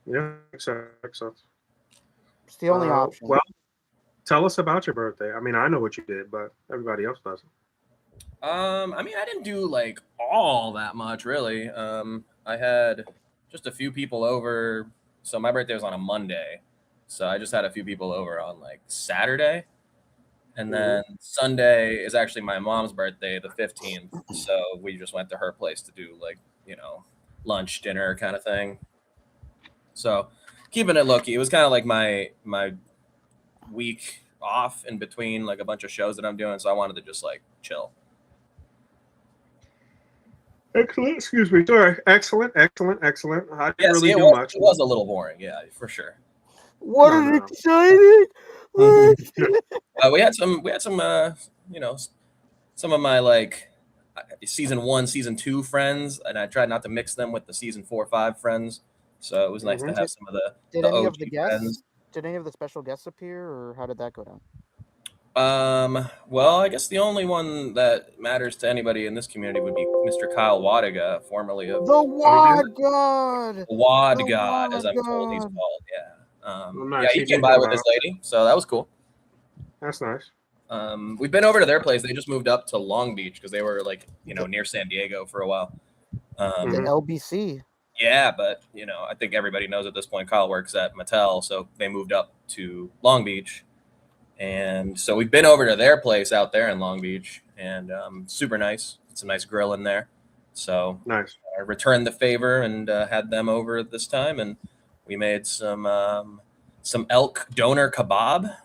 Yeah, makes sense. It's the only option. Well, tell us about your birthday. I mean, I know what you did, but everybody else doesn't. I mean, I didn't do like all that much really. I had just a few people over. So my birthday was on a Monday, so I just had a few people over on like Saturday, and Mm-hmm. then Sunday is actually my mom's birthday, the 15th. So we just went to her place to do like lunch, dinner kind of thing. So keeping it low key. It was kind of like my week off in between like a bunch of shows that I'm doing. So I wanted to just like chill. Excellent. Excuse me. Sorry. Excellent. Excellent. Excellent. I didn't Yeah, see, really do much. it was a little boring. Yeah, for sure. What No, an no, exciting! no. We had some you know some of my like season 1, season 2 friends, and I tried not to mix them with the season 4, 5 friends. So it was nice to Mm-hmm. have Did some of the did the any of the OG guests? friends. Did any of the special guests appear, or how did that go down? Well, I guess the only one that matters to anybody in this community would be Mr. Kyle Wadiga, formerly of The Oh, he did. Wad God! Wad The God, as Wad I'm told he's God! called. Yeah. Well, Yeah, nice. he He came did by come with his out. lady, so that was cool. That's nice. We've been over to their place. They just moved up to Long Beach because they were like, near San Diego for a while. The Mm-hmm. Um, LBC. yeah, but I think everybody knows at this point Kyle works at Mattel, so they moved up to Long Beach, and so we've been over to their place out there in Long Beach, and super nice. It's a nice grill in there, so Nice. I returned the favor and had them over this time, and we made some elk doner kebab,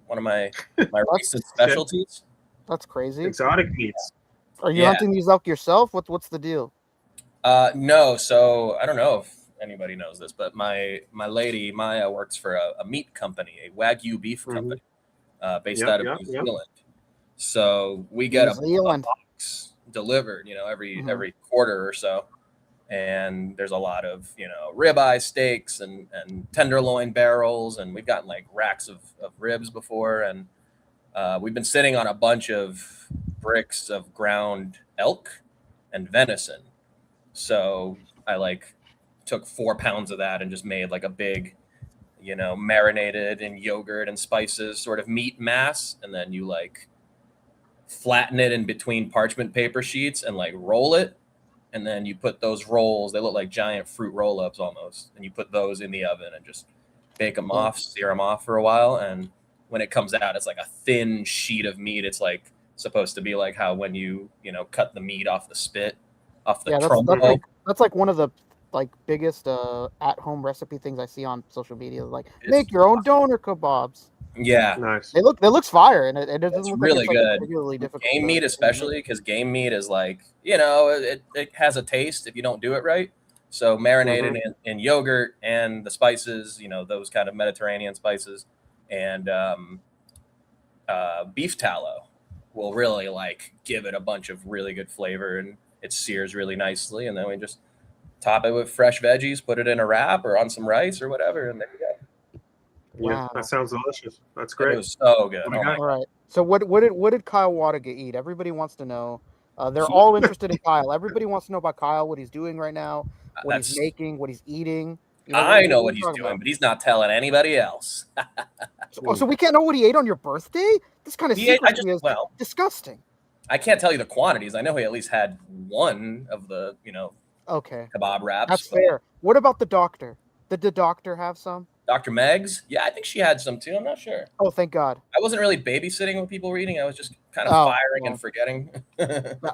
one of my That's recent Okay. specialties. that's crazy. Exotic meats. Are you Yeah. hunting these elk yourself? What's the deal? No, so I don't know if anybody knows this, but my lady Maya works for a meat company, a Wagyu beef Mm-hmm. company, based Yep. out of Yep. New Yep. Zealand. So we get New a Zealand. box delivered, Hmm. every quarter or so, and there's a lot of ribeye steaks and tenderloin barrels, and we've gotten like racks of ribs before, and we've been sitting on a bunch of bricks of ground elk and venison. So I like took 4 pounds of that and just made like a big, marinated in yogurt and spices sort of meat mass, and then you like flatten it in between parchment paper sheets and like roll it, and then you put those rolls. They look like giant fruit roll-ups almost, and you put those in the oven and just bake them Yeah. off, sear them off for a while, and when it comes out, it's like a thin sheet of meat. It's like supposed to be like how when you cut the meat off the spit, off the Yeah, that's that's Mm-hmm. trompo. like that's like one of the like biggest at home recipe things I see on social media. Like It's make your own doner kebabs. Yeah, Nice. They looks fire, and it doesn't it's look like really it's like good. particularly difficult Game meat, to make. especially because game meat is like, it has a taste if you don't do it right. So Mm-hmm. marinated in yogurt and the spices, those kind of Mediterranean spices, and beef tallow will really like give it a bunch of really good flavor, and it sears really nicely. And then we just top it with fresh veggies, put it in a wrap or on some rice or whatever, and there you go. Yeah, that Wow. sounds delicious. That's It great. was so good. What do Oh you my All god. right. So what did Kyle Wadiga eat? Everybody wants to know. They're all interested in Kyle. Everybody wants to know about Kyle, what he's doing right now, what he's That's making, what he's eating. I know What are what you he's talking doing, about? but he's not telling anybody else. So we can't know what he ate on your birthday? This kind of He ate, secrecy is well, disgusting. I can't tell you the quantities. I know he at least had one of the, Okay, kebab wraps, that's but fair. What about the doctor? Did the doctor have some? Dr. Meg's, yeah, I think she had some too. I'm not sure. Oh, thank God. I wasn't really babysitting when people were eating. I was just kind of Oh, firing and well. forgetting.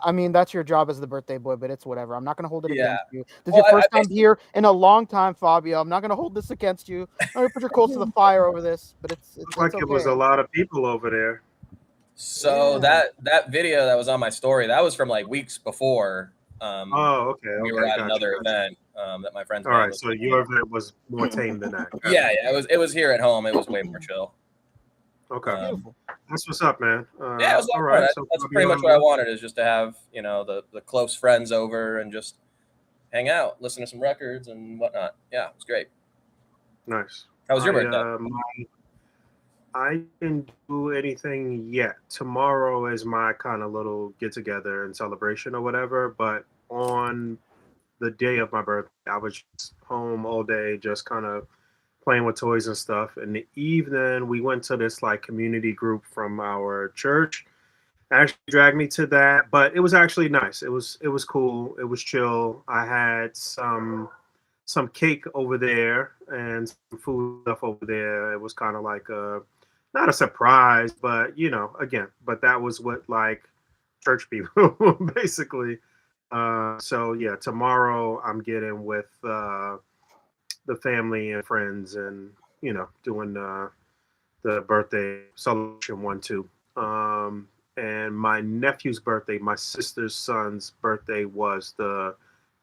I mean, that's your job as the birthday boy, but it's whatever. I'm not going to hold it Yeah. against you. This is Well, your I first time basically, here in a long time, Fabio. I'm not going to hold this against you. I'm going to put your coals to the fire over this, but Looked it's like it was a okay. lot of people over there. so Yeah. that video that was on my story, that was from like weeks before. Oh, okay, We were okay, at gotcha, another gotcha. event that my friend's All band right, was so putting on. your event was more tame than that. Yeah, Gotcha. yeah, it was here at home. It was way more chill. Okay, Um, Beautiful. that's what's up, man. yeah, it was a All lot of fun. right, so That's pretty Fabio much and what I Bill. wanted, is just to have the close friends over and just hang out, listen to some records and whatnot. Yeah, it was great. Nice. How was your birthday? I didn't do anything yet. Tomorrow is my kind of little get together and celebration or whatever. But on the day of my birthday, I was just home all day, just kind of playing with toys and stuff. In the evening, we went to this like community group from our church. Actually dragged me to that, but it was actually nice. It was cool. It was chill. I had some cake over there and some food stuff over there. It was kind of like a not a surprise, but again, but that was what like church people basically. So yeah, tomorrow I'm getting with the family and friends, and doing the birthday celebration one too. And my nephew's birthday, my sister's son's birthday was the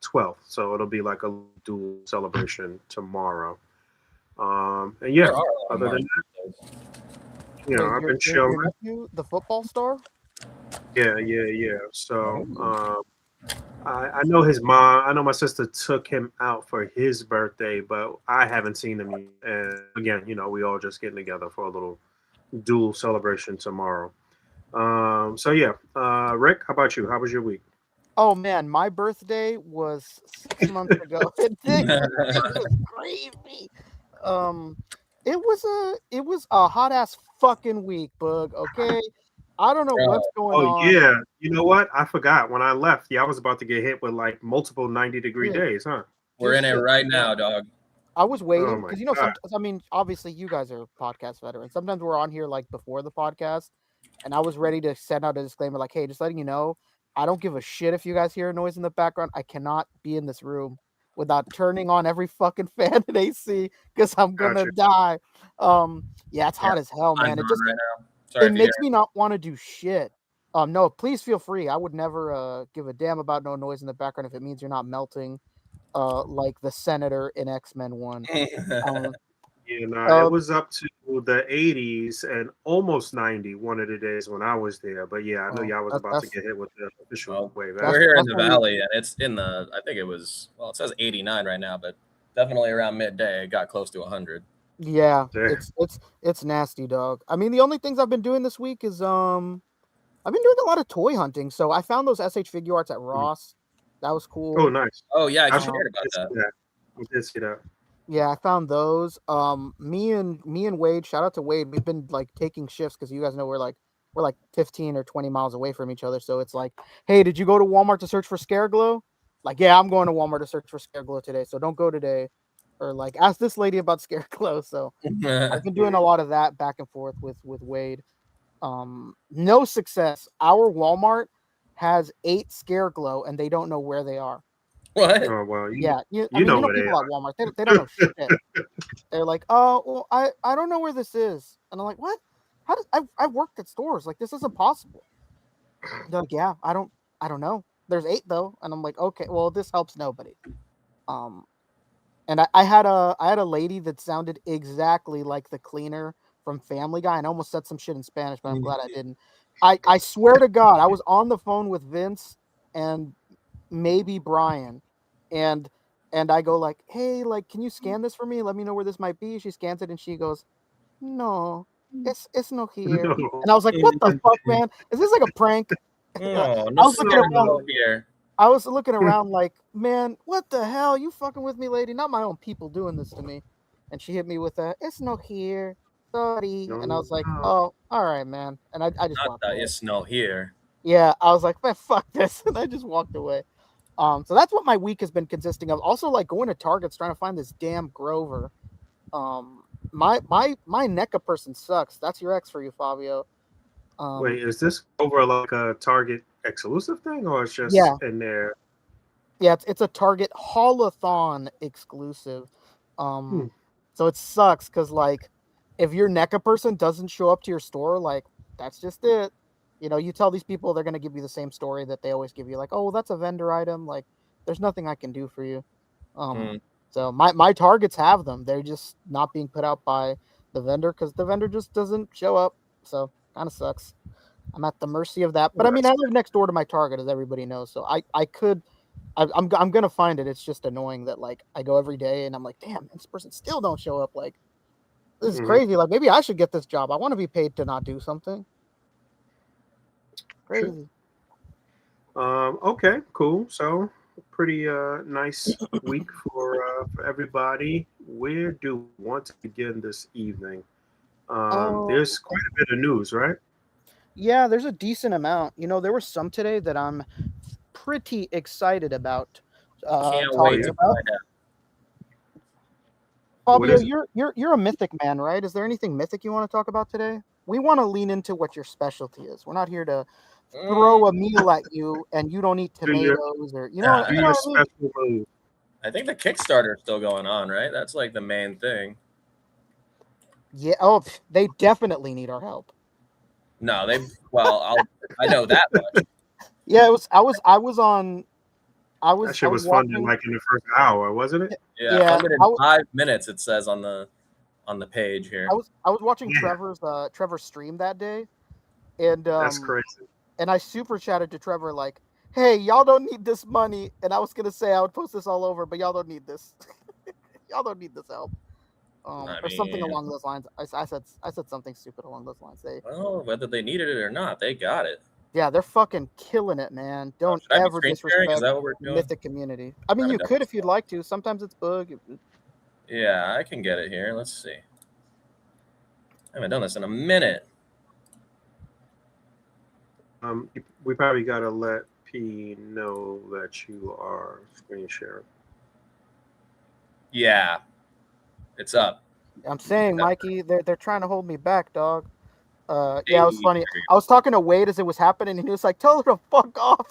12th, so it'll be like a dual celebration tomorrow. And yeah, There are a lot of other than March that, birthdays. I've been Your chilling. nephew, the football star. Yeah. So Oh. I know his mom. I know my sister took him out for his birthday, but I haven't seen him yet. And again, we all just getting together for a little dual celebration tomorrow. So yeah, Rick, how about you? How was your week? Oh man, my birthday was 6 months ago. It was crazy. Um, it was a hot ass fucking week, bug. Okay, I don't know what's Bro, going Oh on. yeah, you know what? I forgot when I left. Yeah, I was about to get hit with like multiple 90-degree Dude, days, huh? we're in it shit. right Yeah. now, dog. I was Oh waiting my because god. sometimes I mean, obviously you guys are podcast veterans. Sometimes we're on here like before the podcast, and I was ready to send out a disclaimer like, "Hey, just letting you know, I don't give a shit if you guys hear a noise in the background. I cannot be in this room without turning on every fucking fan in AC because I'm gonna Gotcha. die." Yeah, it's Yeah, hot as hell, mine's man. It on just right now. Sorry it if you hear makes me not want to do shit. No, please feel free. I would never give a damn about no noise in the background if it means you're not melting like the senator in X-Men 1. it. Um, Yeah, nah, it uh, was up to the 80s and almost 90 one of the days when I was there. But yeah, I know well, y'all was that's about to that's get hit with the official Well, wave we're that's after. here in that's the what we. valley, and it's in the. I think it was. Well, it says 89 right now, but definitely around midday, it got close to 100. Yeah, Damn. it's nasty, dog. I mean, the only things I've been doing this week is I've been doing a lot of toy hunting. So I found those SH figure arts at Ross. That was Oh, cool. nice. Oh yeah, I I keep saw Um, hearing about did see that. that. I did see that. yeah, I found those. Me and Wade, shout out to Wade. We've been like taking shifts because you guys know we're like 15 or 20 miles away from each other. So it's like, hey, did you go to Walmart to search for Scare Glow? Like, yeah, I'm going to Walmart to search for Scare Glow today. So don't go today. Or like ask this lady about Scare Glow. So I've been doing a lot of that back and forth with Wade. No success. Our Walmart has 8 Scare Glow and they don't know where they are. What? Oh well, Yeah, I you mean, know where they people at Walmart, they don't know shit. They're like, oh, well, I don't know where this is, and I'm like, what? How does I worked at stores like this isn't possible? They're like, yeah, I don't know. There's 8 though, and I'm like, okay, well, this helps nobody. Um, and I had a lady that sounded exactly like the cleaner from Family Guy, and I almost said some shit in Spanish, but I'm glad I didn't. I swear to God, I was on the phone with Vince and maybe Brian, and I go like, hey, like, can you scan this for me? Let me know where this might be. She scans it and she goes, no, it's not here. No, And I was like, what the fuck, man? Is this like a prank? I Oh, no was looking around. scandal here. I was looking around like, man, what the hell? You fucking with me, lady? Not my own people doing this to me. And she hit me with a, it's not here. Sorry. And I no, was like, no. oh, all right, man. And I just Not walked that away. it's no here. Yeah, I was like, man, fuck this. And I just walked away. So that's what my week has been consisting of. Also, like going to Targets trying to find this damn Grover. Um, my NECA person sucks. That's your ex for you, Fabio. Um, Wait, is this over like a Target exclusive thing, or it's just yeah, in there? yeah, it's a Target Haulathon exclusive. Hmm. So it sucks because like if your NECA person doesn't show up to your store, like that's just it. You tell these people they're gonna give you the same story that they always give you, like, oh, well, that's a vendor item. Like, there's nothing I can do for you. Um, Hmm. so my targets have them. They're just not being put out by the vendor because the vendor just doesn't show up. So kind of sucks. I'm at the mercy of that. But Oh, I mean, I that's live next door to my Target, as everybody knows. So I could. I'm gonna find it. It's just annoying that like I go every day and I'm like, damn, this person still don't show up. Like, this is hmm crazy. Like, maybe I should get this job. I want to be paid to not do something. True. Crazy. Okay, cool. So pretty nice week for everybody. Where do we want to begin this evening? Oh, There's quite a bit of news, right? yeah, there's a decent amount. There were some today that I'm pretty excited about Can't Oh wait talking yeah, to about. find out. what Fabio, is it? you're a mythic man, right? Is there anything mythic you want to talk about today? We want to lean into what your specialty is. We're not here to throw a Mm, meal at you and you don't eat Do your tomatoes or yeah, do you know your what I mean? special move. I think the Kickstarter is still going on, right? That's like the main thing. Yeah. Oh, they definitely need our help. No, I know that much. Yeah, it was. I was on. I That was. I shit was was funded watching. like in the first hour, wasn't it? Yeah, Yeah, funded in 5 minutes. It says on the page I here. was. I was watching Yeah, Trevor's stream that day, and that's crazy. I super chatted to Trevor like, "Hey, y'all don't need this money." And I was gonna say I would post this all over, but y'all don't need this. Y'all don't need this help. I Or something mean, along those lines. I said something stupid along those lines. well, whether they needed it or not, they got it. Yeah, they're fucking killing it, man. Oh, Don't should I be ever screen sharing? Is disrespect that what we're the doing? Mythic community. I mean, I haven't you done could this if you'd yet. like to. Sometimes it's bug. Yeah, I can get it here. Let's see. I haven't done this in a minute. We probably gotta let P know that you are screen sharing. Yeah, it's up. I'm saying, Mikey, they're trying to hold me back, dog. Yeah, it was Hey, funny. I was talking to Wade as it was happening, and he was like, "Tell her to fuck off."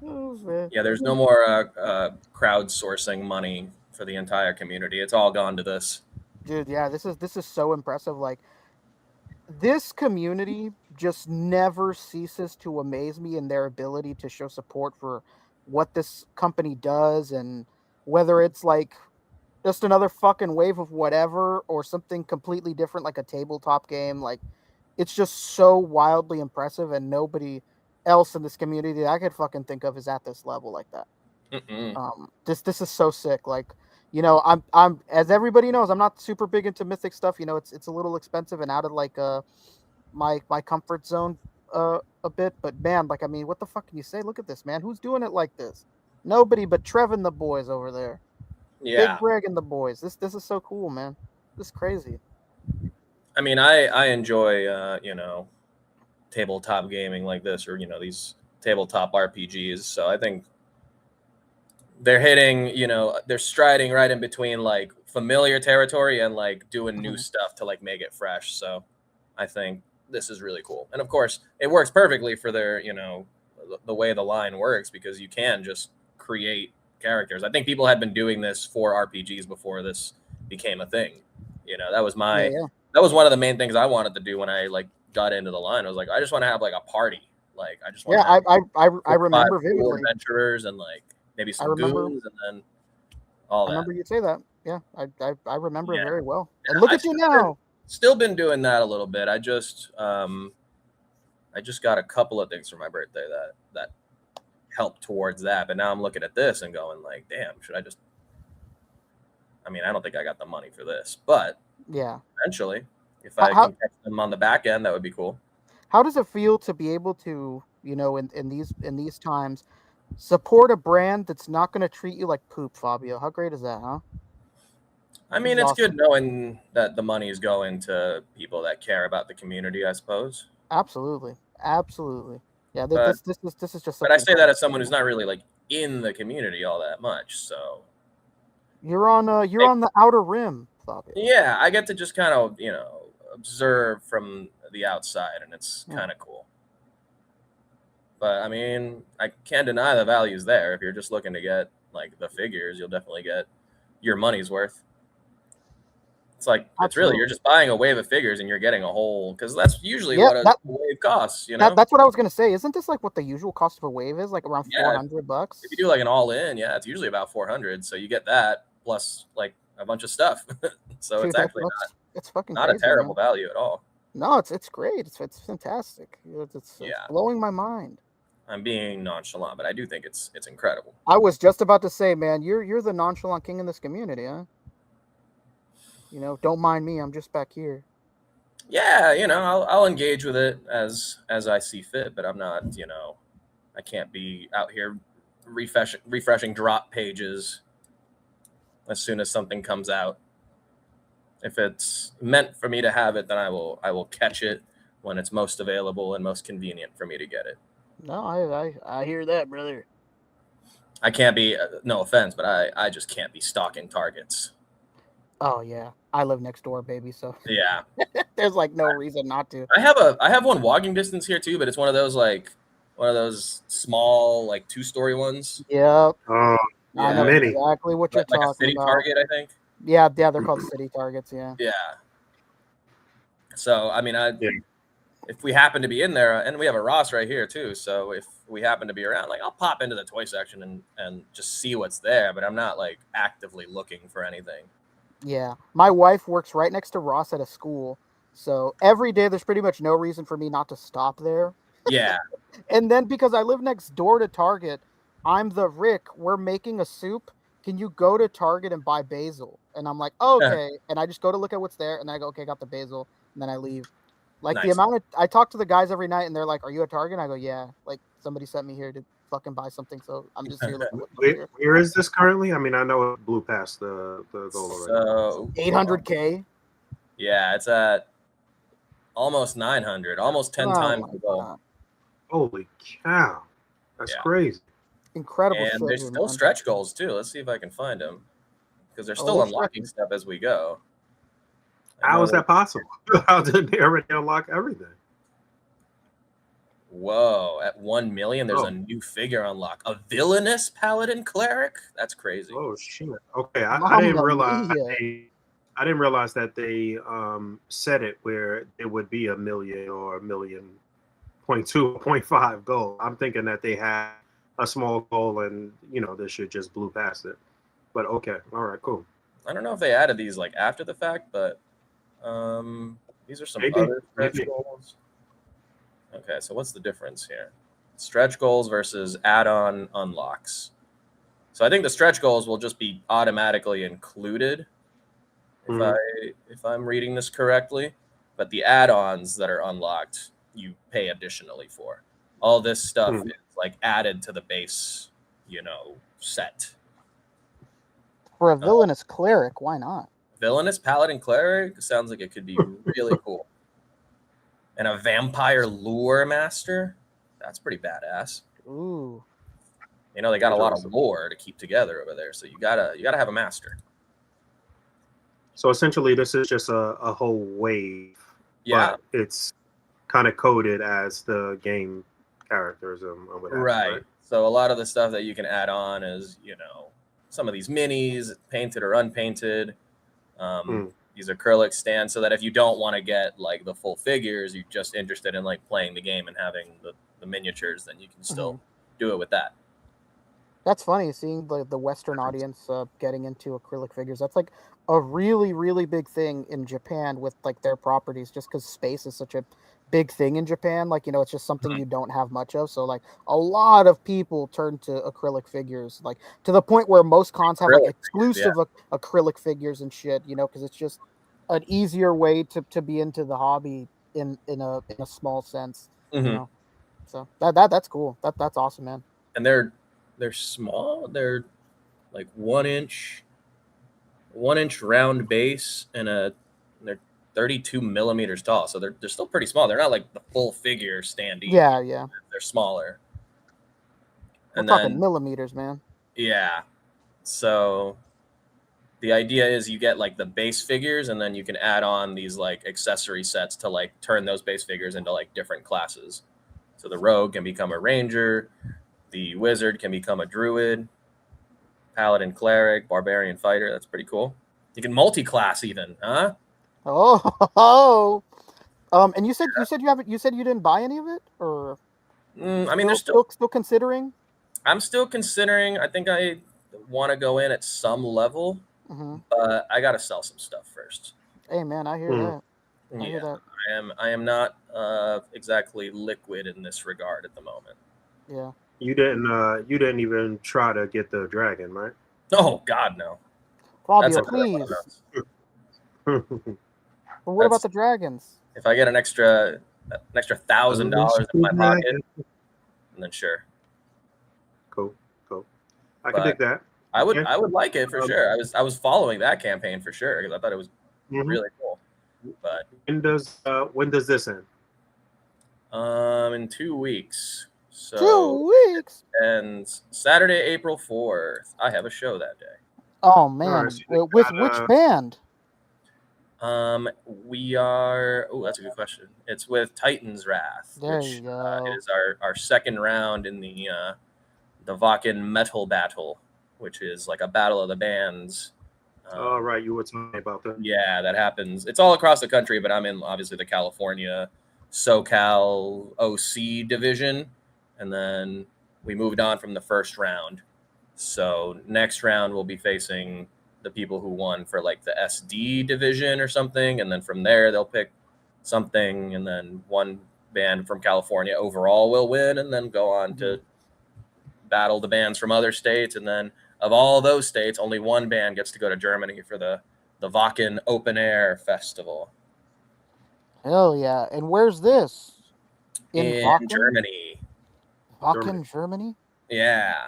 Oh, man. yeah, there's no more crowdsourcing money for the entire community. It's all gone to this. Dude, yeah, this is so impressive. Like this community just never ceases to amaze me in their ability to show support for what this company does, and whether it's like just another fucking wave of whatever or something completely different like a tabletop game. Like it's just so wildly impressive, and nobody else in this community that I could fucking think of is at this level like that. Mm-mm. This is so sick. Like, I'm as everybody knows, I'm not super big into mythic stuff. It's a little expensive and out of like my comfort zone a bit. But man, like I mean, what the fuck can you say? Look at this, man. Who's doing it like this? Nobody but Trev and the boys over there. Big Yeah, Greg and the boys. This is so cool, man. This is crazy. I mean, I enjoy tabletop gaming like this, or these tabletop RPGs. So I think they're hitting, they're striding right in between like familiar territory and like doing new Mhm. stuff to like make it fresh. So I think this is really cool. And of course, it works perfectly for their, the way the line works, because you can just create characters. I think people had been doing this for RPGs before this became a thing. Yeah, yeah, That was one of the main things I wanted to do when I like got into the line. I was like, I just want to have like a party. Like I just want yeah. to have I 4 or 5 remember cool vividly. adventurers and like maybe I some remember. goons and then all I that. remember you'd say that. Yeah, I remember it Yeah, very well. And yeah. look I've at you now. still been doing that a little bit. I just got a couple of things for my birthday that helped towards that. But now I'm looking at this and going like, damn, should I just? I mean, I don't think I got the money for this, but Yeah. eventually, if How, I how can catch them on the back end, that would be cool. how does it feel to be able to, in these times, support a brand that's not going to treat you like poop, Fabio? How great is that, huh? I This mean, is it's good awesome. knowing that the money is going to people that care about the community, I suppose. Absolutely, absolutely. Yeah, But this is just but such I say that incredible. as someone who's not really like in the community all that much. So You're on the outer rim, Fabio. yeah, I get to just kind of, observe from the outside, and it's Yeah, kind of cool. But I mean, I can't deny the value's there. If you're just looking to get like the figures, you'll definitely get your money's worth. It's really, you're absolutely. just buying a wave of figures and you're getting a whole, because that's usually Yeah, what a wave costs, that's what I was gonna say. Isn't this like what the usual cost of a wave is? Like around four Yeah, hundred if you bucks. do like an all in, yeah, it's usually about 400. So you get that plus like a bunch of stuff. So it's Dude, actually it's fucking not a crazy, terrible man. value at all. No, it's great. It's fantastic. It's Yeah. blowing my mind. I'm being nonchalant, but I do think it's incredible. I was just about to say, man, you're the nonchalant king in this community, huh? Don't mind me. I'm just back here. Yeah, I'll engage with it as I see fit, but I'm not, I can't be out here refreshing drop pages as soon as something comes out. If it's meant for me to have it, then I will catch it when it's most available and most convenient for me to get it. No, I hear that, brother. I can't be no offense, but I just can't be stalking Targets. Oh yeah, I live next door, baby. So Yeah, there's like no reason not to. I have one walking distance here too, but it's one of those small like 2-story ones. Yep, Oh, I Yeah, know many. exactly what you're like a talking city about. Target, I think. Yeah, they're called city targets. Yeah. Yeah. So I mean, Yeah. if we happen to be in there, and we have a Ross right here too, so if we happen to be around, like I'll pop into the toy section and just see what's there, but I'm not like actively looking for anything. Yeah, my wife works right next to Ross at a school, so every day there's pretty much no reason for me not to stop there. Yeah, And then because I live next door to Target, I'm the Rick. We're making a soup. Can you go to Target and buy basil? And I'm like, oh, okay. And I just go to look at what's there, and then I go, okay, got the basil, and then I leave. Like the nice. amount of I talk to the guys every night, and they're like, "Are you at Target?" And I go, "Yeah." Like somebody sent me here to fucking buy something, so I'm just here looking what Where, here. where is this currently? I mean, I know it blew past the goal already. So 800K. yeah, it's at almost 900, almost 10 Oh times my the goal. god, Holy cow, that's Yeah, crazy. incredible and shit, there's here, still man. stretch goals too. Let's see if I can find them because they're Oh, still they're unlocking stretching. stuff as we go. I How is know. that possible? How did they already unlock everything? Whoa, at 1 million, there's Oh, a new figure unlock. A villainous paladin cleric? That's crazy. oh shit. Okay, I didn't Mamma realize mia. I didn't realize that they set it where it would be a million or a million point two, point five goal. I'm thinking that they had a small goal and this should just blew past it. But okay, all right, cool. I don't know if they added these like after the fact, but these are some Maybe, other stretch maybe. goals. Okay, so what's the difference here? Stretch goals versus add-on unlocks. So I think the stretch goals will just be automatically included if Mhm. I'm reading this correctly, but the add-ons that are unlocked you pay additionally for. All this stuff Hmm. is like added to the base, set. For a Uh, villainous cleric, why not? Villainous paladin cleric sounds like it could be really cool. And a vampire lure master, that's pretty badass. Ooh. They got a lot of Interesting. lore to keep together over there, so you gotta have a master. So essentially, this is just a whole wave, Yeah, but it's kind of coded as the game characters and what have you, right? right. So a lot of the stuff that you can add on is some of these minis, painted or unpainted. Hmm. These acrylic stands, so that if you don't want to get like the full figures, you're just interested in like playing the game and having the miniatures, then you can still do it with that. That's funny seeing the Western audience getting into acrylic figures. That's like a really, really big thing in Japan with like their properties, just because space is such a big thing in Japan. Like, it's just something Mhm. you don't have much of. So, like, a lot of people turn to acrylic figures, like, to the point where most cons have like Acrylic figures, yeah. exclusive acrylic figures and shit, because it's just an easier way to be into the hobby in a small sense, you Hmm. know. So that's cool. That's awesome, man. And they're small. They're like 1 inch round base they're 32 millimeters tall, so they're still pretty small. They're not like the full figure standee. Yeah, yeah. They're smaller. We're And talking then millimeters, man. yeah, so the idea is you get like the base figures, and then you can add on these like accessory sets to like turn those base figures into like different classes. So the rogue can become a ranger, the wizard can become a druid, paladin cleric, barbarian fighter. That's pretty cool. You can multi-class even, huh? Oh, and you said you didn't buy any of it, or I mean, still there's still. still still considering? I'm still considering. I think I want to go in at some level, Hmm. but I got to sell some stuff first. Hey, man, I hear Hmm. that. I hear Yeah, that. I am not exactly liquid in this regard at the moment. Yeah, You didn't even try to get the dragon, right? Oh God, no. That's Fabio, a Okay. please. Unless But what about that's the dragons? if I get an extra $1,000 in you my do pocket, that, and then sure. I can dig that. I would Okay. like it for Um, sure. I was following that campaign for sure because I thought it was mhm. really cool. But When does this end? in 2 weeks, so 2 weeks. ends Saturday, April 4th. I have a show that day. Oh All right, man, so you with got which band? We are. Oh, that's a good question. It's with Titan's Wrath, There which you go. is our second round in the Vakken Metal Battle, which is like a battle of the bands. all right. You were talking about that. Yeah, that happens. It's all across the country, but I'm in obviously the California SoCal OC division, and then we moved on from the first round. So next round we'll be facing the people who won for like the SD division or something, and then from there they'll pick something, and then one band from California overall will win, and then go on to battle the bands from other states, and then of all those states, only one band gets to go to Germany for the Wacken Open Air Festival Hell yeah! And where's this? In in Wacken, Germany. Germany. Germany. Yeah,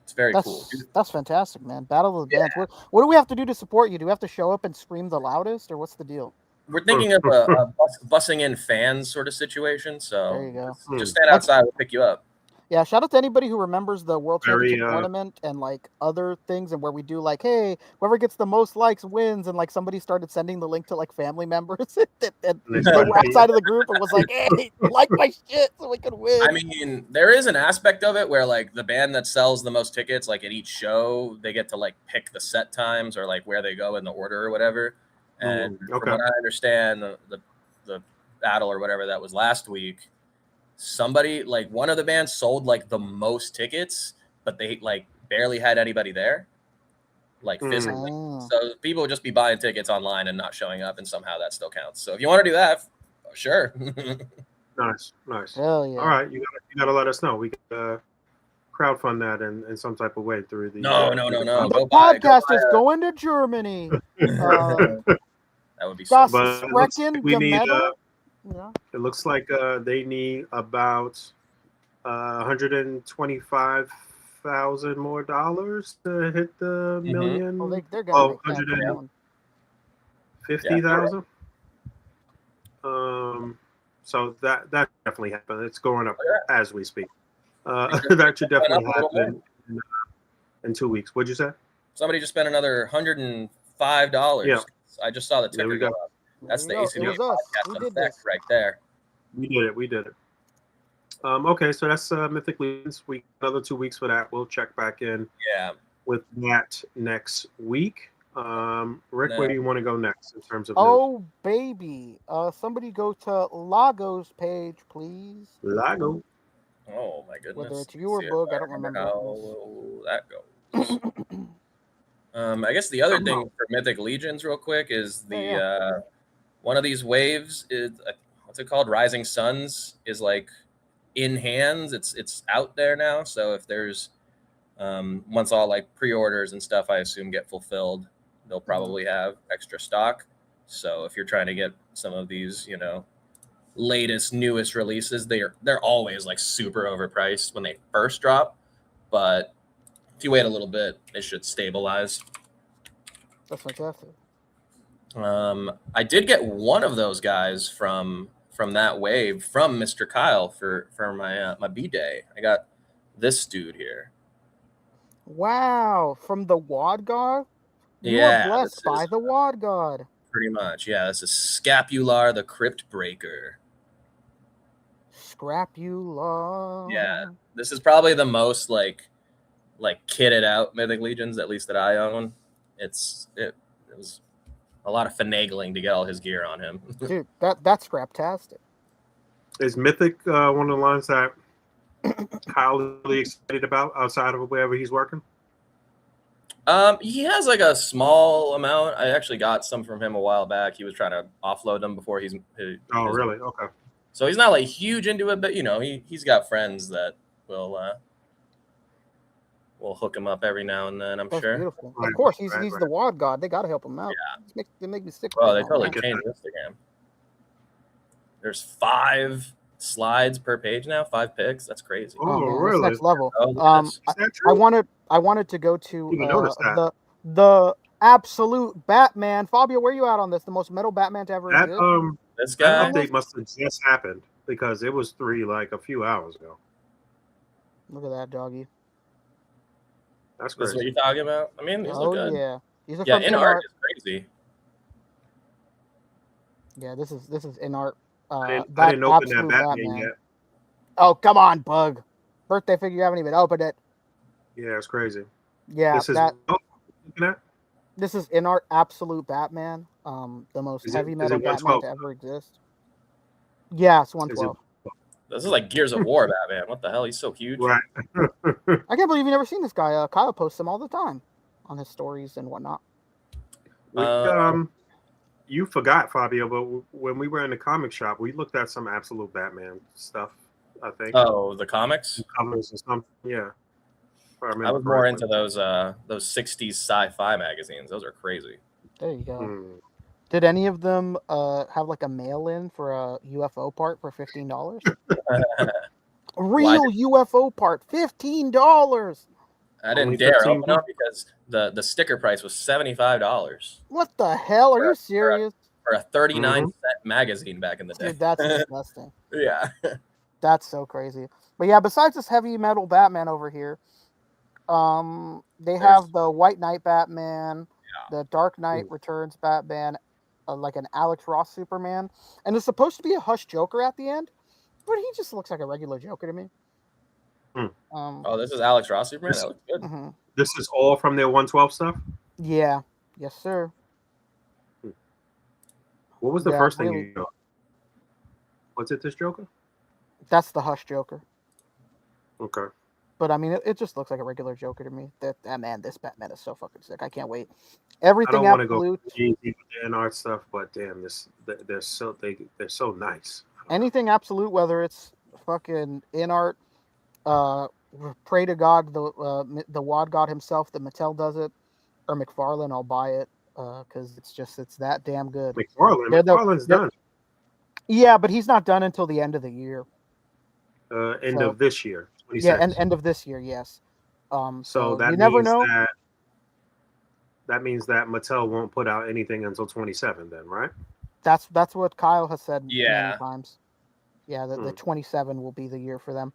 it's very cool. That's fantastic, man. Battle of the Yeah, Bands. What do we have to do to support you? Do we have to show up and scream the loudest, or what's the deal? we're thinking of a bussing in fans sort of situation. There So you go. just stand outside, we'll pick you up. Yeah, shout out to anybody who remembers the World Very. Championship tournament and like other things, and where we do like, hey, whoever gets the most likes wins, and like somebody started sending the link to like family members and And they they start were paying. outside of the group and was like, hey, like my shit so we could win. I mean, there is an aspect of it where like the band that sells the most tickets, like at each show, they get to like pick the set times or like where they go in the order or whatever. And from Okay. what I understand, the battle or whatever that was last week, somebody like one of the bands sold like the most tickets, but they like barely had anybody there, like physically. Oh. So people would just be buying tickets online and not showing up, and somehow that still counts. So if you want to do that, sure. Nice. Hell yeah. All right. You gotta let us know. We gotta crowdfund that in some type of way through the. No. The Go buy podcast is going to Germany. that would be so. Das But it looks like Sprechen we need. Gemetal. Yeah. It looks like they need about $125,000 more dollars to hit the million. Oh, they're gonna make that 150,000. So that definitely happened. It's going up as we speak. That should definitely happen in 2 weeks. What'd you say? Somebody just spent another $105. Yeah. I just saw the ticker go up. That's the A.C.B.A. It was us. podcast We did effect this. right there. We did it. Okay, so that's Mythic Legions. We another 2 weeks for that. We'll check back in Yeah. with that next week. Rick, where do you want to go next in terms of news? Oh baby. Somebody go to Lago's page, please. Lago. Oh my goodness. Whether it's you or Boog, I don't remember. How that goes. I guess the other thing for Mythic Legions, real quick, is the one of these waves is what's it called? Rising Suns is like in hands. It's out there now. So if there's once all like pre-orders and stuff, I assume get fulfilled, they'll probably have extra stock. So if you're trying to get some of these, latest, newest releases, they're always like super overpriced when they first drop. But if you wait a little bit, they should stabilize. That's fantastic. I did get one of those guys from that wave from Mr. Kyle for my B-Day. I got this dude here. Wow, from the Wad God? You Yeah, are blessed by the Wad God. Pretty much, yeah. This is Scapular the Crypt Breaker. Scrapula. Yeah, this is probably the most like kitted out Mythic Legions, at least that I own. It was a lot of finagling to get all his gear on him. Dude, that's scraptastic. Is Mythic one of the lines that Kyle is really excited about outside of wherever he's working? He has like a small amount. I actually got some from him a while back. He was trying to offload them before Really? Okay. So he's not like huge into it, but he's got friends that will hook him up every now and then. I'm That's sure. Beautiful. Right, Of course, he's right. the Wad God. They got to help him out. Yeah. They make me sick. Well, they totally changed Instagram. There's 5 slides per page now, 5 pics. That's crazy. Oh, man, really? it's next level. Oh, yes. Is that I true? wanted to go to Even notice that. the absolute Batman. Fabio, where you at on this? The most metal Batman to ever That exist. This that guy. update must have just happened because it was 3 like a few hours ago. Look at that doggy. That's This is what crazy. you're talking about. I mean, these look Oh good. yeah, these are Yeah, from in In art Art. is crazy. Yeah, this is In Art. I That didn't open that absolute Batman Batman. yet. Oh come on, Bug. Birthday figure, you haven't even opened it. Yeah, it's crazy. Yeah, This is that looking at. this is In Art absolute Batman. The most Is heavy it metal Batman 112? to ever exist. Yeah, it's Is it 112. This is like Gears of War Batman. What the hell? He's so huge. right? I can't believe you've never seen this guy. Kyle posts him all the time on his stories and whatnot. we Uh, You forgot, Fabio, but when we were in the comic shop, we looked at some absolute Batman stuff. I think oh, the comics. comics or something. Yeah, if I I remember was more correctly. into those 60s sci-fi magazines. Those are crazy. There you go. Hmm. Did any of them have like a mail-in for a UFO part for $15? Real UFO part, $15. I Only didn't dare 15 open up because the sticker price was $75 What the hell? Are for you a, for a, serious? for a 39 Mm-hmm. cent magazine back in the day. Dude, that's disgusting. Yeah. That's so crazy. But yeah, besides this heavy metal Batman over here, they There's have the White Knight Batman, the Dark Knight Returns Batman, like an Alex Ross Superman, and there's supposed to be a Hush Joker at the end, but he just looks like a regular Joker to me. Hmm. Oh, this is Alex Ross Superman. This, That looks good. Mhm. this is all from their 112 stuff. Yeah, yes, sir. What was the Yeah, first thing really. you got? Was it this Joker? That's the Hush Joker. Okay. But I mean, it just looks like a regular Joker to me. That man, this Batman is so fucking sick. I can't wait. I Everything don't want to go absolute. crazy with the N art stuff, but damn, they're so nice. Anything absolute, whether it's fucking In Art, uh, pray to God, the Wad God himself that Mattel does it, or McFarlane, I'll buy it because it's that damn good. McFarlane's done. Yeah, but he's not done until the end of the year. End of this year, Yeah, 26. end of this year, yes. So that you never means know. that means that Mattel won't put out anything until 27. Then, right? That's what Kyle has said many Yeah. times. Yeah, the Hmm. 27 will be the year for them,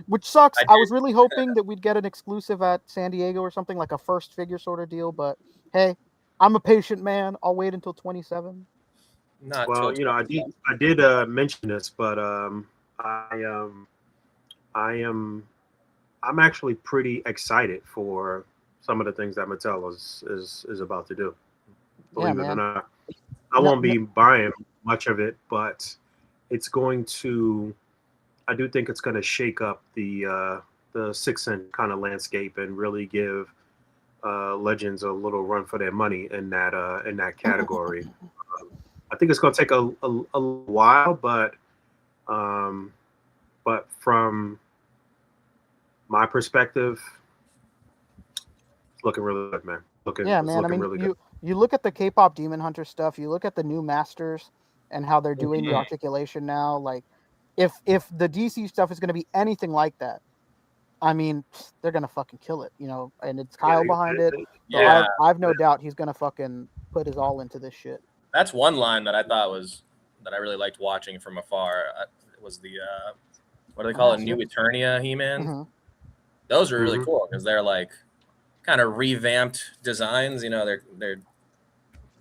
which sucks. I was really hoping that we'd get an exclusive at San Diego or something, like a first figure sort of deal. But hey, I'm a patient man. I'll wait until 27. Not Well, till I did mention this, but I'm actually pretty excited for some of the things that Mattel is about to do. Believe it or not, I won't be buying much of it, but it's going to. I do think it's going to shake up the 6-inch kind of landscape and really give Legends a little run for their money in that category. I think it's going to take a while, but from my perspective, it's looking really good, man. Yeah, man. I mean, really good. you look at the K-pop Demon Hunter stuff. You look at the new Masters and how they're doing the articulation now. Like, if the DC stuff is going to be anything like that, I mean, they're gonna fucking kill it, and it's Kyle behind it. So Yeah. I've no doubt he's gonna fucking put his all into this shit. That's one line that I thought that I really liked watching from afar. It was the what do they call it? New Eternia He-Man. Mm-hmm. Those are really cool because they're like kind of revamped designs. They're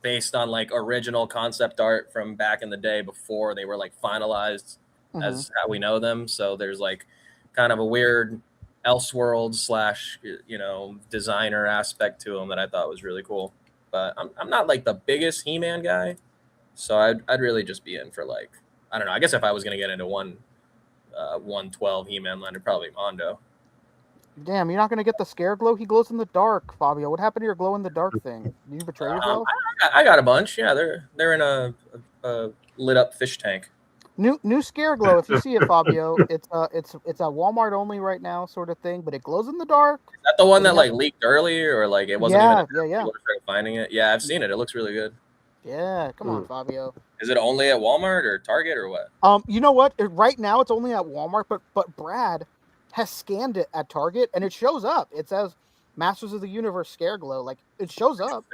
based on like original concept art from back in the day before they were like finalized as how we know them. So there's like kind of a weird Elseworld / designer aspect to them that I thought was really cool. But I'm not like the biggest He-Man guy, so I'd really just be in for like, I don't know. I guess if I was gonna get into 112 He-Man line, it'd probably be Mondo. Damn, you're not gonna get the scare glow. He glows in the dark, Fabio. What happened to your glow in the dark thing? Did you betray yourself? I got a bunch. Yeah, they're in a lit up fish tank. New scare glow. If you see it, Fabio, it's a Walmart only right now sort of thing, but it glows in the dark. Is that the one that like leaked early or like it wasn't even yeah. people started finding it? Yeah, I've seen it. It looks really good. Yeah, come on, Fabio. Is it only at Walmart or Target or what? You know what? Right now it's only at Walmart, but Brad has scanned it at Target and it shows up. It says Masters of the Universe Scare Glow. Like it shows up.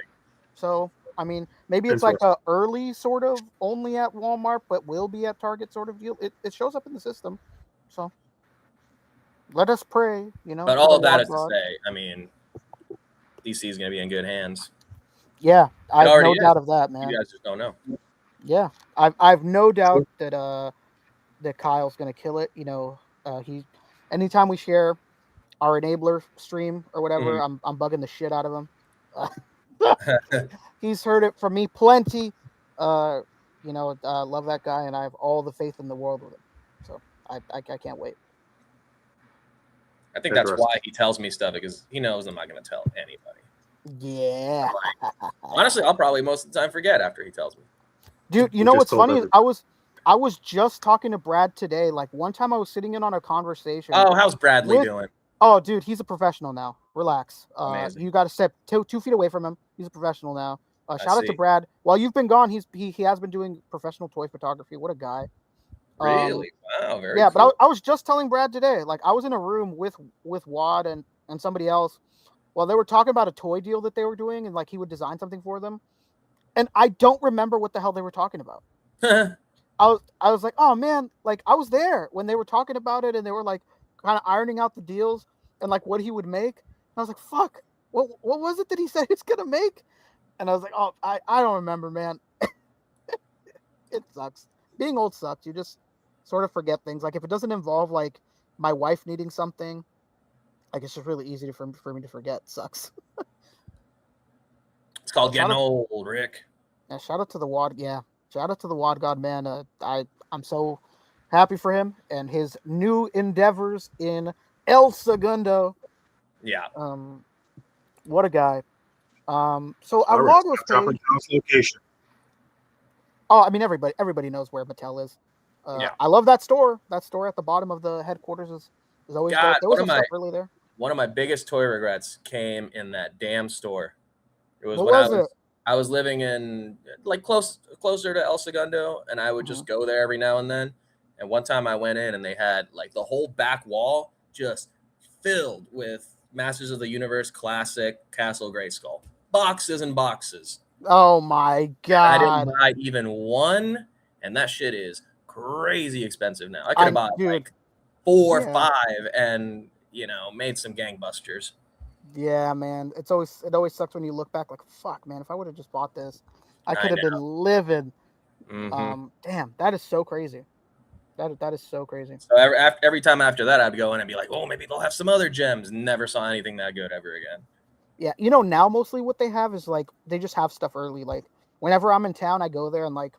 So I mean, maybe it's like Interesting. a early sort of only at Walmart, but will be at Target sort of deal. It shows up in the system. So let us pray, But to all the of that Wad is to God. say, I mean, DC is going to be in good hands. Yeah, It I've already no is. doubt of that, You man. guys just don't know. Yeah, I've no doubt that Kyle's gonna kill it. He anytime we share our enabler stream or whatever, Mhm. I'm bugging the shit out of him. He's heard it from me plenty. Love that guy, and I have all the faith in the world with him. So I can't wait. I think that's Interesting. why he tells me stuff, because he knows I'm not going to tell anybody. Yeah, Honestly, I'll probably most of the time forget after he tells me. dude. You You know just what's told funny? everyone. I was just talking to Brad today. Like one time, I was sitting in on a conversation. Oh, how's Bradley with doing? Oh, dude, he's a professional now. Relax. Amazing. You got to step 2 feet away from him. He's a professional now. I Shout out to see. Brad. While you've been gone, he has been doing professional toy photography. What a guy. Really? Wow, very Yeah, but cool. I was just telling Brad today. Like I was in a room with Wad and somebody else while they were talking about a toy deal that they were doing, and like he would design something for them. And I don't remember what the hell they were talking about. I was like, oh man, like I was there when they were talking about it and they were like kind of ironing out the deals and like what he would make. And I was like, fuck, what was it that he said he's gonna make? And I was like, oh, I don't remember, man. It sucks. Being old sucks. You just sort of forget things. Like if it doesn't involve like my wife needing something, like it's just really easy for me to forget. It sucks. It's called Shout getting out, old, Rick. shout out to the Wad. Yeah, shout out to the Wad God, man. I'm so happy for him and his new endeavors in El Segundo. Yeah. What a guy. So our All right. logos Dropping page. Kyle's location. Oh, I mean everybody knows where Mattel is. Yeah. I love that store. That store at the bottom of the headquarters is always God, dope. They always have stuff early there. one of my biggest toy regrets came in that damn store. It was What when was it? I was living in like closer to El Segundo, and I would just go there every now and then. And one time I went in and they had like the whole back wall just filled with Masters of the Universe Classic Castle Grayskull. Boxes and boxes. Oh my And I didn't god. buy even one, and that shit is crazy expensive now. I could have bought Dude, like 4 or yeah. 5 and, made some gangbusters. Yeah, man. It always sucks when you look back like fuck, man, if I would have just bought this, I could I have been know. living. Mm-hmm. Damn, that is so crazy. That is so crazy. So every time after that, I'd go in and be like, oh, maybe they'll have some other gems. Never saw anything that good ever again. Yeah, now mostly what they have is like they just have stuff early. Like whenever I'm in town, I go there and like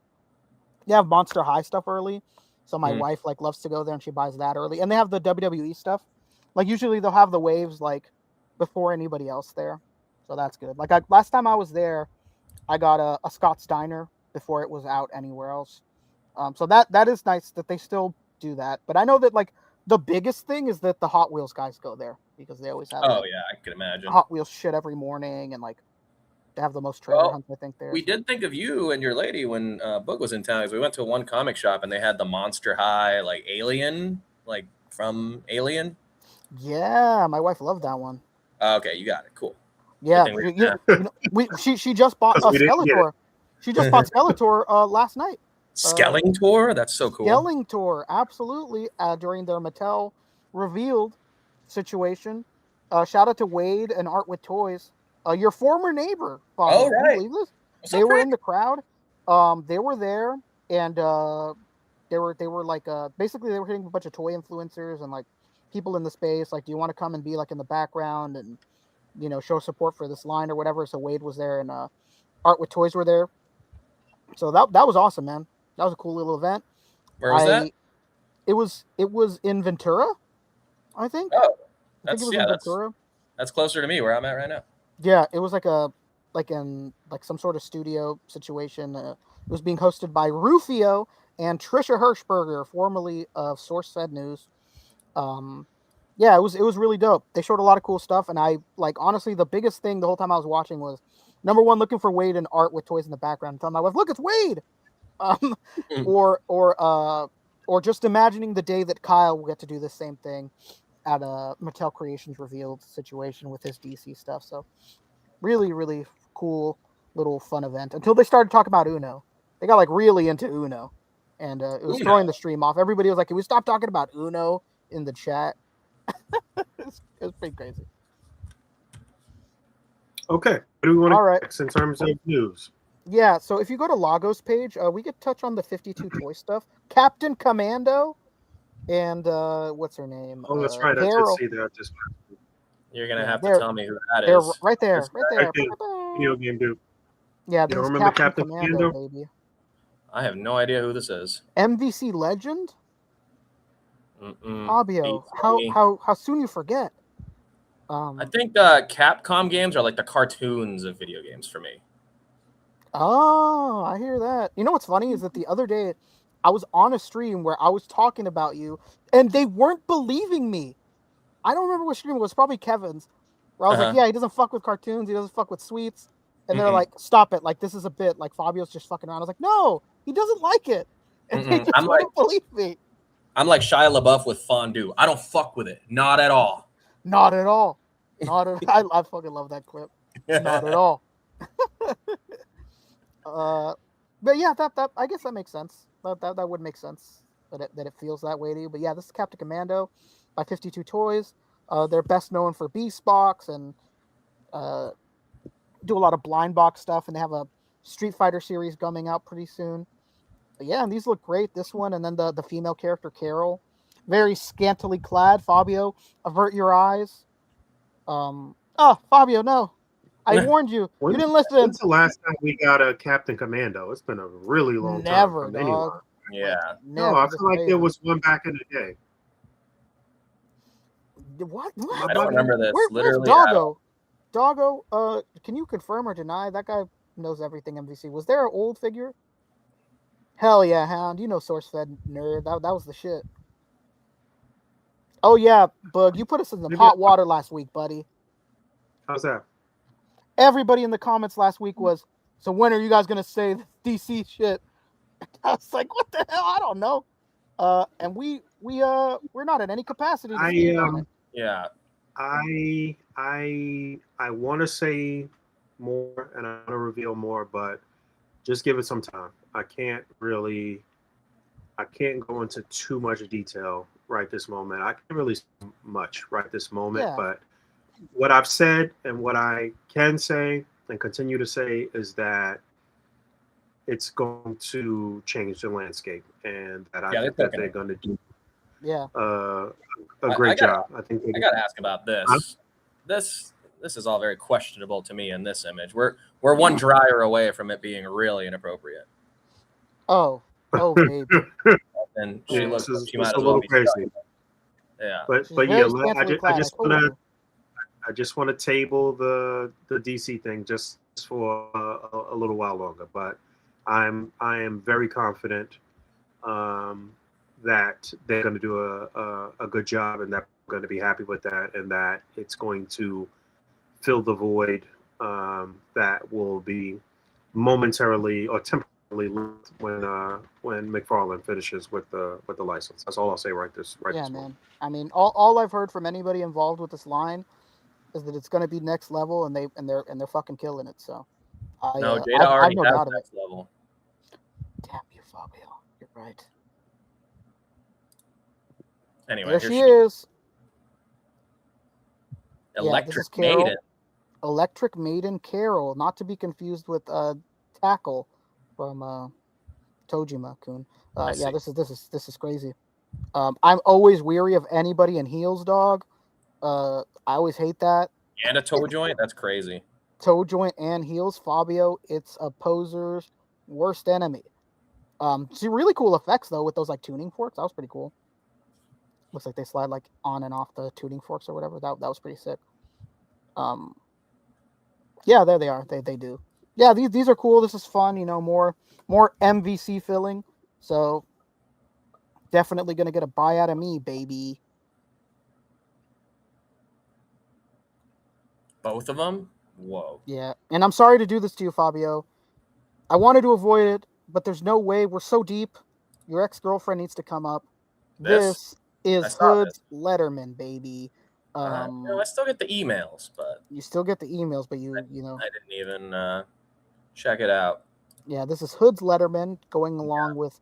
they have Monster High stuff early. So my wife like loves to go there and she buys that early. And they have the WWE stuff. Like usually they'll have the waves like before anybody else there. So that's good. Like last time I was there, I got a Scott Steiner before it was out anywhere else. So that is nice that they still do that. But I know that like the biggest thing is that the Hot Wheels guys go there because they always have Oh, yeah, I can imagine. Hot Wheels shit every morning and like they have the most treasure hunts I think there. We did think of you and your lady when Boog was in town, because we went to one comic shop and they had the Monster High like Alien, like from Alien. Yeah, my wife loved that one. Okay, you got it. Cool. Yeah, she just bought Because we didn't get it. Skeletor. She just bought Skeletor last night. Skellingtor? That's so cool. Skellingtor, absolutely. During their Mattel revealed situation. Shout out to Wade and Art with Toys. Your former neighbor, Bob. Oh, right. Can you believe this? What's They up, were Rick? in the crowd. They were there, and they were like basically they were hitting a bunch of toy influencers and like people in the space. Like, do you want to come and be like in the background and show support for this line or whatever? So Wade was there, and Art with Toys were there. So that was awesome, man. That was a cool little event. Where was that? It was in Ventura, I think. Oh, I think it was in Ventura. That's closer to me where I'm at right now. Yeah, it was like in some sort of studio situation. It was being hosted by Rufio and Trisha Hirschberger, formerly of SourceFed News. Yeah, it was really dope. They showed a lot of cool stuff, and I like honestly the biggest thing the whole time I was watching was Number one, looking for Wade and art with toys in the background. And telling my wife, look, it's Wade. Um, Mm. or just imagining the day that Kyle will get to do the same thing at a Mattel Creations revealed situation with his DC stuff. So really, really cool little fun event until they started talking about Uno. They got like really into Uno, and it was throwing the stream off. Everybody was like, "Can we stop talking about Uno in the chat?" It was pretty crazy. Okay, what do we want All to right. next in terms of news? Yeah, so if you go to Lagos page, we could touch on the 52 toy stuff. Captain Commando and what's her name? Oh, that's right. I did Carol. see that. Just You're gonna Yeah, have to tell me who that they're is. right there, it's right right there. there. Video game dude. Yeah, You this don't is remember Captain Captain Commando, Commando? baby. I have no idea who this is. MVC legend? Mm-mm. Fabio, Beats how me. how soon you forget? I think Capcom games are like the cartoons of video games for me. Oh, I hear that. You know what's funny is that the other day I was on a stream where I was talking about you and they weren't believing me. I don't remember what stream it was, probably Kevin's. Where I was like, Uh-huh. yeah, he doesn't fuck with cartoons, he doesn't fuck with sweets. And they're Mm-mm. like, stop it, like this is a bit, like Fabio's just fucking around. I was like, no, he doesn't like it. And they Mm-mm. just wouldn't believe me. I'm like Shia LaBeouf with fondue. I don't fuck with it. Not at all. Not at all. Not at I fucking love that clip. Not at all. But yeah, that I guess that makes sense. That would make sense that it feels that way to you. But yeah, this is Captain Commando by 52 Toys. They're best known for Beast Box and uh, do a lot of blind box stuff, and they have a Street Fighter series coming out pretty soon. But yeah, and these look great. This one, and then the female character Carol, very scantily clad. Fabio, avert your eyes. Fabio, no, I warned you. You When's, didn't listen. when's the last time we got a Captain Commando? It's been a really long time Never, from anyone. dog. Yeah. Like, No, never. I This feel like there crazy. was one back in the day. What? I don't remember this Where's literally at all. Doggo? Can you confirm or deny? That guy knows everything MVC. Was there an old figure? Hell yeah, Hound. You know SourceFed nerd. That was the shit. Oh yeah, Bug. You put us in the Maybe hot water last week, buddy. how's that? Everybody in the comments last week was, so when are you guys gonna say the DC shit? I was like, what the hell? I don't know. And we're not in any capacity to speak on it. Yeah. I want to say more and I want to reveal more, but just give it some time. I can't go into too much detail right this moment. I can't really say much right this moment, Yeah. but what I've said and what I can say and continue to say is that it's going to change the landscape, and that I think that they're going to do Yeah. a great job. I think I got to ask about this. This is all very questionable to me in this image. We're one dryer away from it being really inappropriate. Oh, baby. And she looks. She it's might a as well little be crazy. stuck. Yeah. But yeah, I just want to table the DC thing just for a little while longer. But I am very confident that they're going to do a good job, and that we're going to be happy with that, and that it's going to fill the void that will be momentarily or temporarily left when McFarlane finishes with the license. That's all I'll say this man. moment. I mean, all I've heard from anybody involved with this line is that it's going to be next level, and they're fucking killing it. So No, Jada I've already no has doubt of it. next level. Damn you, Fabio. You're right. Anyway, There here she is. Electric this is Carol. Maiden. Electric Maiden Carol, not to be confused with Tackle from Tojima-kun. Yeah, this is crazy. I'm always weary of anybody in heels, dog. I always hate that. And a toe joint? That's crazy. Toe joint and heels, Fabio. It's a poser's worst enemy. See, really cool effects though with those like tuning forks. That was pretty cool. Looks like they slide like on and off the tuning forks or whatever. That was pretty sick. Yeah, there they are. They do. Yeah, these are cool. This is fun. You know, more MVC filling. So definitely gonna get a buy out of me, baby. Both of them? Whoa. Yeah, and I'm sorry to do this to you, Fabio. I wanted to avoid it, but there's no way. We're so deep. Your ex-girlfriend needs to come up. This This I is saw this. Hood's Letterman, baby. I still get the emails, but You still get the emails, but you know, I didn't even check it out. yeah, this is Hood's Letterman going along with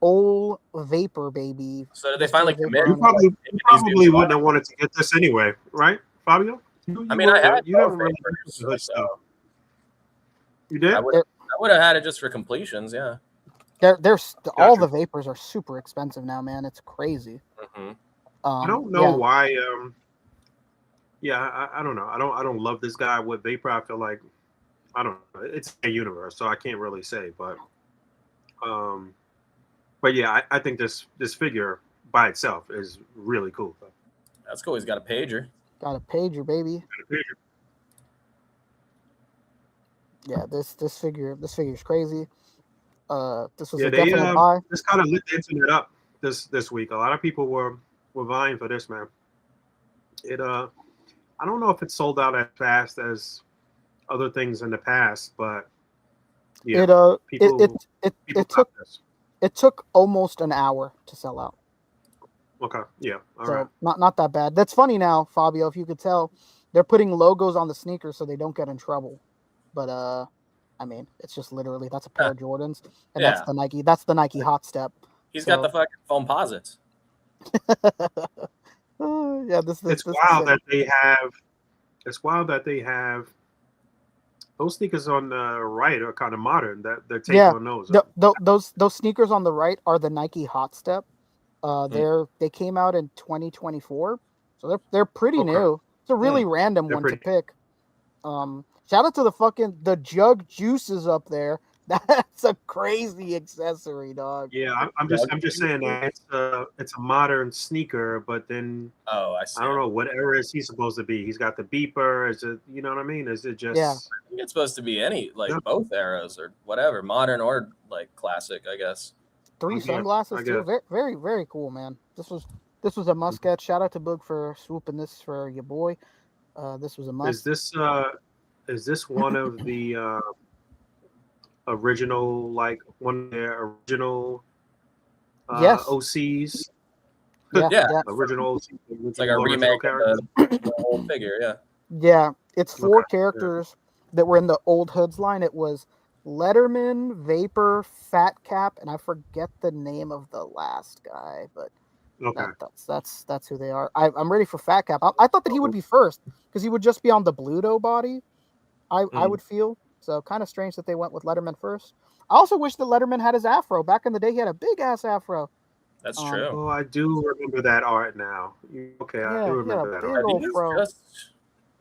Old Vapor, baby. So did they Mr. finally commit You Vaporoni. to like making these probably dudes wouldn't fun? have wanted to get this anyway, right, Fabio? I mean, I had You both didn't really get papers, the hood so stuff. You I did? would They're, I would have had it just for completions, yeah. all Gotcha. the vapors are super expensive now, man. It's crazy. Hmm. I don't know Yeah, why. Yeah, I don't know. I don't love this guy with Vapor. I feel like I don't know. It's a universe, so I can't really say. Um, but yeah, I think this figure by itself is really cool. That's cool. He's got a pager. got a pager, baby. Yeah, this figure's crazy. This was Yeah, a they definite buy. just kind of lit the internet up this week. A lot of people were vying for this, man. It I don't know if it sold out as fast as other things in the past, but yeah, It uh it it people it, people it got took this. it took almost an hour to sell out. Okay, yeah, all right. So not that bad. That's funny now, Fabio, if you could tell, they're putting logos on the sneakers so they don't get in trouble. But I mean, it's just literally that's a pair of Jordans and Yeah. That's the Nike Hot Step. He's got the So fucking foam posits. yeah, this It's this is wild sick. that they have. It's wild that they have those sneakers on the right are kind of modern. That their take Yeah. on those. Those sneakers on the right are the Nike Hot Step. Mm. They came out in 2024, so they're pretty Okay, new. It's a really Mm. random they're one to pretty. pick. Shout out to the Jug Juices up there. That's a crazy accessory, dog. Yeah, Jug I'm just saying juices? that it's a modern sneaker, but then Oh, I I see. don't know what era is he supposed to be. He's got the beeper. Is it you know what I mean? Is it Yeah, just I think it's supposed to be any yeah? like both eras or whatever, modern or like classic, I guess. three I guess sunglasses I too. guess. Very cool, man. This was a must get. Shout out to Boog for swooping this for your boy. This was a Is must. this one of the original like one of their original Yes, OCs? yeah, Yeah, yeah, Original OC, it's like a original remake of characters. the old figure. Yeah. yeah. It's Okay. four Yeah. characters that were in the old Hoods line. It was Letterman, Vapor, Fat Cap, and I forget the name of the last guy, but Okay. that's who they are. I'm ready for Fat Cap. I thought that he would be first because he would just be on the Bluto body. I Mm, would feel so kind of strange that they went with Letterman first. I also wish that Letterman had his afro. Back in the day, he had a big ass afro. that's Um, true. Oh, I do remember that art now. Okay, I do yeah, he had a remember that big Are art. old these fro. just?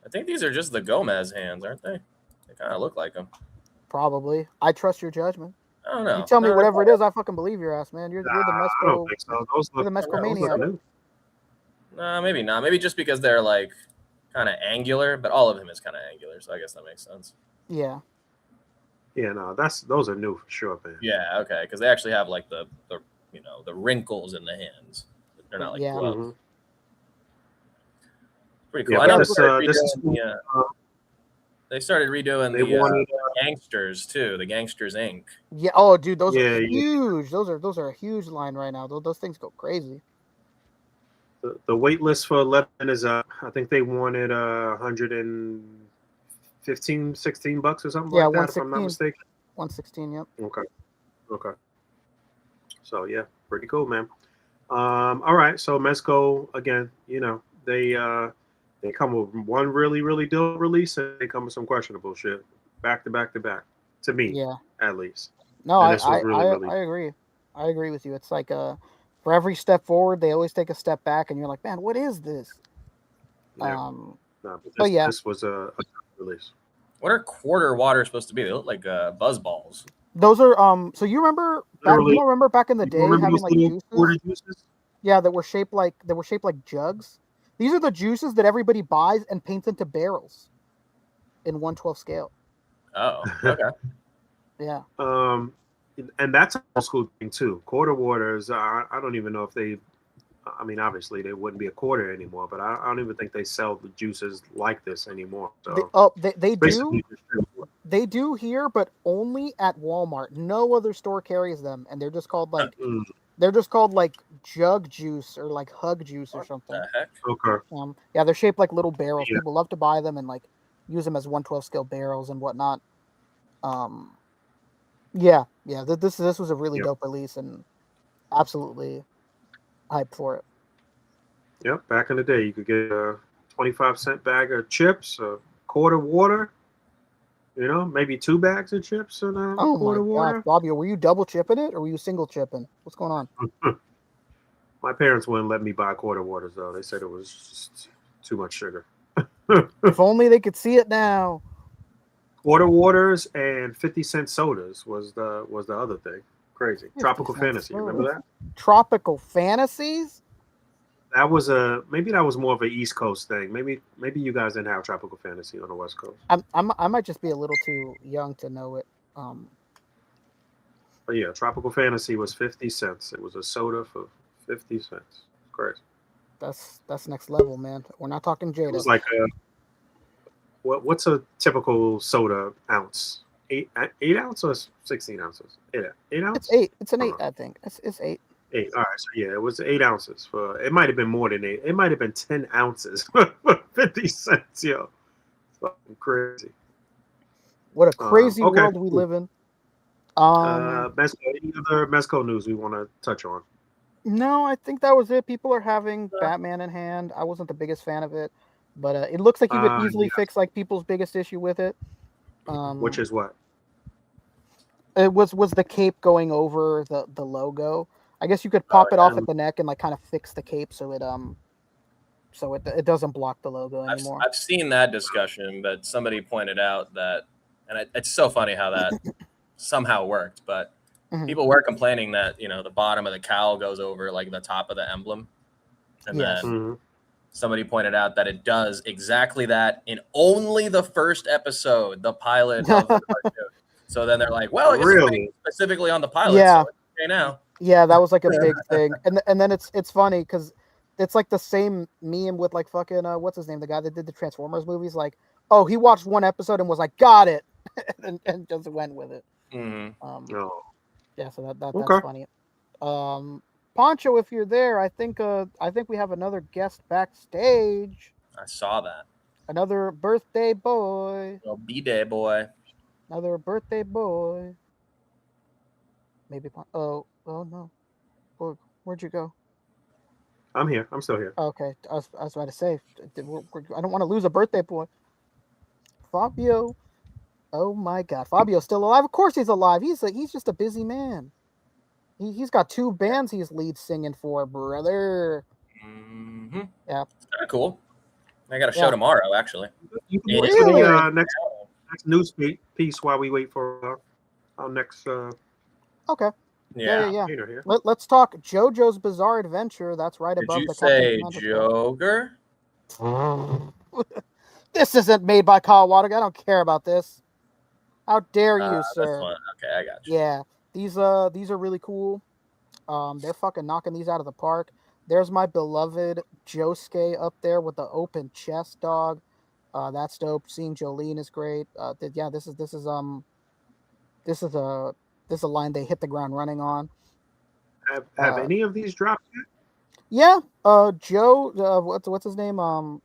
I think these are just the Gomez hands, aren't they? They kind of look like them. Probably. I trust your judgment. I don't You know. tell me No, they're whatever it is, I fucking believe your ass, man. You're the Nah, I don't Mesco. think so. You're the Mesco Those look maniac. new. no, maybe not. Maybe just because they're like kind of angular, but all of him is kind of angular, so I guess that makes sense. Yeah, Yeah, no, those are new for sure, man. Yeah, okay, because they actually have like the the wrinkles in the hands. They're not like yeah, gloves. Hmm. Pretty Yeah, cool. I but know this is cool. they started redoing They the wanted, gangsters too, the Gangsters Inc. yeah. Oh, dude, those are yeah, yeah. huge. Those are a huge line right now. Those things go crazy. The wait list for 11 is I think they wanted 115, 16 bucks or something Yeah, like that, if I'm not mistaken. 116. Yep. Okay, okay. So yeah, pretty cool, man. All right, so Mezco again. You know they come with one really dope release, and they come with some questionable shit back to back to back. To me, Yeah. at least. No, And this was really I agree. I agree with you. It's like for every step forward, they always take a step back, and you're like, man, what is this? yeah. Um, No, but but yeah, this was a release. What are quarter water supposed to be? They look like buzz balls. those are So you remember back? You Literally, don't remember back in the you day remember having those like little juices? quarter juices? Yeah, that were shaped like jugs. These are the juices that everybody buys and paints into barrels in 1/12 scale. Oh, okay. Yeah. um, and that's an old school thing too. Quarter waters. I don't even know if they I mean, obviously they wouldn't be a quarter anymore, but I don't even think they sell the juices like this anymore. They, So oh, they do. basically, just They do here, but only at Walmart. No other store carries them, and mm, they're just called like jug juice or like hug juice or What something. the heck? okay, Yeah, they're shaped like little barrels. yeah, People love to buy them and like use them as 112 scale barrels and whatnot. Um, yeah. This was a really yep, dope release and absolutely hyped for it. yep. Back in the day, you could get a 25-cent bag of chips, a quart of water. Maybe 2 bags of chips and a Oh quart my of god, water. Fabio, were you double chipping it or were you single chipping? What's going on? My parents wouldn't let me buy quart of waters though. They said it was just too much sugar. If only they could see it now. Quarter waters and 50-cent sodas was the other thing. Crazy. 50 Tropical cents Fantasy. Remember soda. that? Tropical Fantasies? Maybe that was more of an East Coast thing. Maybe you guys didn't have Tropical Fantasy on the West Coast. I might just be a little too young to know it. But yeah, Tropical Fantasy was 50 cents. It was a soda for 50 cents. Crazy. That's next level, man. We're not talking It Jada. was like what's a typical soda ounce? 8 ounce or 16 ounces? 8 ounce? It's an I don't eight, know. I think. It's eight. 8. All right. So yeah, it was 8 ounces for. It might have been more than 8. It might have been 10 ounces for 50 cents. Yo, fucking crazy. What a crazy Okay. world we Cool. live in. Um, Any other Mezco news we want to touch on? no, I think that was it. People are having Batman in hand. I wasn't the biggest fan of it, but it looks like you could easily Yes. fix like people's biggest issue with it. Which Um, is what? it was the cape going over the logo. I guess you could Oh pop it yeah. off at the neck and like kind of fix the cape so it doesn't block the logo anymore. I've seen that discussion, but somebody pointed out that, and it's so funny how that somehow worked. But Mhm. people were complaining that the bottom of the cowl goes over like the top of the emblem, and Yes. then Mm-hmm. somebody pointed out that it does exactly that in only the first episode, the pilot of the cartoon. So then they're like, well, I guess it's based Really? specifically on the pilot, Yeah. so it's okay now. Yeah, that was like a big thing, and then it's funny because it's like the same meme with like fucking what's his name, the guy that did the Transformers movies. Like, oh, he watched one episode and was like, got it, and just went with it. Mm-hmm. No. Yeah, so that's Okay. funny. Poncho, if you're there, I think we have another guest backstage, I saw that. another birthday boy, Well, B-Day boy. another birthday boy. Maybe oh no, where'd you go? I'm here. I'm still here. Okay, I was about to say, I don't want to lose a birthday boy. Fabio, oh my God, Fabio's still alive. Of course he's alive. He's just a busy man. He's got two bands he's lead singing for, brother. Mm-hmm. Yeah, It's kind of cool. I got a show yeah. tomorrow, actually. You can It go is to the Really? next news piece while we wait for our next Okay. Yeah. Yeah. painter here. Let's talk JoJo's Bizarre Adventure. That's right Did above you the Captain say Commando Joker? stuff. This isn't made by Kyle Wattick. I don't care about this. How dare you, This sir? one. Okay, I got you. Yeah, these are really cool. They're fucking knocking these out of the park. There's my beloved Josuke up there with the open chest, dog. That's dope. Seeing Jolene is great. Yeah, this is a this is a line they hit the ground running on. Have Uh, any of these dropped yet? yeah. Joe. What's his name? Joe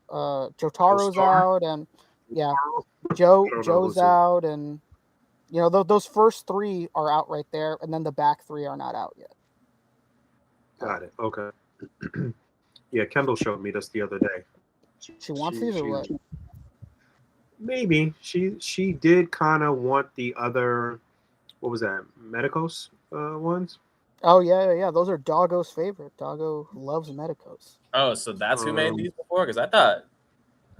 Jotaro's Star? out, and yeah, I don't know Joe's who's it. out, and those first three are out right there, and then the back three are not out yet. Got it. Okay. Yeah, Kendall showed me this the other day. She wants She these or what? maybe she did kind of want the other, what was that, Medicos ones. Oh yeah. Those are Doggo's favorite. Doggo loves Medicos. Oh, so that's who made Um, these before? Because I thought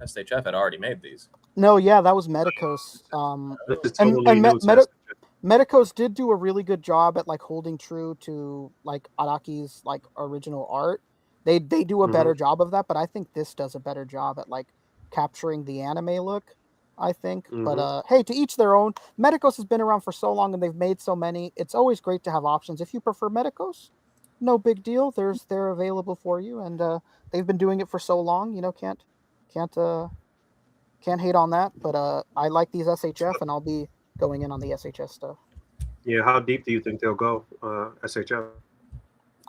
SHF had already made these. No, yeah, that was Medicos. this is And totally new to us. Medicos did do a really good job at like holding true to like Araki's like original art. They do a Hmm. better job of that, but I think this does a better job at like capturing the anime look. I think, but Hmm. hey, to each their own. Medicos has been around for so long, and they've made so many. It's always great to have options. If you prefer Medicos, no big deal. They're available for you, and they've been doing it for so long. Can't can't hate on that. But I like these SHF, and I'll be going in on the SHS stuff. Yeah, how deep do you think they'll go? SHF.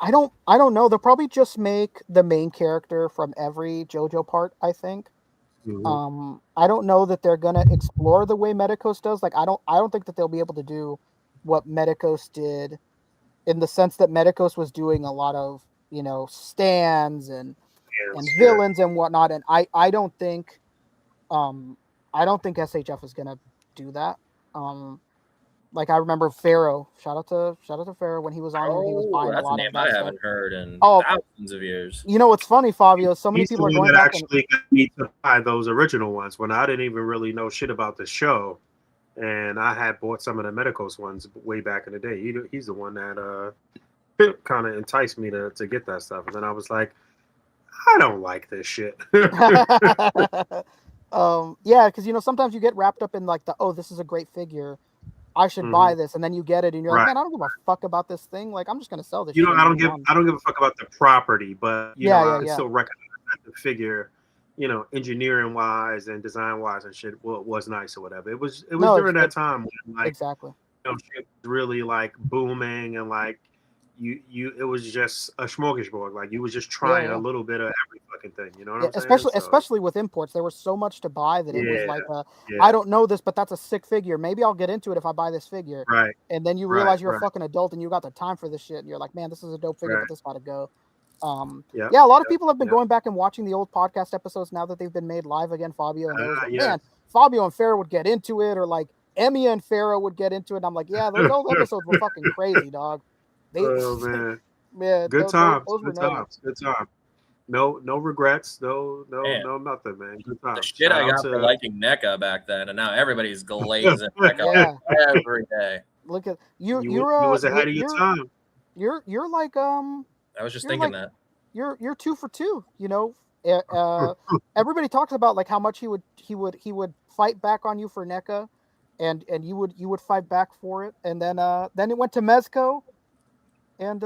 I don't know. They'll probably just make the main character from every JoJo part, I think. Hmm. I don't know that they're gonna explore the way Medicos does. Like I don't think that they'll be able to do what Medicos did in the sense that Medicos was doing a lot of, stands and Yes, yeah. villains and whatnot. And um I don't think SHF is gonna do that. Like I remember Pharaoh. Shout out to Pharaoh when he was on here. He was Oh, buying a that's a lot of name I that stuff. haven't heard in Oh, thousands of years. what's funny, Fabio? So many He's the people are one going that back and actually got me to buy those original ones when I didn't even really know shit about the show, and I had bought some of the Medicos ones way back in the day. He's the one that kind of enticed me to get that stuff, and then I was like, I don't like this shit. yeah, because sometimes you get wrapped up in like this is a great figure, I should buy Hmm. this, and then you get it and you're like, Right. man, I don't give a fuck about this thing. Like I'm just gonna sell this shit and move on. I don't give a fuck about the property, but Yeah, yeah, I yeah. still recognize that the figure, engineering wise and design wise and shit was nice or whatever. It was No, during that time when like exactly. shit was really like booming and like you it was just a smorgasbord. Like you was just Yeah, trying a yeah. little bit of every fucking thing. You know what Yeah, I'm saying? especially So especially with imports, there was so much to buy that it was yeah, like, I yeah, don't know this, but that's a sick figure. Maybe I'll get into it if I buy this figure. right, And then you right, realize you're a right, fucking adult and you got the time for this shit, and you're like, man, this is a dope figure, right. but this gotta go. Yep, Yeah, a lot of yep, people have been yep. going back and watching the old podcast episodes now that they've been made live again, Fabio, and they was like, Yes. man, Fabio and Farrah would get into it, or like Emiya and Farrah would get into it. And I'm like, yeah, those old episodes were fucking crazy, dog. They, Oh man, yeah, good times, those were good nice. times, good times. No regrets. Man, No nothing, man. Good the times. shit Shout I out got for to. liking NECA back then, and now everybody's glazing NECA Yeah, every day. look at you. You was ahead of your time. You're like I was just you're thinking like that. you're 2 for 2. Everybody talks about like how much he would fight back on you for NECA, and you would fight back for it, and then it went to Mezco, and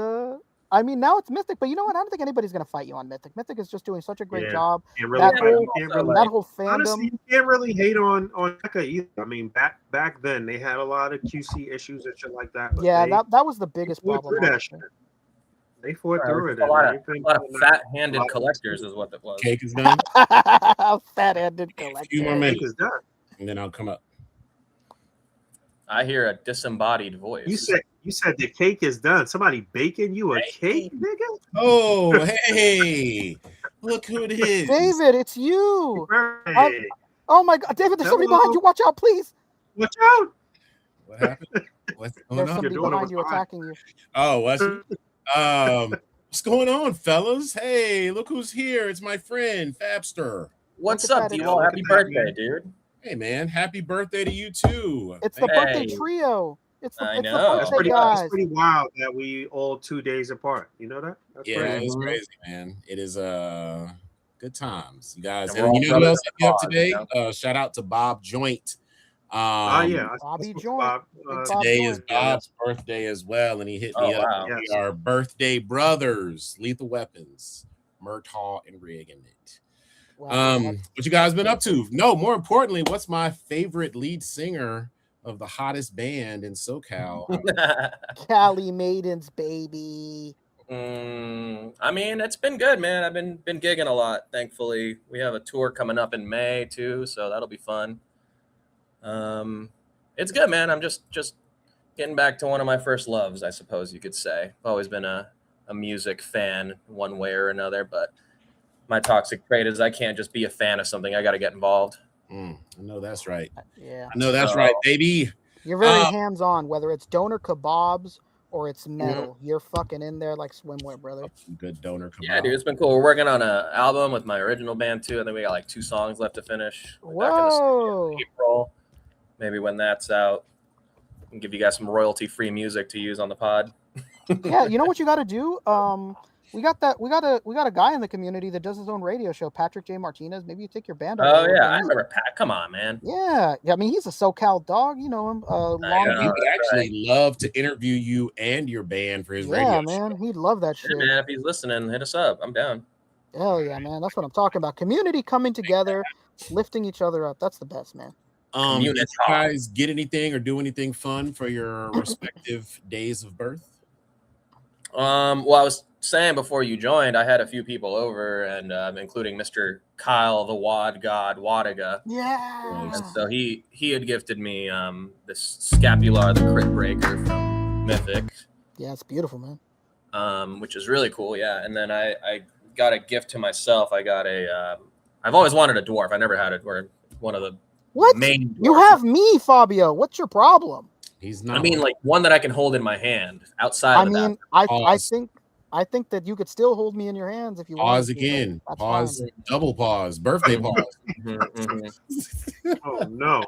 I mean now it's Mythic, but you know what? I don't think anybody's gonna fight you on Mythic. Mythic is just doing such a great Yeah, job. can't really That Yeah, but fight. it's You whole can't also really. that like, whole Honestly, fandom. you can't really hate on NECA either. I mean, back then they had a lot of QC issues and shit like that, but Yeah, that was the they biggest fought problem, through that shit. honestly. They fought it was through just it, and they've been a lot of putting out a fat-handed lot of collectors, stuff. is what it was. Cake is done. Fat-handed A few more collector. Cake minutes, is done. and then I'll come up. I hear a disembodied voice. You said the cake is done. Somebody baking you a cake, nigga? Oh, hey, look who it is. David, it's you. Right. Oh my God, David, there's somebody behind you. Watch out, please. Watch out. What happened? What's going There's on? somebody daughter behind was you behind. attacking you. Oh, was he? What's going on, fellas? Hey, look who's here. It's my friend Fabster. What's Look at up, that, D-Lo? look Happy at that, birthday, man. dude. Hey, man, happy birthday to you too. It's the Thank birthday Hey, trio. It's the I it's the know. that's birthday pretty. Yeah. That's guys. pretty wild that we all 2 days apart. You know that? That's Yeah, crazy. it's Mhm. crazy, man. It is good times, you guys. And we're And all you know who brothers else in hit me up the cause, today? Shout out to Bob Joint. Yeah, I Bobby spoke to Joint. Bob. Big Bob Today is Joint. Yeah, Bob's birthday as well, and he hit Oh, me up. wow. We yes. are birthday brothers, Lethal Weapons, Murtaugh and Reaganit. Wow, What you guys been pretty up to? No, more importantly, what's my favorite lead singer of the hottest band in SoCal? Cali Maidens, baby. I mean, it's been good, man. I've been gigging a lot, thankfully. We have a tour coming up in May too, so that'll be fun. It's good, man. I'm just getting back to one of my first loves, I suppose you could say. I've always been a music fan one way or another, but my toxic trait is I can't just be a fan of something. I got to get involved. I know that's right. Yeah. I know that's So, right, baby. You're very hands-on, whether it's donor kebabs or it's Mm-hmm. metal. You're fucking in there like swimwear, brother. Some good donor kebab. yeah, dude, it's been cool. We're working on an album with my original band too. I think we got like 2 songs left to finish. We're back in the studio in April. Maybe when that's out, I can give you guys some royalty-free music to use on the pod. Yeah, you know what you got to do? We got a guy in the community that does his own radio show, Patrick J. Martinez. Maybe you take your band up. Oh yeah, I remember Pat. Come on, man. Yeah. I mean, he's a SoCal dog. You know him. I know, He would actually love to interview you and your band for his radio man. show. He'd love that shit. Man, if he's listening, hit us up. I'm down. Hell yeah, man. That's what I'm talking about. Community coming together, lifting each other up. That's the best, man. Did you guys get anything or do anything fun for your respective days of birth? Well, I was saying before you joined, I had a few people over, and including Mr. Kyle, the Wad God Wadaga. Yeah. And so he had gifted me this Scapular, the Crit Breaker from Mythic. Yeah, it's beautiful, man. Which is really cool. Yeah, and then I got a gift to myself. I got a. I've always wanted a dwarf. I never had it. Or one of the main. Dwarves. You have me, Fabio. What's your problem? He's not. I mean, like one that I can hold in my hand outside. I think that you could still hold me in your hands if you want. Pause again. Pause. Fine. Double pause. Birthday pause. Oh no.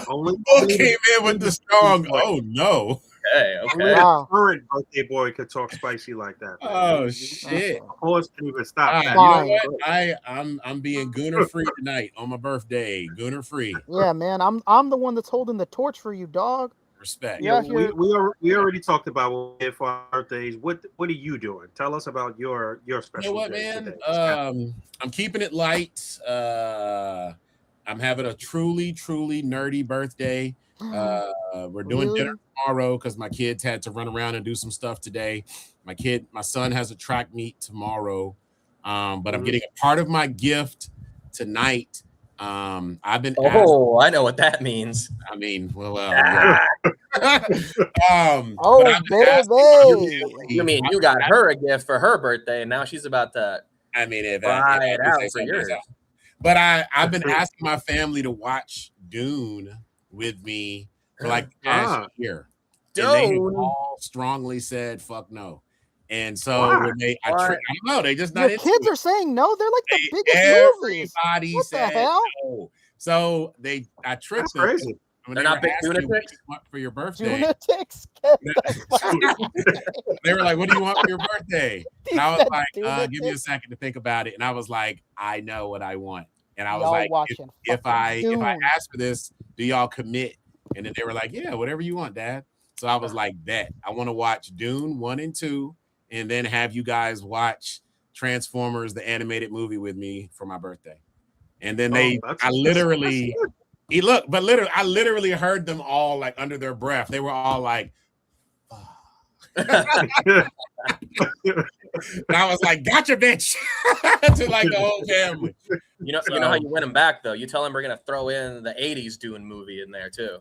Only came in with the strong. Oh no. Okay. Wow. Current birthday boy could talk spicy like that. Man. Oh shit. Pause can even stop. You know what? I'm being gooner free tonight on my birthday. Gooner free. Yeah, man. I'm the one that's holding the torch for you, dog. Respect. Yeah, we already talked about what we did for our birthdays. What are you doing? Tell us about your special. You know what, man? Today. I'm keeping it light. I'm having a truly nerdy birthday. We're doing dinner tomorrow because my kids had to run around and do some stuff today. My son has a track meet tomorrow. But I'm getting a part of my gift tonight. I've been I know what that means. I mean, yeah. Baby. You mean you got her a gift for her birthday and now she's about to buy it out for yours. But I've been asking my family to watch Dune with me for like the past year. And they all strongly said fuck no. And so when I don't know, they just not. Your kids are saying no. They're like the biggest movies. Everybody what said the hell? no. So I tricked them. Crazy. When they're not big lunatics for your birthday. Lunatics. They were like, "What do you want for your birthday?" And I was like, "Give me a second to think about it." And I was like, "I know what I want." And I was like, "If I ask for this, do y'all commit?" And then they were like, "Yeah, whatever you want, Dad." So I was like, "Bet I want to watch Dune 1 and 2." And then have you guys watch Transformers, the animated movie, with me for my birthday. And then I literally heard them all like under their breath. They were all like, oh. And I was like, gotcha, bitch. To like the whole family. You know how you win them back though. You tell them we're gonna throw in the 80s Dune movie in there too.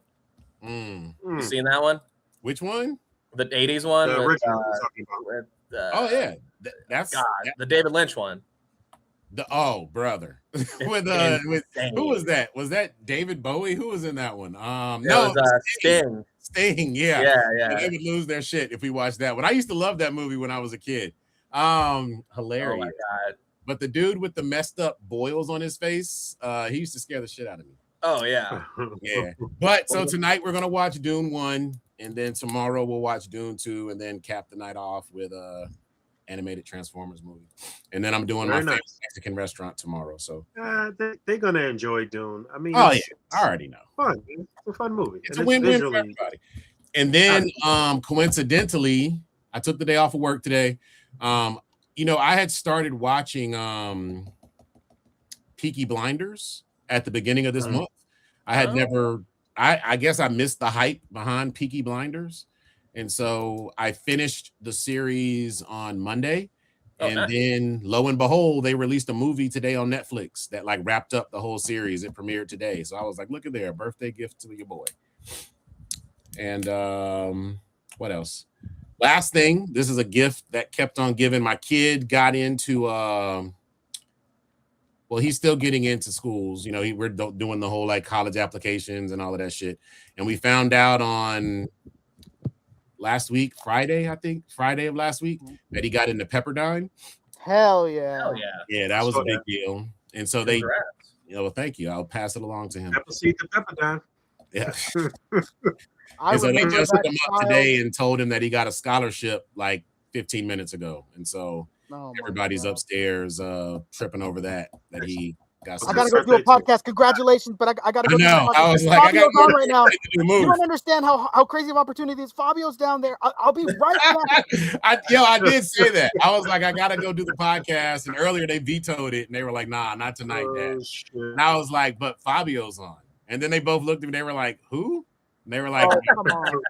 You seen that one? Which one? The 80s one. The original that's the David Lynch one. Brother. with who was that? Was that David Bowie? Who was in that one? No, Sting. Sting, yeah. They would lose their shit if we watched that one. I used to love that movie when I was a kid. Hilarious. Oh my God. But the dude with the messed up boils on his face, he used to scare the shit out of me. Oh yeah. Yeah. But so tonight we're gonna watch Dune 1. And then tomorrow we'll watch Dune 2 and then cap the night off with animated Transformers movie. And then I'm doing my favorite Mexican restaurant tomorrow. So they're gonna enjoy Dune. I mean, I already know. Fun. It's a fun movie. It's a win-win for everybody. And then coincidentally, I took the day off of work today. I had started watching Peaky Blinders at the beginning of this month. I had never. I guess I missed the hype behind Peaky Blinders. And so I finished the series on Monday. Then lo and behold, they released a movie today on Netflix that like wrapped up the whole series. It premiered today. So I was like, look at there, a birthday gift to your boy. And what else? Last thing, this is a gift that kept on giving. My kid got into he's still getting into schools. We're doing the whole like college applications and all of that shit. And we found out on last week, Friday of last week, that he got into Pepperdine. Hell yeah. Yeah, that was a big deal. And so they, thank you. I'll pass it along to him. Apple-seed to Pepperdine. Yeah. And so they just hooked him up today and told him that he got a scholarship like 15 minutes ago, and so Oh, my everybody's God. upstairs tripping over that he got. I gotta go do a podcast. Congratulations, but I gotta go do a know. podcast. I was like, I Fabio's got on right now. to move. You don't understand how crazy of opportunity is. Fabio's down there. I'll be right back. I did say that. I was like, I gotta go do the podcast, and earlier they vetoed it, and they were like, nah, not tonight, Dad. And I was like, but Fabio's on. And then they both looked at me, and they were like, who? And they were like, Oh, come on.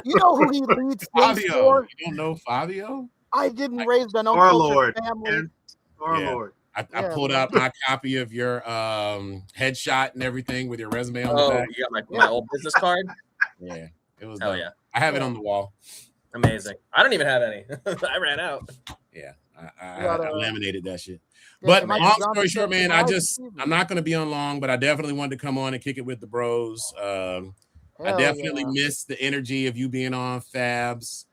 You know who he leads things Fabio. for? You don't know Fabio? I didn't raise an Our uncultured Lord. family. Our Yeah. Lord. I pulled out my copy of your headshot and everything with your resume on the back. You got my old business card? Yeah, it was. Oh, dope. yeah. I have it on the wall. Amazing. I don't even have any. I ran out. Yeah, I laminated that shit. Yeah, But Michael long Johnson story short, said, man, I'm not going to be on long, but I definitely wanted to come on and kick it with the bros. I definitely miss the energy of you being on Fabs.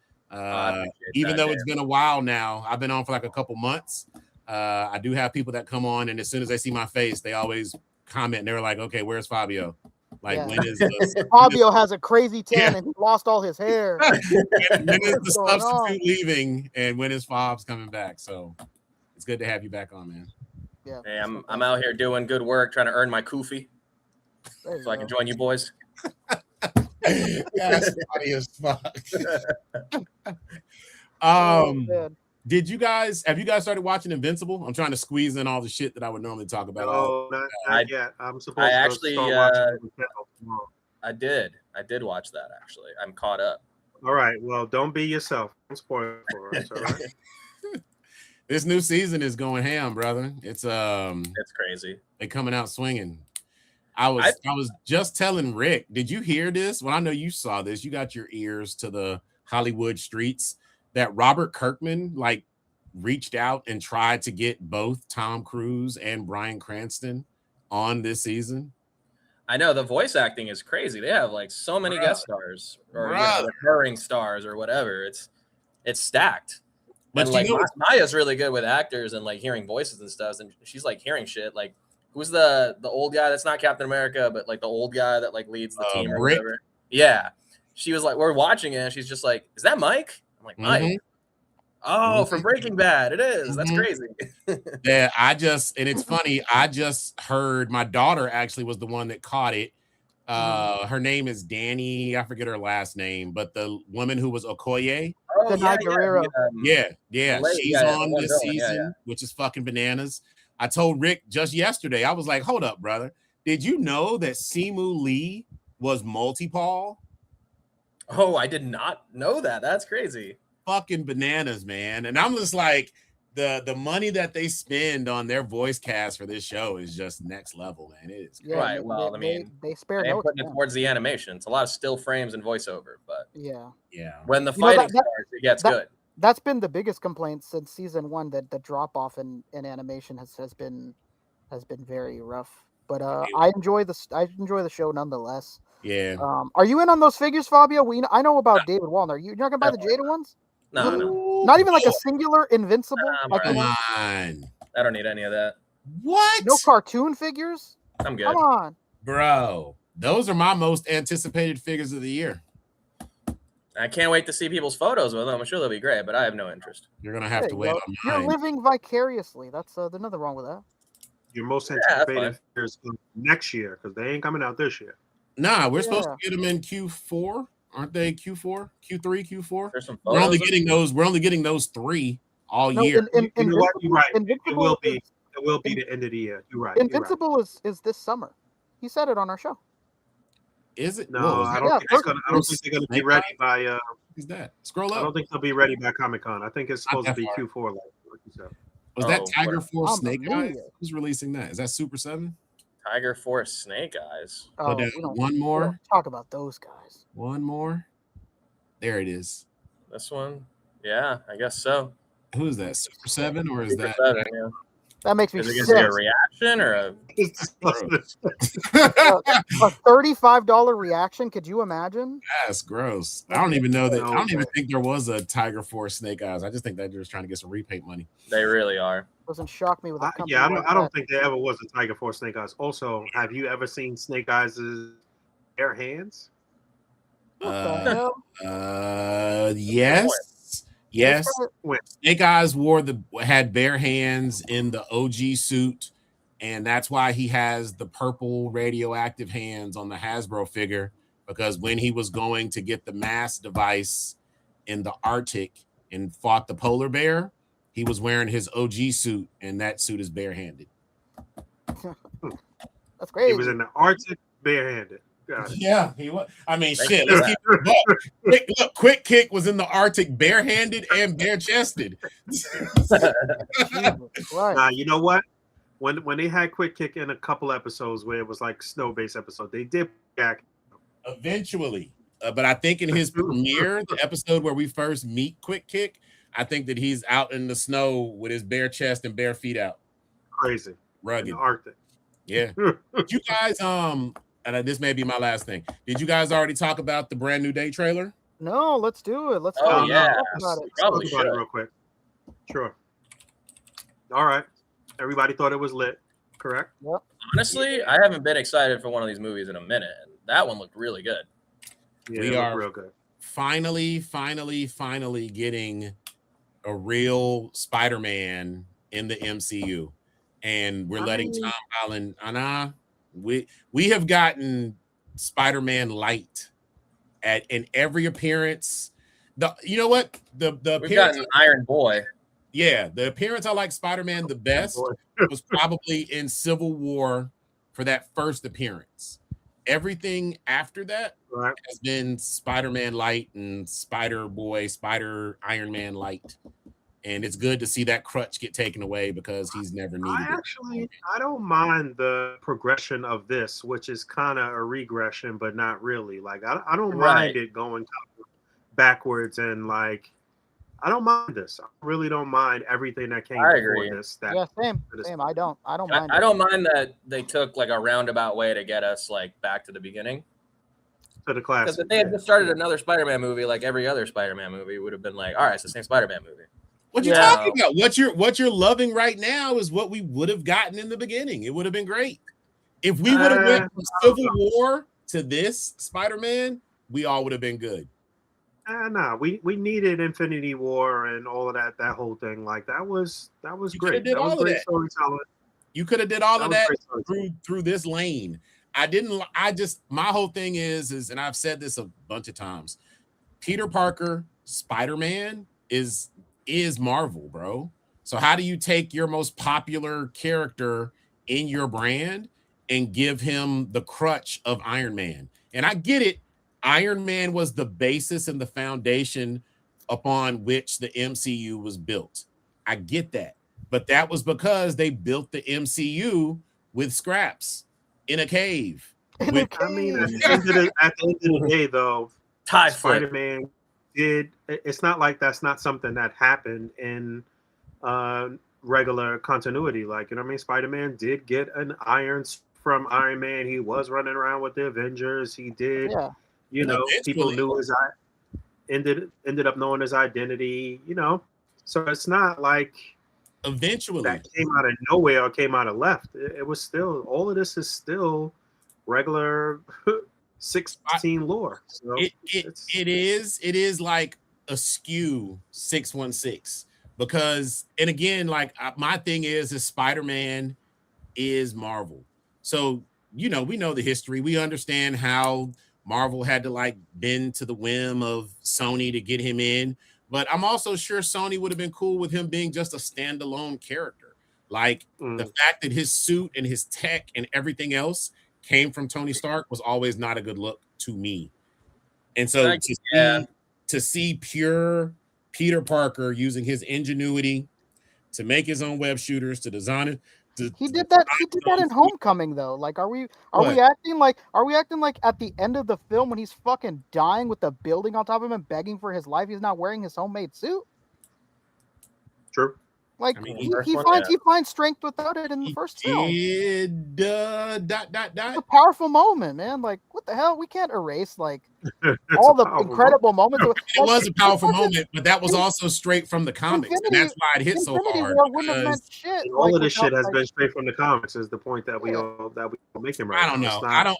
Even though it's been a while now, I've been on for like a couple months. I do have people that come on, and as soon as they see my face, they always comment, and they're like, okay, where's Fabio? Like, when is the Fabio has a crazy tan and he lost all his hair. when is the What's going substitute on? leaving, and when is Fabs coming back? So it's good to have you back on, man. Yeah, hey, I'm out here doing good work, trying to earn my kufi so I can join you boys. That's funny as fuck. Have you guys started watching Invincible? I'm trying to squeeze in all the shit that I would normally talk about. No, not yet. I'm supposed to start watching. I did watch that, actually. I'm caught up. All right. Well, don't be yourself. Don't spoil it for us. All right. This new season is going ham, brother. It's crazy. They coming out swinging. I was just telling Rick, did you hear this? Well, I know you saw this. You got your ears to the Hollywood streets. That Robert Kirkman reached out and tried to get both Tom Cruise and Bryan Cranston on this season. I know the voice acting is crazy. They have so many guest stars or recurring stars or whatever. It's stacked. But and Maya's really good with actors and hearing voices and stuff. And she's hearing shit. Who's the old guy that's not Captain America, but the old guy that leads the team or whatever? Yeah. She was we're watching it, and she's just like, is that Mike? I'm like, Mike. Oh, from Breaking Bad. It is. That's crazy. Yeah, and it's funny. I just heard my daughter actually was the one that caught it. Her name is Danny. I forget her last name, but the woman who was Okoye. Oh, yeah. She's on this season, which is fucking bananas. I told Rick just yesterday, I was like, hold up, brother. Did you know that Simu Lee was multi-Paul? Oh, I did not know that. That's crazy. Fucking bananas, man. And I'm just like, the money that they spend on their voice cast for this show is just next level, man. It is crazy. Right. Well, they spare no putting it towards the animation. It's a lot of still frames and voiceover, but yeah. When the fighting starts, it gets good. That's been the biggest complaint since season 1, that the drop off in animation has been very rough. But I enjoy the show nonetheless. Yeah. Are you in on those figures, Fabio? I know about David Wallner. You're not gonna buy the Jada ones? No. Not even a singular Invincible. Come on. I don't need any of that. What? No cartoon figures? I'm good. Come on, bro. Those are my most anticipated figures of the year. I can't wait to see people's photos with them. I'm sure they'll be great, but I have no interest. You're gonna have to wait on mine. You're living vicariously. There's nothing wrong with that. Your most anticipated figures next year, because they ain't coming out this year. Nah, we're supposed to get them in Q4, aren't they? Q4, Q3, Q4. We're only getting those. We're only getting those 3 all year. You know what? You're right. It will be the end of the year. You're right. Invincible is this summer. He said it on our show. Is it? No, I don't think they're gonna be ready by. Is that? Scroll up. I don't think they'll be ready by Comic-Con. I think it's supposed to be Q4, like you said. Was that Tiger Force Snake Eyes? Who's releasing that? Is that Super 7? Tiger Force Snake Eyes. Oh, one more. We don't talk about those guys. One more. There it is. This one. Yeah, I guess so. Who is that? Super 7 or is that? 7, yeah. That makes me sick. Is it a reaction or a $35 reaction? Could you imagine? That's gross. I don't even know that. I don't even think there was a Tiger Force Snake Eyes. I just think that they're just trying to get some repaint money. They really are. Doesn't shock me with a company. Yeah, I don't think there ever was a Tiger Force Snake Eyes. Also, have you ever seen Snake Eyes' bare hands? What the hell? Yes. Yes, When? Snake Eyes had bare hands in the OG suit, and that's why he has the purple radioactive hands on the Hasbro figure. Because when he was going to get the mass device in the Arctic and fought the polar bear, he was wearing his OG suit, and that suit is barehanded. That's He crazy. was in the Arctic barehanded. Got it. Yeah, he was. I mean, Thank shit. you Let's for keep it a buck. Quick Kick was in the Arctic barehanded and bare chested. Jesus Christ. Nah, you know what? When they had Quick Kick in a couple episodes where it was like snow based episode, they did Jack. Eventually, but I think in his premiere, the episode where we first meet Quick Kick, I think that he's out in the snow with his bare chest and bare feet out, Crazy in rugged. the Arctic. Yeah. Did you guys and this may be my last thing. Did you guys already talk about the Brand New Day trailer? No, let's do it. Let's Oh, talk yeah. about it. Let's Probably talk about it should. real quick. Sure. All right. Everybody thought it was lit, correct? Yep. Honestly, I haven't been excited for one of these movies in a minute. And that one looked really good. Yeah, We it looked are real good. finally getting a real Spider-Man in the MCU. And we're letting Tom Holland we have gotten Spider-Man light in every appearance. You know what? The We've appearance, gotten Iron Boy. yeah, the appearance I like Spider-Man the best was probably in Civil War for that first appearance. Everything after that Right. has been Spider-Man light and Spider-Boy, Spider Iron Man light. And it's good to see that crutch get taken away because he's never needed it. I don't mind the progression of this, which is kind of a regression, but not really. Like I don't mind it going backwards, and like I don't mind this. I really don't mind everything that came before this. Yeah, same. I don't mind. I don't mind that they took like a roundabout way to get us like back to the beginning. To the classic. Because if they had just started another Spider-Man movie, like every other Spider-Man movie, would have been like, all right, it's the same Spider-Man movie. What you talking about? What you're loving right now is what we would have gotten in the beginning. It would have been great if we would have went from Civil War to this Spider-Man. We all would have been good. Nah, we needed Infinity War and all of that whole thing. Like that was great. That was great storytelling. You could have did all of that through this lane. My whole thing is, and I've said this a bunch of times, Peter Parker, Spider-Man is Marvel, bro. So how do you take your most popular character in your brand and give him the crutch of Iron Man? And I get it. Iron Man was the basis and the foundation upon which the MCU was built. I get that. But that was because they built the MCU with scraps in a cave. I mean, at the end of the day, though, Spider-Man did. It's not like that's not something that happened in regular continuity. Like, you know what I mean? Spider-Man did get an iron from Iron Man. He was running around with the Avengers. He did. Yeah. You know, people knew ended up knowing his identity. You know, so it's not like eventually that came out of nowhere or came out of left. It was still, all of this is still regular 16 lore. So it is like a skew 616 because, and again, like my thing is Spider-Man is Marvel. So, you know, we know the history. We understand how Marvel had to like bend to the whim of Sony to get him in. But I'm also sure Sony would have been cool with him being just a standalone character. Like the fact that his suit and his tech and everything else came from Tony Stark was always not a good look to me. And so to see pure Peter Parker using his ingenuity to make his own web shooters, to design it. He did that in Homecoming though. Like, are we acting like at the end of the film when he's fucking dying with the building on top of him and begging for his life, he's not wearing his homemade suit? True. Like, I mean, he finds strength without it in the first film. It's a powerful moment, man. Like, what the hell? We can't erase like all the incredible moments. It was a powerful moment, but that was also straight from the comics, and that's why it hit so hard. Wouldn't have meant shit. All of this shit has been straight from the comics. Is the point that we all making right now. I don't know.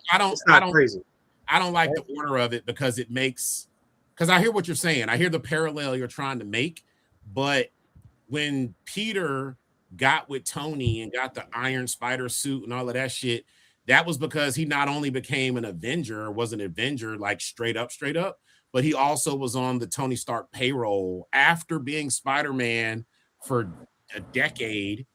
I don't It's not crazy. I don't like the order of it because it makes because I hear what you're saying. I hear the parallel you're trying to make, but when Peter got with Tony and got the Iron Spider suit and all of that shit, that was because he not only became an Avenger, was an Avenger like straight up, but he also was on the Tony Stark payroll after being Spider-Man for a decade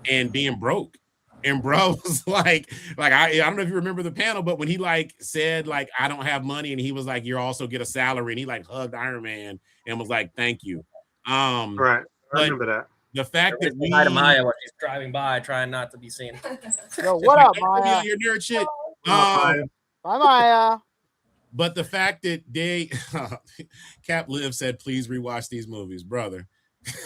and being broke. And bro was like I don't know if you remember the panel, but when he like said like I don't have money, and he was like, you also get a salary, and he like hugged Iron Man and was like, thank you. Right. I But remember that. the fact that we Hi to Maya when she's driving by, trying not to be seen. Yo, what up, don't be Maya? on your nerd shit. Maya. Bye, Maya. But the fact that they Cap Liv said, please rewatch these movies, brother.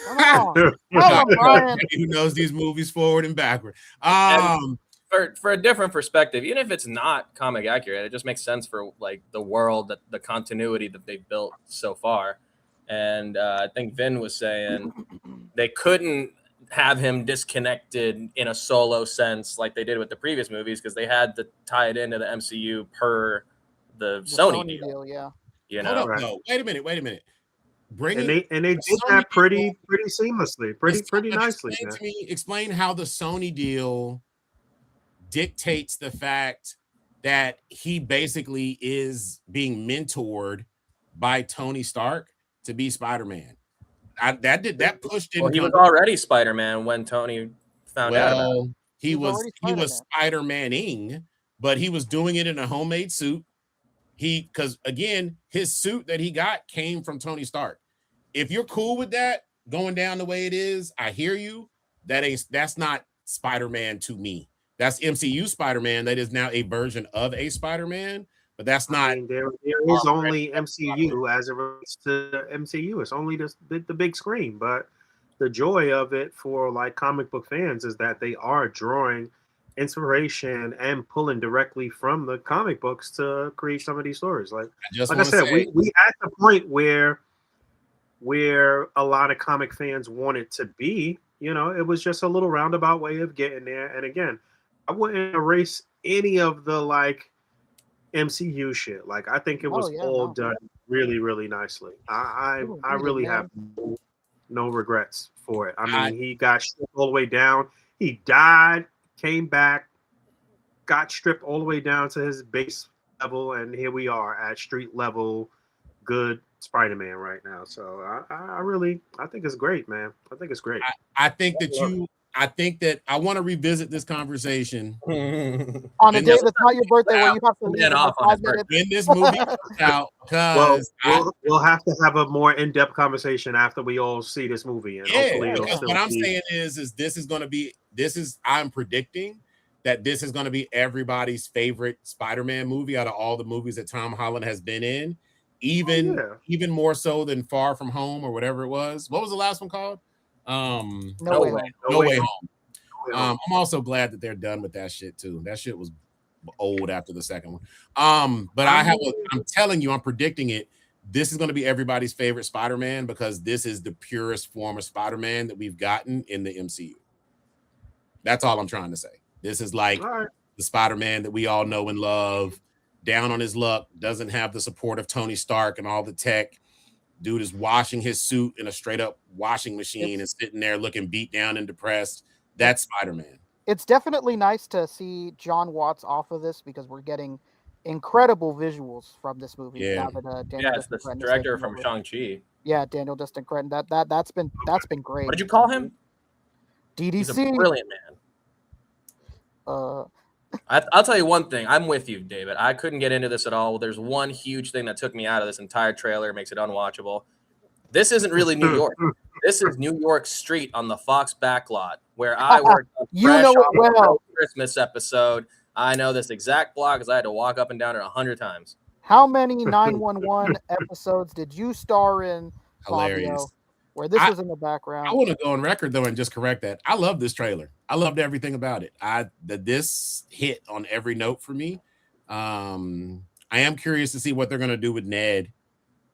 Come on. Tell him, Brian. Who knows these movies forward and backward. And for a different perspective, even if it's not comic accurate, it just makes sense for like the world, that the continuity that they've built so far. And I think Vin was saying they couldn't have him disconnected in a solo sense like they did with the previous movies, because they had to tie it into the MCU per the Sony deal. Yeah. You Hold know, up, no. Wait a minute. Bring And it. they did Sony that pretty deal- seamlessly, pretty nicely. Explain how the Sony deal dictates the fact that he basically is being mentored by Tony Stark to be Spider-Man. That pushed in. Well, he was already Spider-Man when Tony found out about it. He was Spider-Maning, but he was doing it in a homemade suit. Because again, his suit that he got came from Tony Stark. If you're cool with that going down the way it is, I hear you. That's not Spider-Man to me. That's MCU Spider-Man. That is now a version of a Spider-Man, but that's not. I mean, there is only MCU as it relates to MCU. It's only the big screen, but the joy of it for like comic book fans is that they are drawing inspiration and pulling directly from the comic books to create some of these stories. Like I said, we at the point where a lot of comic fans want it to be. You know, it was just a little roundabout way of getting there. And again, I wouldn't erase any of the like MCU shit. Like I think it was done really, really nicely. I really have no regrets for it. I mean, he got stripped all the way down. He died, came back, got stripped all the way down to his base level, and here we are at street level, good Spider-Man right now. So I think it's great, man. I think it's great. I think that I want to revisit this conversation on a day that's not your birthday, where you have to leave off in 5 minutes. when this movie comes out. Because we'll have to have a more in-depth conversation after we all see this movie. And hopefully because what I'm saying is I'm predicting that this is going to be everybody's favorite Spider-Man movie out of all the movies that Tom Holland has been in, even more so than Far From Home or whatever it was. What was the last one called? No Way Home. I'm also glad that they're done with that shit too. That shit was old after the second one. But I'm telling you, I'm predicting it. This is going to be everybody's favorite Spider-Man because this is the purest form of Spider-Man that we've gotten in the MCU. That's all I'm trying to say. This is like the Spider-Man that we all know and love, down on his luck, doesn't have the support of Tony Stark and all the tech. Dude is washing his suit in a straight up washing machine and sitting there looking beat down and depressed. That's Spider-Man. It's definitely nice to see John Watts off of this because we're getting incredible visuals from this movie. Yeah, now that, Daniel it's the director from Shang-Chi. Yeah, Daniel Destin Cretton. That's been great. What did you call him? DDC. He's a brilliant man. I'll tell you one thing. I'm with you, David. I couldn't get into this at all. There's one huge thing that took me out of this entire trailer, makes it unwatchable. This isn't really New York. This is New York Street on the Fox backlot where I worked on well. Christmas episode. I know this exact block because I had to walk up and down it 100 times. How many 911 episodes did you star in, Hilarious. Fabio, where this was in the background? I want to go on record though and just correct that. I love this trailer. I loved everything about it. This hit on every note for me. I am curious to see what they're going to do with Ned.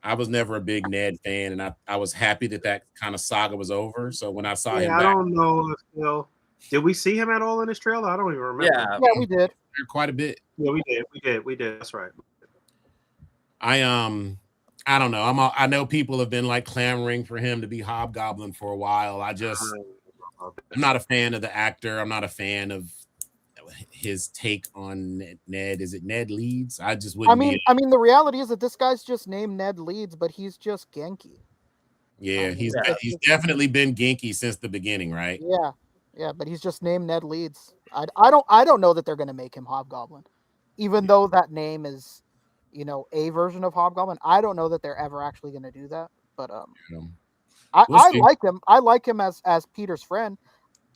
I was never a big Ned fan, and I was happy that kind of saga was over. So when I saw him, I don't know if did we see him at all in this trailer? I don't even remember. Yeah, we did quite a bit. Yeah, we did. That's right. I don't know. I know people have been like clamoring for him to be Hobgoblin for a while. I'm not a fan of the actor. I'm not a fan of his take on Ned. Is it Ned Leeds? I just wouldn't be. The reality is that this guy's just named Ned Leeds, but he's just Genki. Yeah, he's definitely been Genki since the beginning, right? Yeah, but he's just named Ned Leeds. I don't know that they're gonna make him Hobgoblin, even though that name is, a version of Hobgoblin. I don't know that they're ever actually gonna do that. But I like him. I like him as Peter's friend.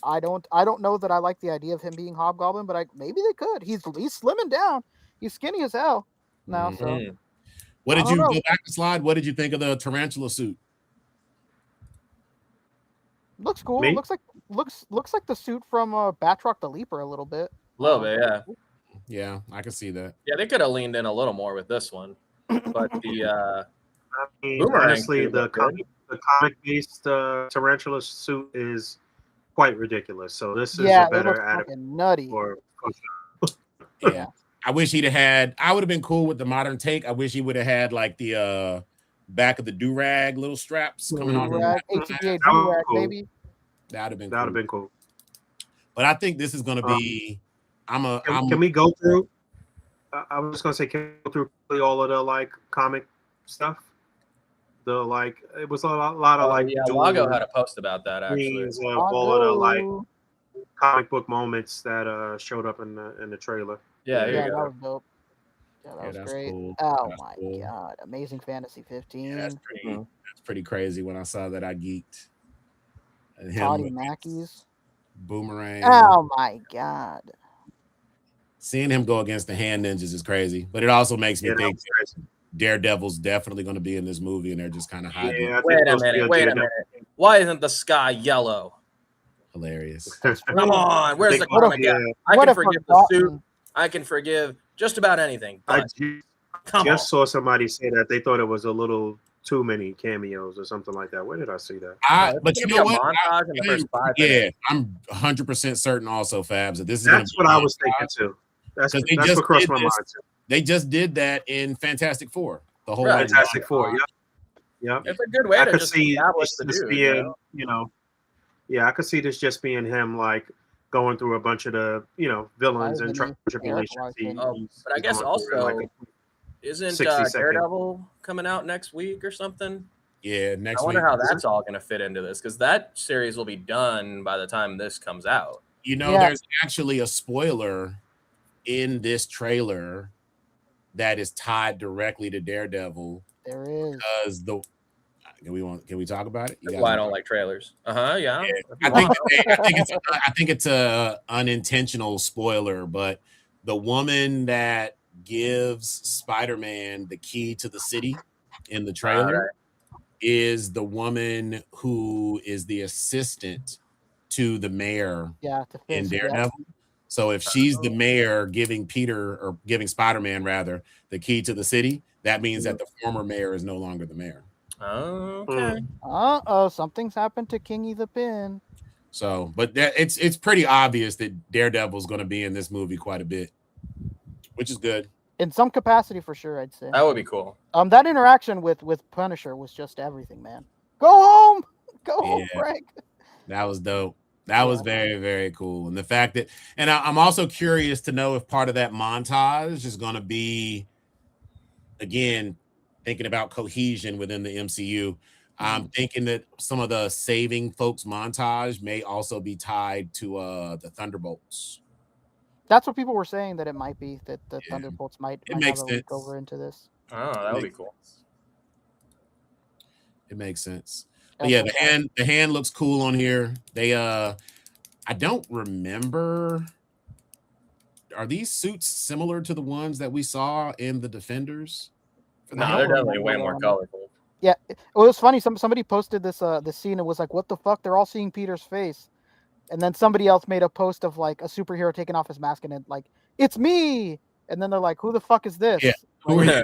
I don't know that I like the idea of him being Hobgoblin, but maybe they could. He's slimming down. He's skinny as hell now. So what did you go back to slide? What did you think of the tarantula suit? Looks cool. Me? Looks like the suit from Batroc the Leaper a little bit. A little bit, yeah. Yeah, I can see that. Yeah, they could have leaned in a little more with this one, but the honestly, the comic-based tarantula suit is quite ridiculous. So this is a better adaptation. Nutty. Yeah, I wish he'd have had. I would have been cool with the modern take. I wish he would have had like the back of the do-rag little straps coming off. A.C.B.A. do-rag, baby. That'd have been cool. But I think this is going to be. Can we go through? I was just going to say, can we go through all of the like comic stuff? It was a lot of like. Yeah, Lago had a post about that actually. All of the like comic book moments that showed up in the trailer. Yeah, that was dope. Yeah, that was great. Cool. Oh my god, Amazing Fantasy 15. Yeah, that's pretty crazy. When I saw that, I geeked. Toddy Mackey's Boomerang. Oh my god. Seeing him go against the Hand Ninjas is crazy, but it also makes me think Daredevil's definitely going to be in this movie, and they're just kind of hiding. Yeah, wait a minute. Why isn't the sky yellow? Hilarious. Come on, where's the comic? I can forgive the suit. I can forgive just about anything. I just saw somebody say that they thought it was a little too many cameos or something like that. Where did I see that? But you know what? I'm 100% certain also, Fabs, that this is. That's what I was thinking too. That's what crossed my mind too. They just did that in Fantastic Four. The whole Fantastic Four. Yeah. It's a good way to just establish the dude. I could see this just being him like going through a bunch of the villains and tribulations. But I guess also isn't Daredevil coming out next week or something? Yeah, next week. I wonder how that's all going to fit into this, because that series will be done by the time this comes out. There's actually a spoiler in this trailer that is tied directly to Daredevil. There is. Because can we talk about it? That's why I don't like trailers. Yeah. I think it's a unintentional spoiler, but the woman that gives Spider-Man the key to the city in the trailer is the woman who is the assistant to the mayor in Daredevil. So if she's the mayor giving Spider-Man rather the key to the city, that means that the former mayor is no longer the mayor. Oh, okay. Something's happened to Kingy the Pin. So, but it's pretty obvious that Daredevil's going to be in this movie quite a bit, which is good. In some capacity, for sure, I'd say. That would be cool. That interaction with Punisher was just everything, man. Go home, home, Frank. That was dope. That was very, very cool. And the fact that, and I'm also curious to know if part of that montage is going to be, again, thinking about cohesion within the MCU. I'm thinking that some of the saving folks montage may also be tied to the Thunderbolts. That's what people were saying, that it might be, that the Thunderbolts might have a link over into this. Oh, that would be cool. It makes sense. But yeah, the hand looks cool on here. They I don't remember. Are these suits similar to the ones that we saw in the Defenders? No, they're definitely way more colorful. Yeah, it was funny. Somebody posted this scene and was like, "What the fuck? They're all seeing Peter's face." And then somebody else made a post of like a superhero taking off his mask and it like, "It's me." And then they're like, "Who the fuck is this?" Yeah. Who are you?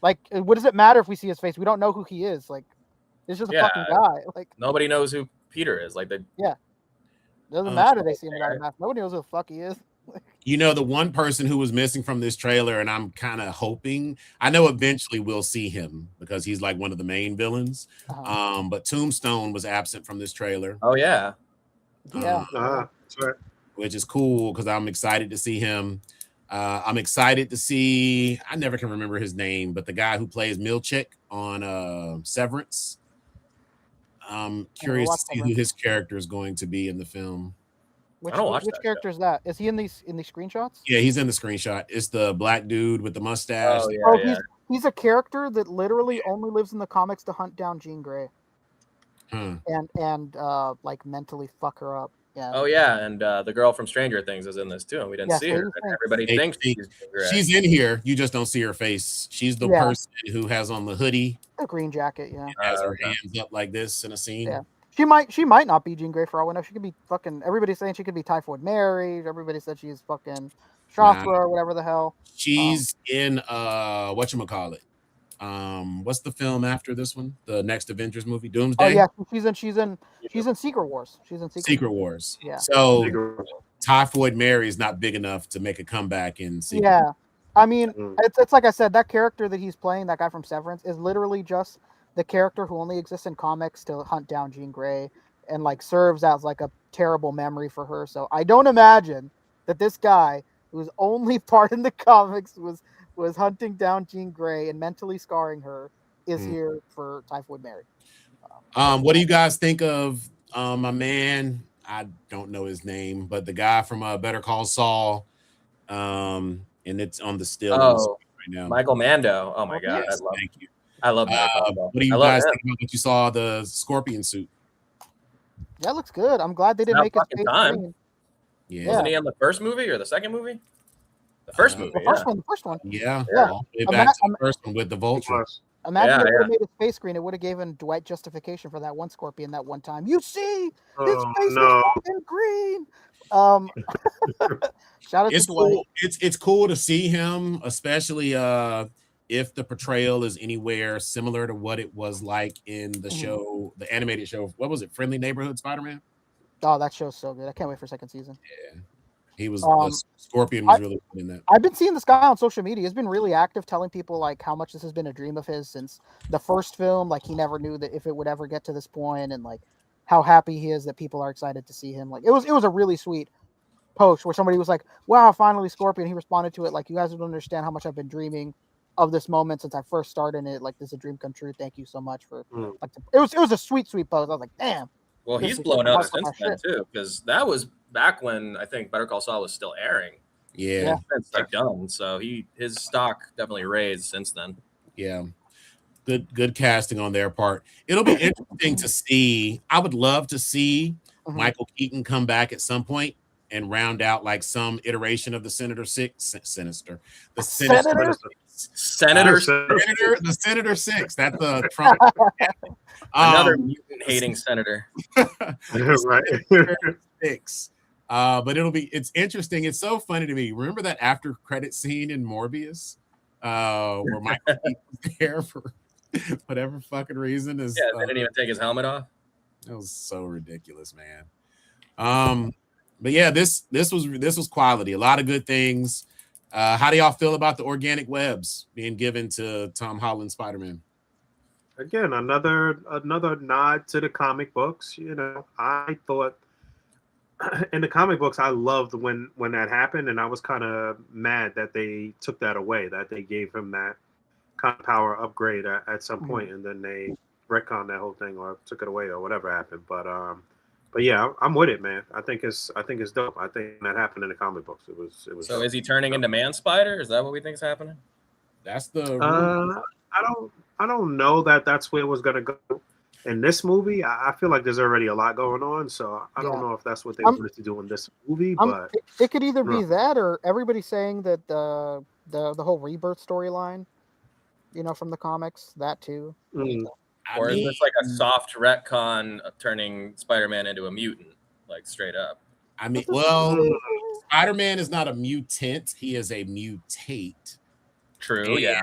Like, what does it matter if we see his face? We don't know who he is. Like, it's just a fucking guy. Like, nobody knows who Peter is. Like, doesn't matter. They see him without a mask. Nobody knows who the fuck he is. You know, the one person who was missing from this trailer, and I'm kind of hoping, I know eventually we'll see him because he's like one of the main villains. But Tombstone was absent from this trailer. Oh yeah. Yeah. That's right. Which is cool because I'm excited to see him. I'm excited to see, I never can remember his name, but the guy who plays Milchick on Severance. I'm curious to see who his character is going to be in the film. I don't watch Which that character is that? Is he in these screenshots? Yeah, he's in the screenshot. It's the black dude with the mustache. Oh yeah, Oh, yeah. he's a character that literally only lives in the comics to hunt down Jean Grey and like mentally fuck her up. Yeah. Oh yeah, and the girl from Stranger Things is in this too, and we didn't see her. And everybody thinks she's in here. You just don't see her face. She's the person who has on the hoodie, the green jacket. Yeah, has her hands up like this in a scene. Yeah, she might not be Jean Grey for all we know. She could be fucking. Everybody's saying she could be Typhoid Mary. Everybody said she's fucking Shafra or whatever the hell. She's in whatchamacallit. What's the film after this one? The next Avengers movie, Doomsday. Oh yeah, she's in Secret Wars. She's in Secret Wars. Yeah. So Typhoid Mary is not big enough to make a comeback in Secret. Yeah. I mean, it's like I said, that character that he's playing, that guy from Severance, is literally just the character who only exists in comics to hunt down Jean Grey and like serves as like a terrible memory for her. So I don't imagine that this guy whose only part in the comics was hunting down Jean Grey and mentally scarring her is here for Typhoid Mary. What do you guys think of my man? I don't know his name, but the guy from Better Call Saul. And it's on the still right now. Michael Mando. Oh my god, yes, thank you. I love that. What do you guys think about what you saw the Scorpion suit? That looks good. I'm glad they didn't make his face green. Yeah. Wasn't he in the first movie or the second movie? The first movie. The first one. Yeah. Back to the first one with the Vulture. Imagine if they made his face green. It would have given Dwight justification for that one Scorpion that one time. You see, his face is fucking green. Shout out to Dwight. Cool. It's cool to see him, especially if the portrayal is anywhere similar to what it was like in the show, the animated show. What was it? Friendly Neighborhood Spider-Man. Oh, that show's so good. I can't wait for second season. Yeah. He was Scorpion was really good in that. I've been seeing this guy on social media. He's been really active, telling people like how much this has been a dream of his since the first film. Like he never knew that if it would ever get to this point, and like how happy he is that people are excited to see him. Like it was a really sweet post where somebody was like, "Wow, finally Scorpion." He responded to it like, "You guys don't understand how much I've been dreaming of this moment since I first started it. Like this is a dream come true. Thank you so much for." Like it was a sweet post. I was like, "Damn." Well, he's blown up since then too, because that was back when I think Better Call Saul was still airing. Yeah, it's like done. So his stock definitely raised since then. Yeah, good casting on their part. It'll be interesting to see. I would love to see Michael Keaton come back at some point and round out like some iteration of the Senator Six. The Senator Six. That's the Trump. Another mutant hating senator. Right. Six. But it's interesting. It's so funny to me. Remember that after credit scene in Morbius, where Michael Keaton was there for whatever fucking reason? They didn't even take his helmet off. That was so ridiculous, man. But yeah, this was quality. A lot of good things. How do y'all feel about the organic webs being given to Tom Holland's Spider-Man? Again, another nod to the comic books. You know, I thought in the comic books, I loved when that happened, and I was kind of mad that they took that away, that they gave him that kind of power upgrade at some point, and then they retconned that whole thing or took it away or whatever happened. But yeah, I'm with it, man. I think it's dope. I think that happened in the comic books. It was. So dope. Is he turning into Man Spider? Is that what we think is happening? That's the. I don't know that's where it was gonna go. In this movie, I feel like there's already a lot going on, so I don't know if that's what they wanted to do in this movie. But it could either be that, or everybody's saying that the whole rebirth storyline, from the comics, that too. Or is this like a soft retcon of turning Spider-Man into a mutant, like straight up? I mean, well, Spider-Man is not a mutant; he is a mutate. True. Yeah.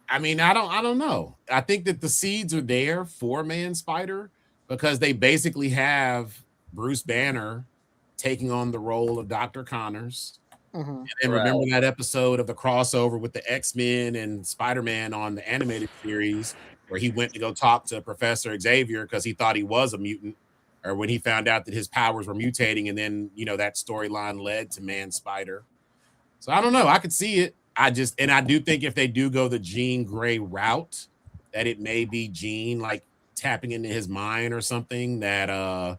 I don't know. I think that the seeds are there for Man Spider because they basically have Bruce Banner taking on the role of Dr. Connors. Mm-hmm. And remember that episode of the crossover with the X-Men and Spider-Man on the animated series where he went to go talk to Professor Xavier because he thought he was a mutant, or when he found out that his powers were mutating, and then that storyline led to Man Spider. So I don't know. I could see it. I do think if they do go the Jean Grey route, that it may be Jean like tapping into his mind or something that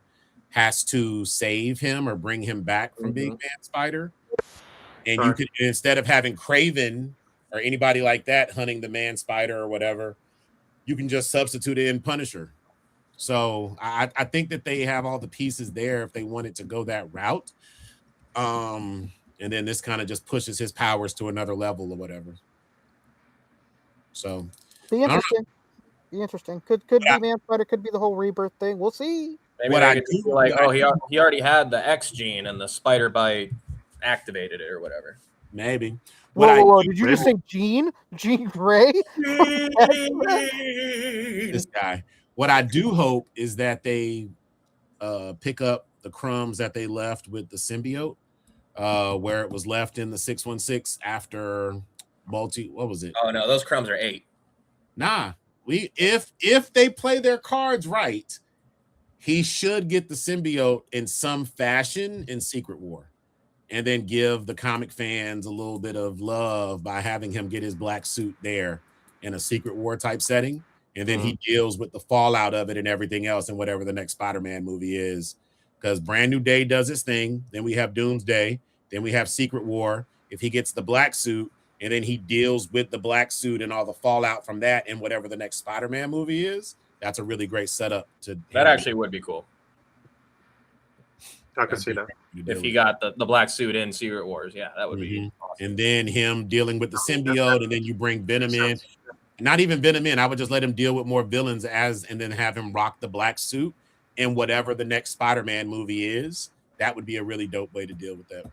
has to save him or bring him back from being Man Spider. And you could, instead of having Craven or anybody like that hunting the Man Spider or whatever, you can just substitute in Punisher. So I think that they have all the pieces there if they wanted to go that route. And then this kind of just pushes his powers to another level or whatever. So be interesting. Be interesting. Could be Man Spider, could be the whole rebirth thing. We'll see. Maybe they could be like, oh, he already had the X gene and the spider bite activated it or whatever. Maybe. Whoa. Did you just say Jean? Jean Grey? This guy. What I do hope is that they pick up the crumbs that they left with the symbiote, where it was left in the 616 after what was it? Oh no, those crumbs are 8. Nah. If they play their cards right, he should get the symbiote in some fashion in Secret War, and then give the comic fans a little bit of love by having him get his black suit there in a Secret War type setting. And then he deals with the fallout of it and everything else in whatever the next Spider-Man movie is. Because Brand New Day does its thing. Then we have Doomsday. Then we have Secret War. If he gets the black suit and then he deals with the black suit and all the fallout from that in whatever the next Spider-Man movie is, that's a really great setup. That actually would be cool. I could see that. If he got the black suit in Secret Wars, yeah, that would be awesome. And then him dealing with the symbiote, and then you bring Venom in. Not even Venom in. I would just let him deal with more villains and then have him rock the black suit in whatever the next Spider-Man movie is. That would be a really dope way to deal with that.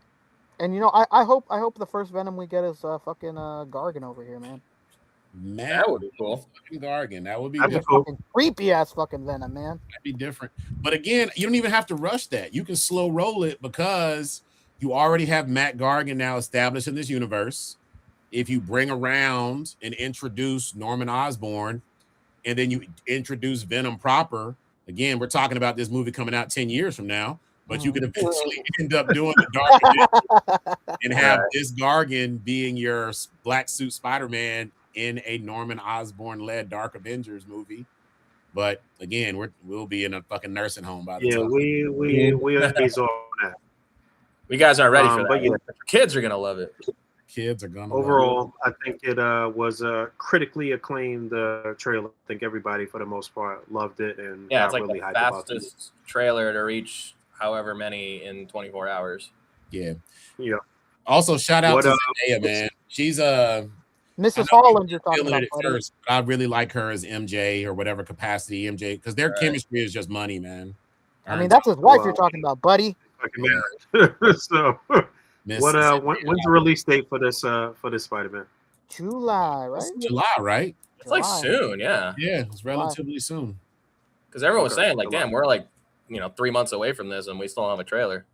And I hope the first Venom we get is fucking Gargan over here, man. That would be cool. Gargan. That would be fucking creepy ass fucking Venom, man. That'd be different. But again, you don't even have to rush that. You can slow roll it because you already have Matt Gargan now established in this universe. If you bring around and introduce Norman Osborn, and then you introduce Venom proper, again, we're talking about this movie coming out 10 years from now, but you could eventually end up doing the Dark and have this Gargan being your black suit Spider-Man in a Norman Osborn-led Dark Avengers movie. But again, we'll be in a fucking nursing home by the time. We absorb that. You guys aren't ready for that. But your kids are gonna love it. Kids are gonna. Overall, I think it was a critically acclaimed trailer. I think everybody, for the most part, loved it, and it's like really the fastest trailer to reach however many in 24 hours. Yeah. Also, shout out to Zendaya, man. She's Mrs. Holland. You're talking about first, but I really like her as MJ or whatever capacity MJ, because their chemistry is just money, man. I mean, that's his wife you're talking about, buddy. So. When's the release date for this Spider-Man? July, right? July, right? It's like soon, yeah. Yeah, it's relatively soon. Because everyone was saying, like, damn, we're like, 3 months away from this and we still don't have a trailer.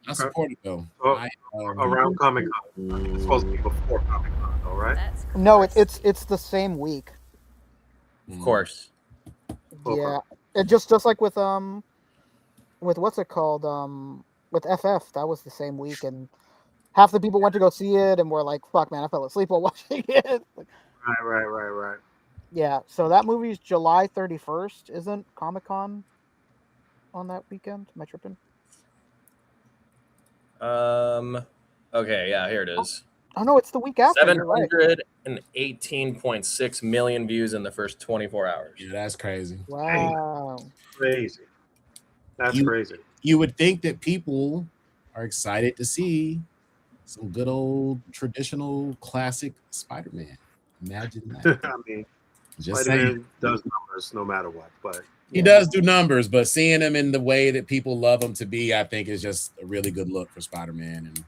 I support it though. Around Comic-Con. It's supposed to be before Comic-Con, though, right? No, it's the same week. Of course. Yeah. It just like with what's it called? With FF, that was the same week, and half the people went to go see it and were like, fuck man, I fell asleep while watching it. Right. Yeah, so that movie's July 31st. Isn't Comic-Con on that weekend? Am I tripping? Okay, yeah, here it is. Oh no, it's the week after. 718.6 million views in the first 24 hours. Yeah, that's crazy. Wow. Crazy. That's crazy. You would think that people are excited to see some good old traditional classic Spider-Man. Imagine that. I mean, just Spider-Man does numbers no matter what, but he does do numbers, but seeing him in the way that people love him to be, I think is just a really good look for Spider-Man. And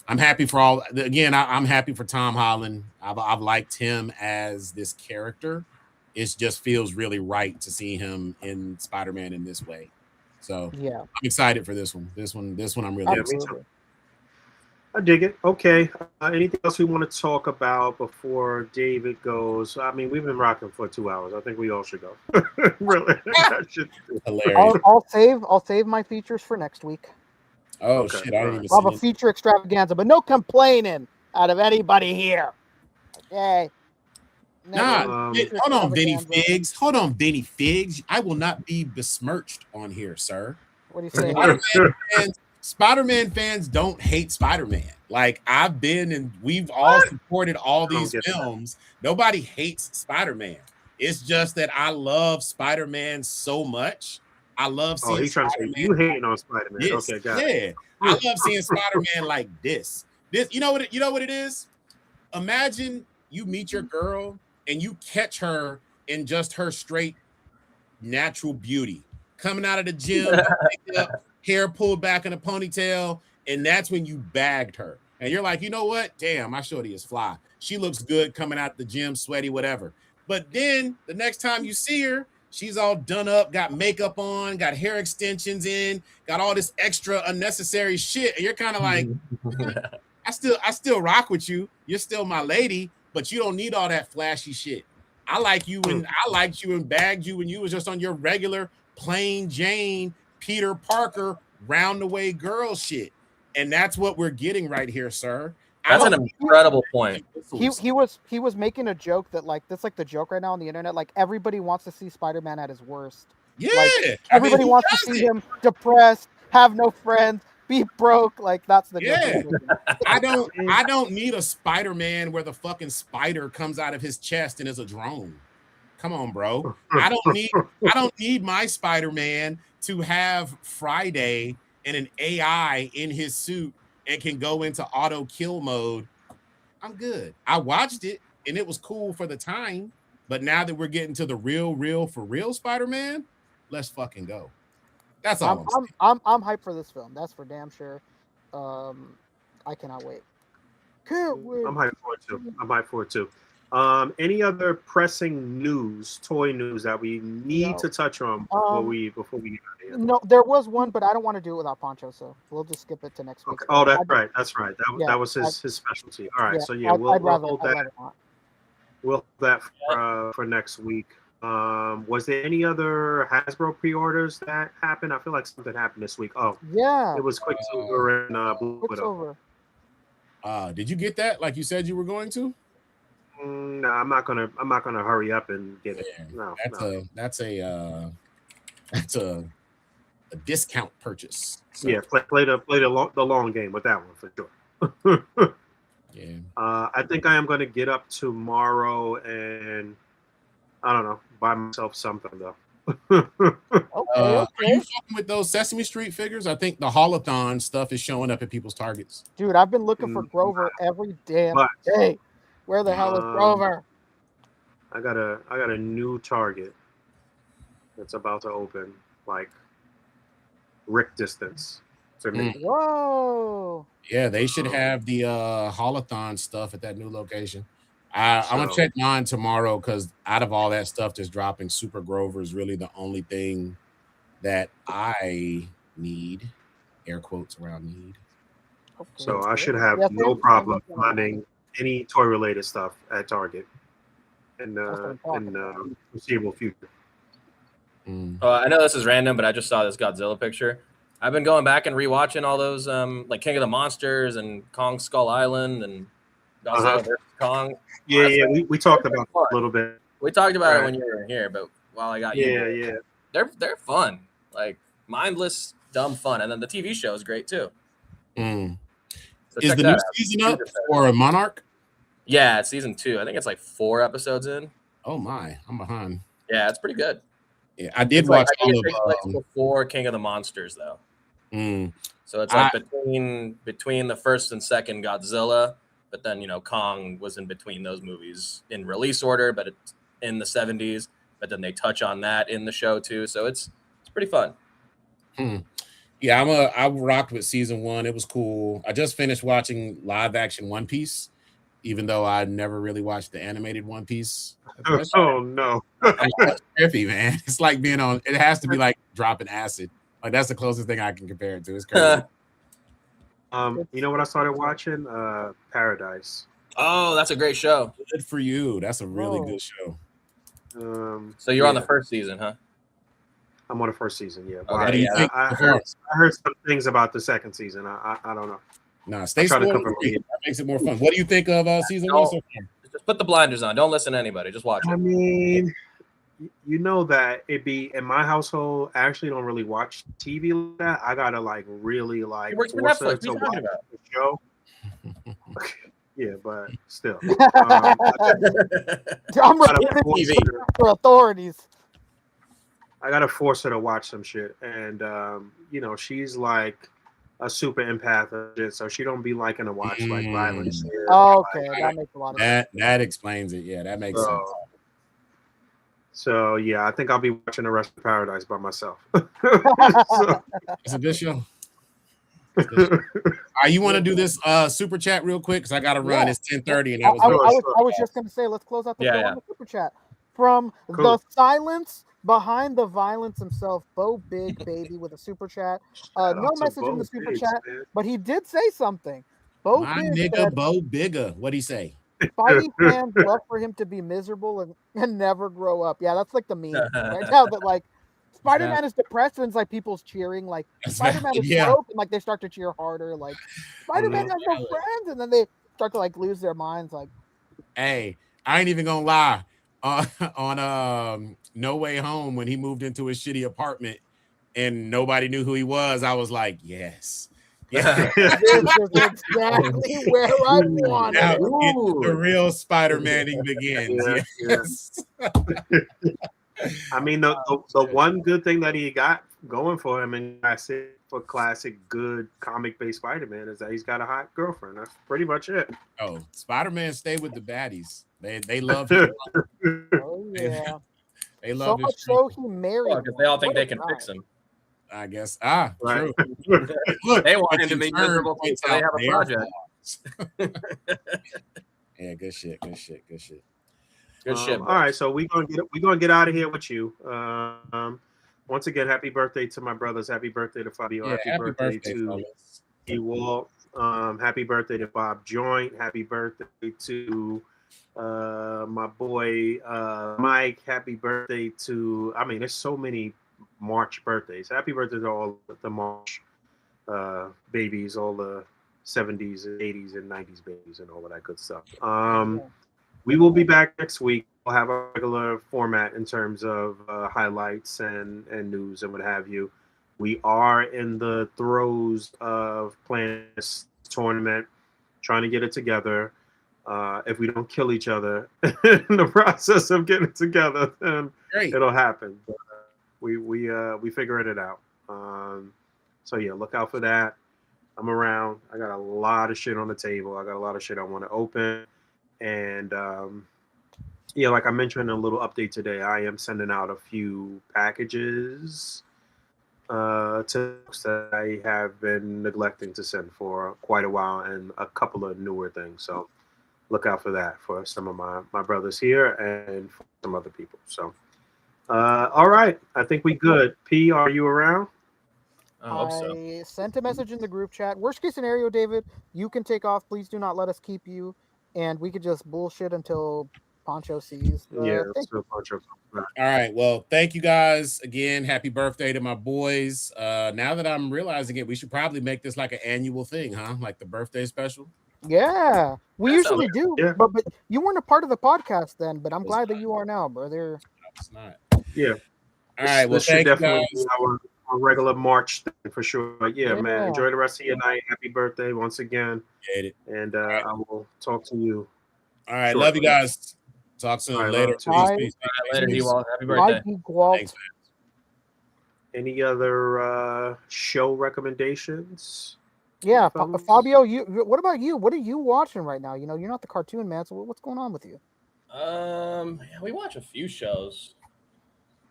I'm happy for I'm happy for Tom Holland. I've liked him as this character. It just feels really right to see him in Spider-Man in this way. So Yeah, I'm excited for this one. This one I'm really Yeah, me excited. absolutely. I dig it. Okay. Anything else we want to talk about before David goes? I mean, we've been rocking for 2 hours. I think we all should go. Really? That should- Hilarious. I'll save my features for next week. Oh Okay, shit, I didn't all right. even We'll see have a it. feature extravaganza, but no complaining out of anybody here. Okay. Next Nah, week, Um, feature hold on, Benny extravaganza. Figs. Hold on, Benny Figs. I will not be besmirched on here, sir. What do you say? Spider-Man fans don't hate Spider-Man. Like I've been and we've all What? supported all I don't these get that. films. Nobody hates Spider-Man. It's just that I love Spider-Man so much. I love Oh, seeing he's trying to say you Spider-Man hating on Spider Man. this. Okay, got Yeah. I love seeing Spider-Man like this. This, you know what it is? Imagine you meet your girl and you catch her in just her straight natural beauty, coming out of the gym, no makeup, hair pulled back in a ponytail, and that's when you bagged her. And you're like, you know what? Damn, my shorty is fly. She looks good coming out the gym, sweaty, whatever. But then the next time you see her, she's all done up, got makeup on, got hair extensions in, got all this extra unnecessary shit, and you're kind of like, I still rock with you. You're still my lady, but you don't need all that flashy shit. I liked you and bagged you when you was just on your regular plain Jane Peter Parker round the way girl shit. And that's what we're getting right here, sir. I That's an don't incredible point. He was making a joke that like that's like the joke right now on the internet. Like everybody wants to see Spider-Man at his worst. Yeah. Like I mean, everybody who wants to does see it? him depressed, have no friends, be broke. Like that's the joke. Yeah. He's making. I don't need a Spider-Man where the fucking spider comes out of his chest and is a drone. Come on, bro. I don't need my Spider-Man to have Friday and an AI in his suit and can go into auto kill mode. I'm good. I watched it and it was cool for the time, but now that we're getting to the real for real Spider-Man, let's fucking go. That's all I'm saying. I'm hyped for this film. That's for damn sure. Um, I cannot wait. Can't wait. I'm hyped for it too. I'm hyped for it too. Any other pressing news, toy news that we need No. to touch on before we get out of here? No, there was one, but I don't want to do it without Poncho, so we'll just skip it to next week. Okay. Oh, that's right. That's right. Yeah, That was his specialty. All right. Yeah, So yeah, we'll I'd rather hold that. not. We'll hold that for next week. Was there any other Hasbro pre-orders that happened? I feel like something happened this week. Oh, Yeah, it was Quicksilver and Blue Widow. Quicksilver. Did you get that like you said you were going to? No, I'm not gonna hurry up and get it. Yeah, No, that's a discount purchase. So, yeah, play the long game with that one for sure. yeah. I think I am going to get up tomorrow and I don't know, buy myself something though. Are you fucking with those Sesame Street figures? I think the Holothon stuff is showing up at people's targets. Dude, I've been looking for Grover every damn day. Where the hell is Grover? I got a new Target that's about to open, like Rick distance to me. Whoa! Yeah, they should have the Holothon stuff at that new location. I'm gonna check mine tomorrow because out of all that stuff that's dropping, Super Grover is really the only thing that I need. Air quotes around need. Okay, So I should have no problem finding any toy related stuff at Target in the foreseeable future. I know this is random, but I just saw this Godzilla picture. I've been going back and rewatching all those like King of the Monsters and Kong Skull Island and Godzilla vs. Kong. Yeah, we talked about it a little bit. We talked about it when you were here, but while I got you, they're fun, like mindless, dumb fun, and then the TV show is great too. So is the new season up for Monarch? Yeah, it's season 2. I think it's like 4 episodes in. Oh my, I'm behind. Yeah, it's pretty good. Yeah, I did watch all of before King of the Monsters though. So it's like between the first and second Godzilla, but then Kong was in between those movies in release order, but it's in the 70s. But then they touch on that in the show too, so it's pretty fun. Yeah, I rocked with season 1. It was cool. I just finished watching live action One Piece, even though I never really watched the animated One Piece. Oh no, it's trippy, man. It's like being on. It has to be like dropping acid. Like that's the closest thing I can compare it to. It's crazy. You know what I started watching? Paradise. Oh, that's a great show. Good for you. That's a really Oh. good show. So you're on the Yeah, first season, huh? I'm on the first season. Yeah. Okay, Why? How do you yeah. think I so heard far? I heard some things about the second season. I don't know. Nah, I stay try to spoiler cover free. it. That makes it more fun. What do you think of season one so far? Just put the blinders on. Don't listen to anybody. Just watch I it. mean, you know that it be in my household. I actually don't really watch TV like that. I gotta like really like It works for force her Netflix. to What are you watch talking the show. Yeah, but still, I'm gotta reporting force TV. her. for authorities. I gotta force her to watch some shit, and you know, she's like a super empath and shit, so she don't be liking to watch like violent shit. Oh, okay, that makes a lot of sense. That explains it. Yeah, that makes sense. So yeah, I think I'll be watching the rest of Paradise by myself. So, It's a good show. You want to do this super chat real quick? Because I got to run. Yeah. It's 10:30, and I, that was I, my I was, Sure. I was just gonna say, let's close out the Yeah, show yeah. on the super chat from the Cool. silence behind the violence himself, Bo Big Baby with a super chat. Shout No out to message in Bo the super Biggs, chat, man. but he did say something. Bo my Big nigga said Bo Bigger. What'd he say? Spidey fans love for him to be miserable and never grow up. Yeah, that's like the meme right now. That like Spider-Man is depressed and it's like people's cheering. Like Spider-Man is Yeah. broke and like they start to cheer harder. Like Spider-Man Mhm. has no friends, and then they start to like lose their minds. Like, Hey, I ain't even gonna lie. On No Way Home, when he moved into his shitty apartment and nobody knew who he was, I was like, yes. Yeah. this is exactly where I wanted Now it. the real Spider-Maning begins. Yeah, Yes. I mean, the one good thing that he got going for him and classic good comic based Spider-Man is that he's got a hot girlfriend. That's pretty much it. Oh, Spider-Man stay with the baddies. They love him. Oh yeah. They So love his much so he married. Because they all think What a they can guy. fix him. I guess. Right. True. Look, They want which him to in be turn miserable too, points so they out have a their project. flaws. Yeah, good shit. Good All shit. right, so we gonna get out of here with you. Once again, happy birthday to my brothers. Happy birthday to Fabio. Yeah, happy birthday to fellas. Walt. Happy birthday to Bob Joint. Happy birthday to my boy Mike. Happy birthday to. I mean, there's so many March birthdays. Happy birthday to all the March babies, all the 70s and 80s and 90s babies, and all of that good stuff. We will be back next week. We'll have a regular format in terms of highlights and news and what have you. We are in the throes of planning this tournament, trying to get it together. If we don't kill each other in the process of getting it together, then Great. it'll happen. But, we figuring it out. So yeah, look out for that. I'm around. I got a lot of shit on the table. I got a lot of shit I want to open. And yeah, like I mentioned in a little update today, I am sending out a few packages to folks that I have been neglecting to send for quite a while, and a couple of newer things. So look out for that for some of my brothers here and for some other people. So all right, I think we good. P, are you around? I hope so. I sent a message in the group chat. Worst case scenario, David, you can take off. Please do not let us keep you, and we could just bullshit until Poncho sees. Yeah, Thank so bunch of All right. Well, thank you guys again. Happy birthday to my boys. Now that I'm realizing it, we should probably make this like an annual thing, huh? Like the birthday special. Yeah, we That usually sounds do, Yeah. but you weren't a part of the podcast then. But I'm glad that you are now, brother. It's not. yeah. All right. Well, This should thank you definitely guys. be our regular March thing for sure. But yeah, man, Yeah. enjoy the rest of your night. Happy birthday once again, Appreciate it. and I will talk to you. All right. Sure. Love you guys. Talk soon. All right, Later. love you. Bye. Peace. Later, D-Wall. Happy Bye, birthday. Geek Walt. Thanks, Any other show recommendations? Yeah, fellas? Fabio, what about you? What are you watching right now? You know, you're not the cartoon man, so what's going on with you? Yeah, we watch a few shows.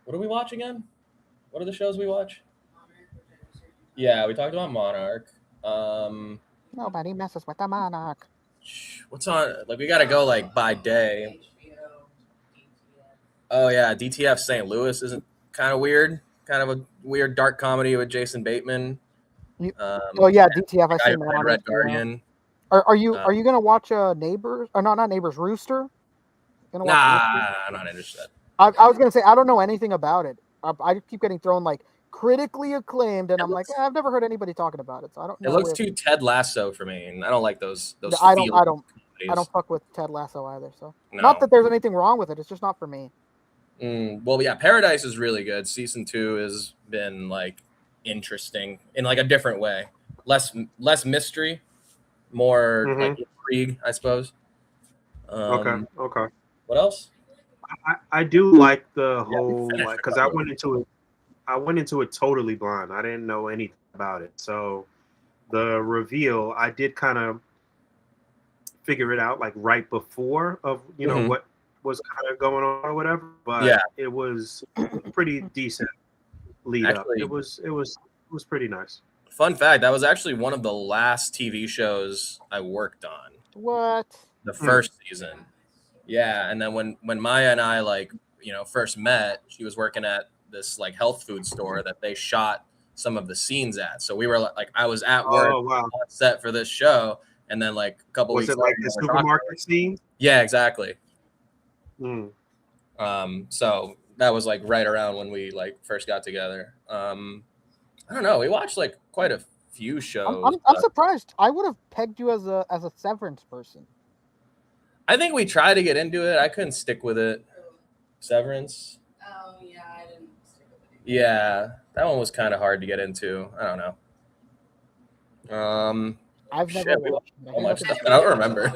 What do we watch again? What are the shows we watch? Yeah, we talked about Monarch. Nobody messes with the monarch. What's on? Like, we gotta go like by day. Oh yeah, DTF St. Louis isn't kind of weird. kind of a weird dark comedy with Jason Bateman. Oh yeah, DTF. I Guy seen who that played on Red HBO. Guardian. Are you Uh, are you gonna watch Neighbors? Or not Neighbors, Rooster? Gonna watch Rooster? Nah, I'm not interested. I was gonna say I don't know anything about it. I keep getting thrown like critically acclaimed, and I'm like, I've never heard anybody talking about it, so I don't It know. looks too Ted Lasso for me, and I don't like those I feel don't comedies. fuck with Ted Lasso either. So No. not that there's anything wrong with it. It's just not for me. Well, yeah, Paradise is really good. Season 2 has been like interesting in like a different way. Less mystery, more like intrigue, I suppose. Okay. What else? I do like the Yeah, we whole finished like a because I couple went into it. I went into it totally blind. I didn't know anything about it. So the reveal, I did kind of figure it out like right before of Mhm. what was kind of going on or whatever. But Yeah. it was pretty decent lead up. Actually, It was pretty nice. fun fact, that was actually one of the last TV shows I worked on. What? The first season. Yeah, and then when Maya and I first met, she was working at this like health food store that they shot some of the scenes at. So we were like I was at work Oh wow! on set for this show, and then like a couple Was weeks it like later, the we were talking. supermarket scene? Yeah, exactly. Mm. So that was like right around when we like first got together. I don't know. We watched like quite a few shows. I'm surprised. I would have pegged you as a Severance person. I think we tried to get into it. I couldn't stick with it. Severance. Oh yeah, I didn't stick with it. Yeah, that one was kind of hard to get into. I don't know. I've Shit, never we watched watched so much it. stuff. I don't remember.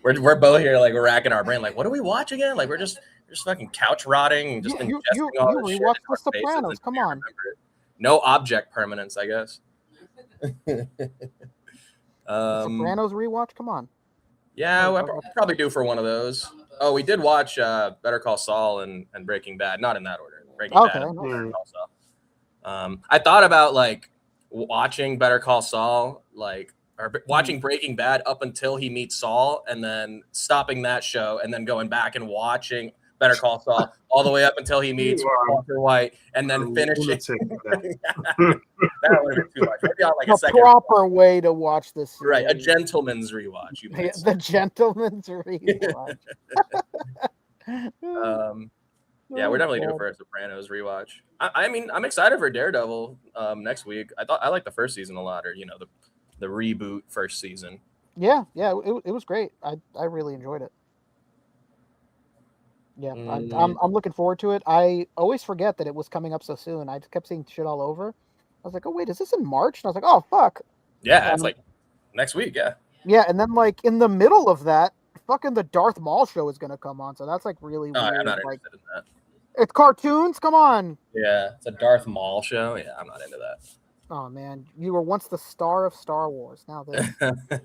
we're both here like racking our brain. Like, what do we watch again? Like, we're just fucking couch rotting, just You ingesting all this shit rewatched into our The faces Sopranos. and Come can't on. remember it. No object permanence, I guess. Sopranos rewatch. Come on. Yeah, we'll probably do for one of those. Oh, we did watch Better Call Saul and Breaking Bad. Not in that order. Breaking Bad and Better Call Saul. I thought about like watching Better Call Saul, like or watching Breaking Bad up until he meets Saul, and then stopping that show, and then going back and watching Better Call Saul all the way up until he meets Walter White, and then finishing. That would have been too much. Maybe on like a second. Proper way to watch this series. Right, a gentleman's rewatch. You might the gentleman's rewatch. Yeah, we're definitely due for a Sopranos rewatch. I mean, I'm excited for Daredevil next week. I like the first season a lot, or the reboot first season. Yeah, it was great. I really enjoyed it. Yeah, I'm looking forward to it. I always forget that it was coming up so soon. I just kept seeing shit all over. I was like, oh wait, is this in March? And I was like, oh fuck. Yeah, it's like next week. Yeah. Yeah, and then like in the middle of that, fucking the Darth Maul show is gonna come on. So that's like really weird. I'm not interested in that. It's cartoons. Come on. Yeah, it's a Darth Maul show. Yeah, I'm not into that. Oh man, you were once the star of Star Wars. Now this.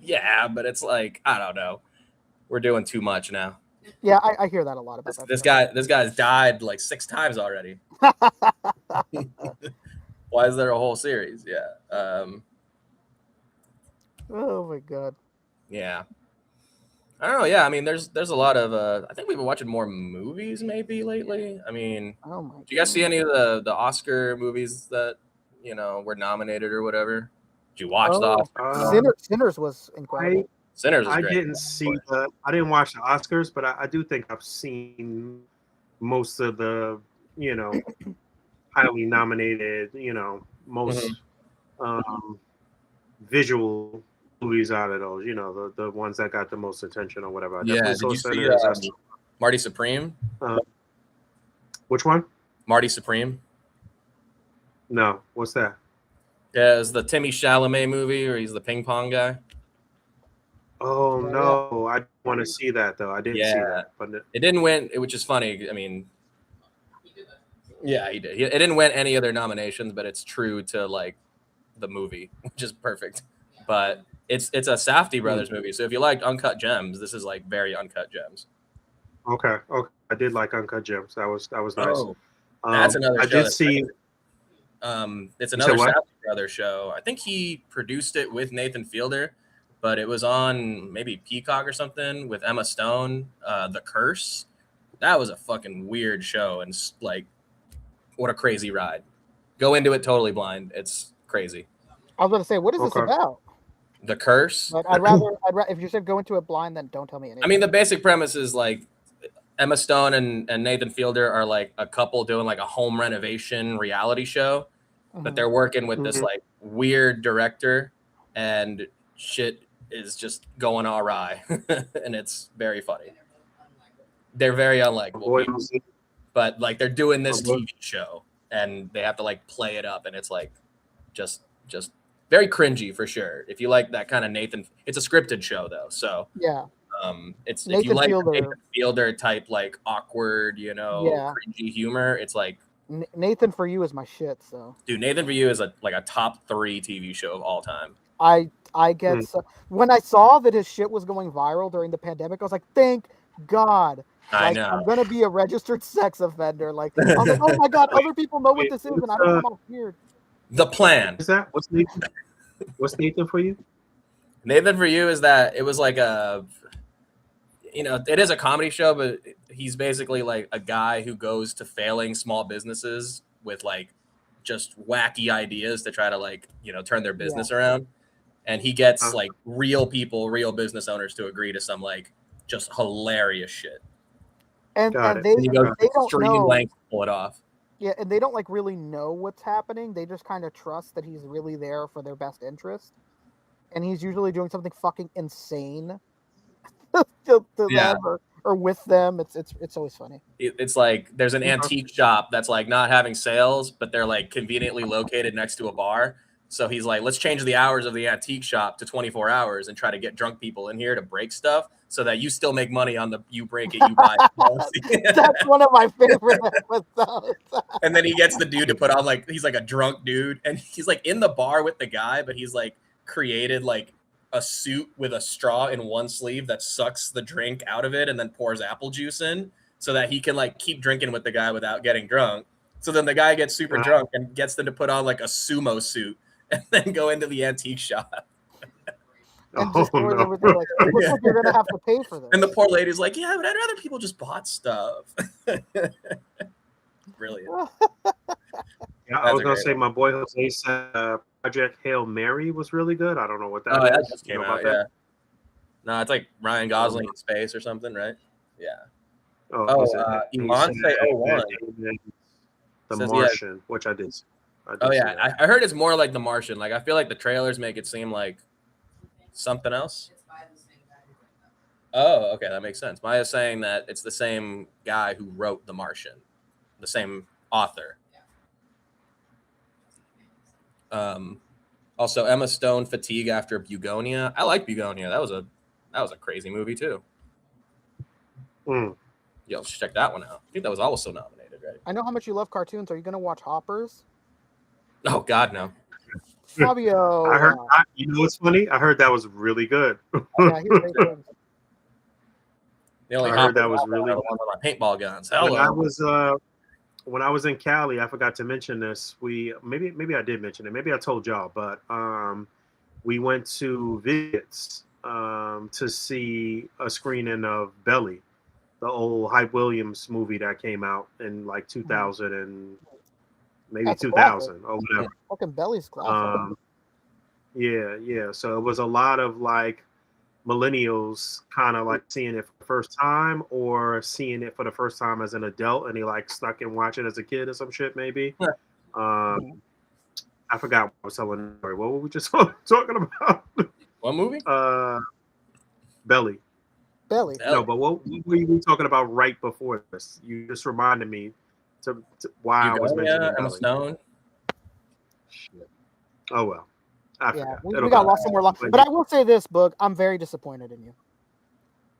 Yeah, but it's like I don't know. We're doing too much now. Yeah, I hear that a lot about that. This guy's died like 6 times already. Why is there a whole series? Yeah. Oh my god. Yeah. I don't know. Yeah, I mean, there's a lot of. I think we've been watching more movies maybe lately. I mean, do you guys see any of the Oscar movies that were nominated or whatever? Did you watch the Sinners was incredible. Sinners was great. I didn't watch the Oscars, but I do think I've seen most of the highly nominated most visual movies out of those, the ones that got the most attention or whatever. Yeah, did you see Marty Supreme? Which one? Marty Supreme. No, what's that? Yeah, it's the Timmy Chalamet movie where he's the ping pong guy. Oh no, I want to see that though. I didn't see that, but it didn't win, which is funny. I mean, yeah, he did. It didn't win any other nominations, but it's true to like the movie, which is perfect. But it's a Safdie brothers movie, so if you liked Uncut Gems, this is like very Uncut Gems. Okay, I did like Uncut Gems. That was nice. Oh, that's another. I did see. It's another Safdie brothers show. I think he produced it with Nathan Fielder, but it was on maybe Peacock or something with Emma Stone. The Curse. That was a fucking weird show, and like what a crazy ride. Go into it totally blind. It's crazy. I was going to say, what is this Okay. about? The Curse. But if you said go into it blind, then don't tell me anything. I mean, the basic premise is like Emma Stone and Nathan Fielder are like a couple doing like a home renovation reality show, but they're working with this like weird director, and shit is just going awry, and it's very funny. They're very unlikable, Boy, people, but like they're doing this boy. TV show, and they have to like play it up, and it's like just very cringy for sure. If you like that kind of Nathan, it's a scripted show though, so yeah. It's Nathan if you like Fielder. Nathan Fielder type like awkward, cringy humor, it's like Nathan For You is my shit. So dude, Nathan For You is like a top 3 TV show of all time. I get when I saw that his shit was going viral during the pandemic, I was like, thank God. I know. I'm gonna be a registered sex offender. Like I was like, oh my God, other people know what this is, and I don't come off weird. The Plan. Is that what's Nathan For You? Nathan For You is that it was like a, it is a comedy show, but he's basically like a guy who goes to failing small businesses with like just wacky ideas to try to like, turn their business around. And he gets like real people, real business owners to agree to some like just hilarious shit. And they don't know. Length to pull it off. Yeah, and they don't like really know what's happening. They just kind of trust that he's really there for their best interest. And he's usually doing something fucking insane to them or with them. It's always funny. It's like there's an antique shop that's like not having sales, but they're like conveniently located next to a bar. So he's like, let's change the hours of the antique shop to 24 hours and try to get drunk people in here to break stuff so that you still make money on the you break it, you buy it. That's one of my favorite episodes. And then he gets the dude to put on like, he's like a drunk dude and he's like in the bar with the guy, but he's like created like a suit with a straw in one sleeve that sucks the drink out of it and then pours apple juice in so that he can like keep drinking with the guy without getting drunk. So then the guy gets super drunk and gets them to put on like a sumo suit and then go into the antique shop. And destroy everything. Like, it looks like you're going to have to pay for this. And the poor lady's like, yeah, but I'd rather people just bought stuff. Brilliant. Yeah, I was going to say my boy Jose said Project Hail Mary was really good. I don't know what that is. That just came out, yeah. No, it's like Ryan Gosling in space or something, right? Yeah. Iman say 01. The Martian, which I did. I heard it's more like The Martian. Like I feel like the trailers make it seem like something else. Oh, okay, that makes sense. Maya's saying that it's the same guy who wrote The Martian, the same author. Also Emma Stone Fatigue after Bugonia. I like Bugonia. That was a crazy movie too. Yo, check that one out. I think that was also nominated, right? I know how much you love cartoons. Are you going to watch Hoppers? Oh God, no. Fabio. I heard. You know what's funny? I heard that was really good. Yeah, he's great things. The only I heard that was really good. Paintball guns. When I was in Cali, I forgot to mention this. Maybe I did mention it. Maybe I told y'all, but we went to Vids to see a screening of Belly, the old Hype Williams movie that came out in like 2000 and maybe 2000 or whatever. Fucking Belly's classic. Yeah. So it was a lot of like millennials kind of like seeing it for the first time or seeing it for the first time as an adult, and they like stuck and watch it as a kid or some shit maybe. I forgot what I was telling. What were we just talking about? What movie? Belly. No, but what were you talking about right before this? You just reminded me to why I was mentioning Emma Stone. Shit. Oh well. We got lost somewhere. But I will say this, Boog, I'm very disappointed in you.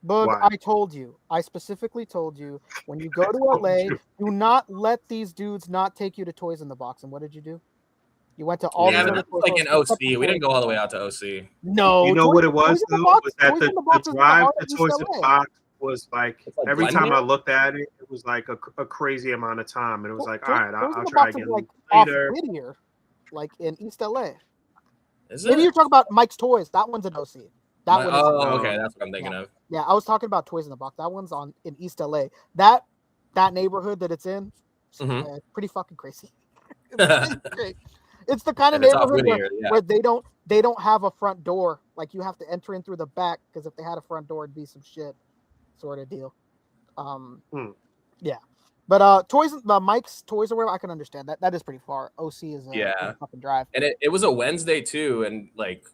Boog, why? I specifically told you, when you go to LA, do not let these dudes not take you to Toys in the Box. And what did you do? You went to all these other like in OC. We didn't go all the way out to OC. No. You know what it was, though? Was that the drive to Toys in the Box was like every time I looked at it, it was like a crazy amount of time. And it was like, all right, I'll try again later. Whittier, like in East LA. Is it? Maybe you're talking about Mike's Toys. That one's in OC. Okay, that's what I'm thinking of. Yeah, I was talking about Toys in the Box. That one's in East LA. That neighborhood that it's in, Mhm. It's pretty fucking crazy. It's pretty great. It's the kind of And it's off neighborhood Whittier, yeah. where they don't have a front door. Like you have to enter in through the back because if they had a front door, it'd be some shit sort of deal. Um, Hmm. yeah. But toys, Mike's Toys or whatever, I can understand that. That is pretty far. OC is Yeah. a fucking drive. And it was a Wednesday too, and like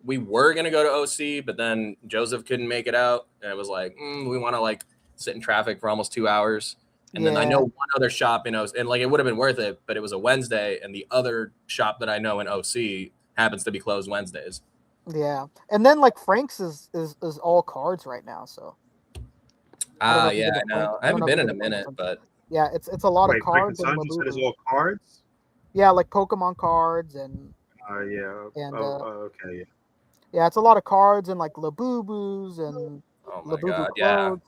we were gonna go to OC, but then Joseph couldn't make it out, and it was like we want to like sit in traffic for almost 2 hours. And then I know Yeah. one other shop in OC, and like it would have been worth it, but it was a Wednesday, and the other shop that I know in OC happens to be closed Wednesdays. Yeah. And then like Frank's is all cards right now, so I don't know if you Yeah, did I the Frank. know. I I don't haven't know if been you in did a the Frank minute, Sons. but Yeah, it's a lot of Wait, Frank and cards and Sons, you said it's Labubu. all cards? Yeah, like Pokemon cards Yeah. and Okay. Yeah. yeah, it's a lot of cards and like Labubus and oh my Labubu god, yeah. clothes.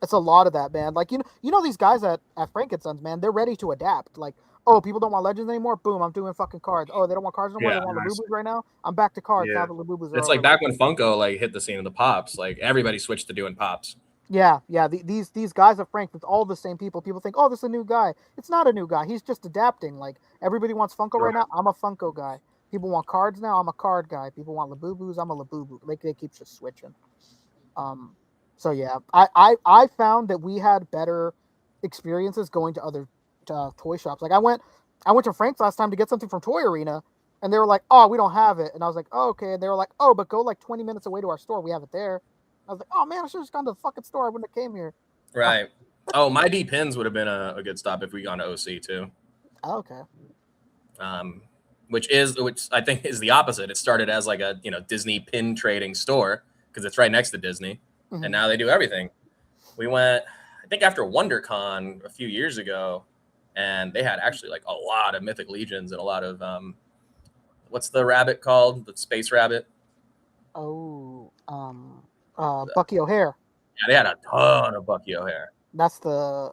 It's a lot of that, man. Like you know these guys at Frank and Sons, man, they're ready to adapt. Like, oh, people don't want legends anymore. Boom, I'm doing fucking cards. Oh, they don't want cards no more. They Yeah. want Nice. Labubus right now. I'm back to cards now. Yeah. The Labubus are It's like over. back when Funko like hit the scene of the pops. Like everybody switched to doing pops. Yeah. These guys at Frank, it's all the same people. People think, oh, this is a new guy. It's not a new guy. He's just adapting. Like everybody wants Funko right Right. now. I'm a Funko guy. People want cards now. I'm a card guy. People want Labubus. I'm a Labubu. Like they keep just switching. Um, so yeah, I found that we had better experiences going to other toy shops. Like I went to Frank's last time to get something from Toy Arena, and they were like, "Oh, we don't have it," and I was like, "Oh, okay." And they were like, "Oh, but go like 20 minutes away to our store. We have it there." I was like, "Oh man, I should have just gone to the fucking store. I wouldn't have came here." Right. Oh, my D Pins would have been a good stop if we gone to OC too. Oh, okay. Which I think is the opposite. It started as like a Disney pin trading store because it's right next to Disney, Mhm. and now they do everything. We went, I think, after WonderCon a few years ago, and they had actually like a lot of Mythic Legions and a lot of what's the rabbit called? The space rabbit. Oh, Bucky O'Hare. Yeah, they had a ton of Bucky O'Hare. That's the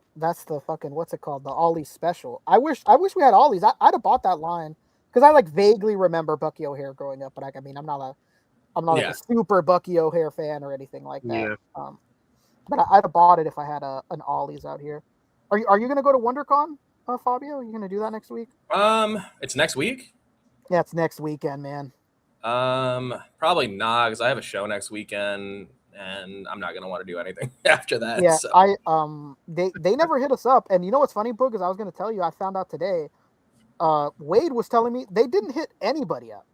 fucking what's it called? The Ollie special. I wish we had Ollies. I'd have bought that line because I like vaguely remember Bucky O'Hare growing up, but I mean I'm not like Yeah. a super Bucky O'Hare fan or anything like that. Yeah. But I'd have bought it if I had an Ollie's out here. Are you gonna go to WonderCon, Fabio? Are you gonna do that next week? It's next week. Yeah, it's next weekend, man. Probably not because I have a show next weekend, and I'm not gonna want to do anything after that. Yeah, so. they never hit us up, and you know what's funny, Boog, is I was gonna tell you I found out today. Wade was telling me they didn't hit anybody up.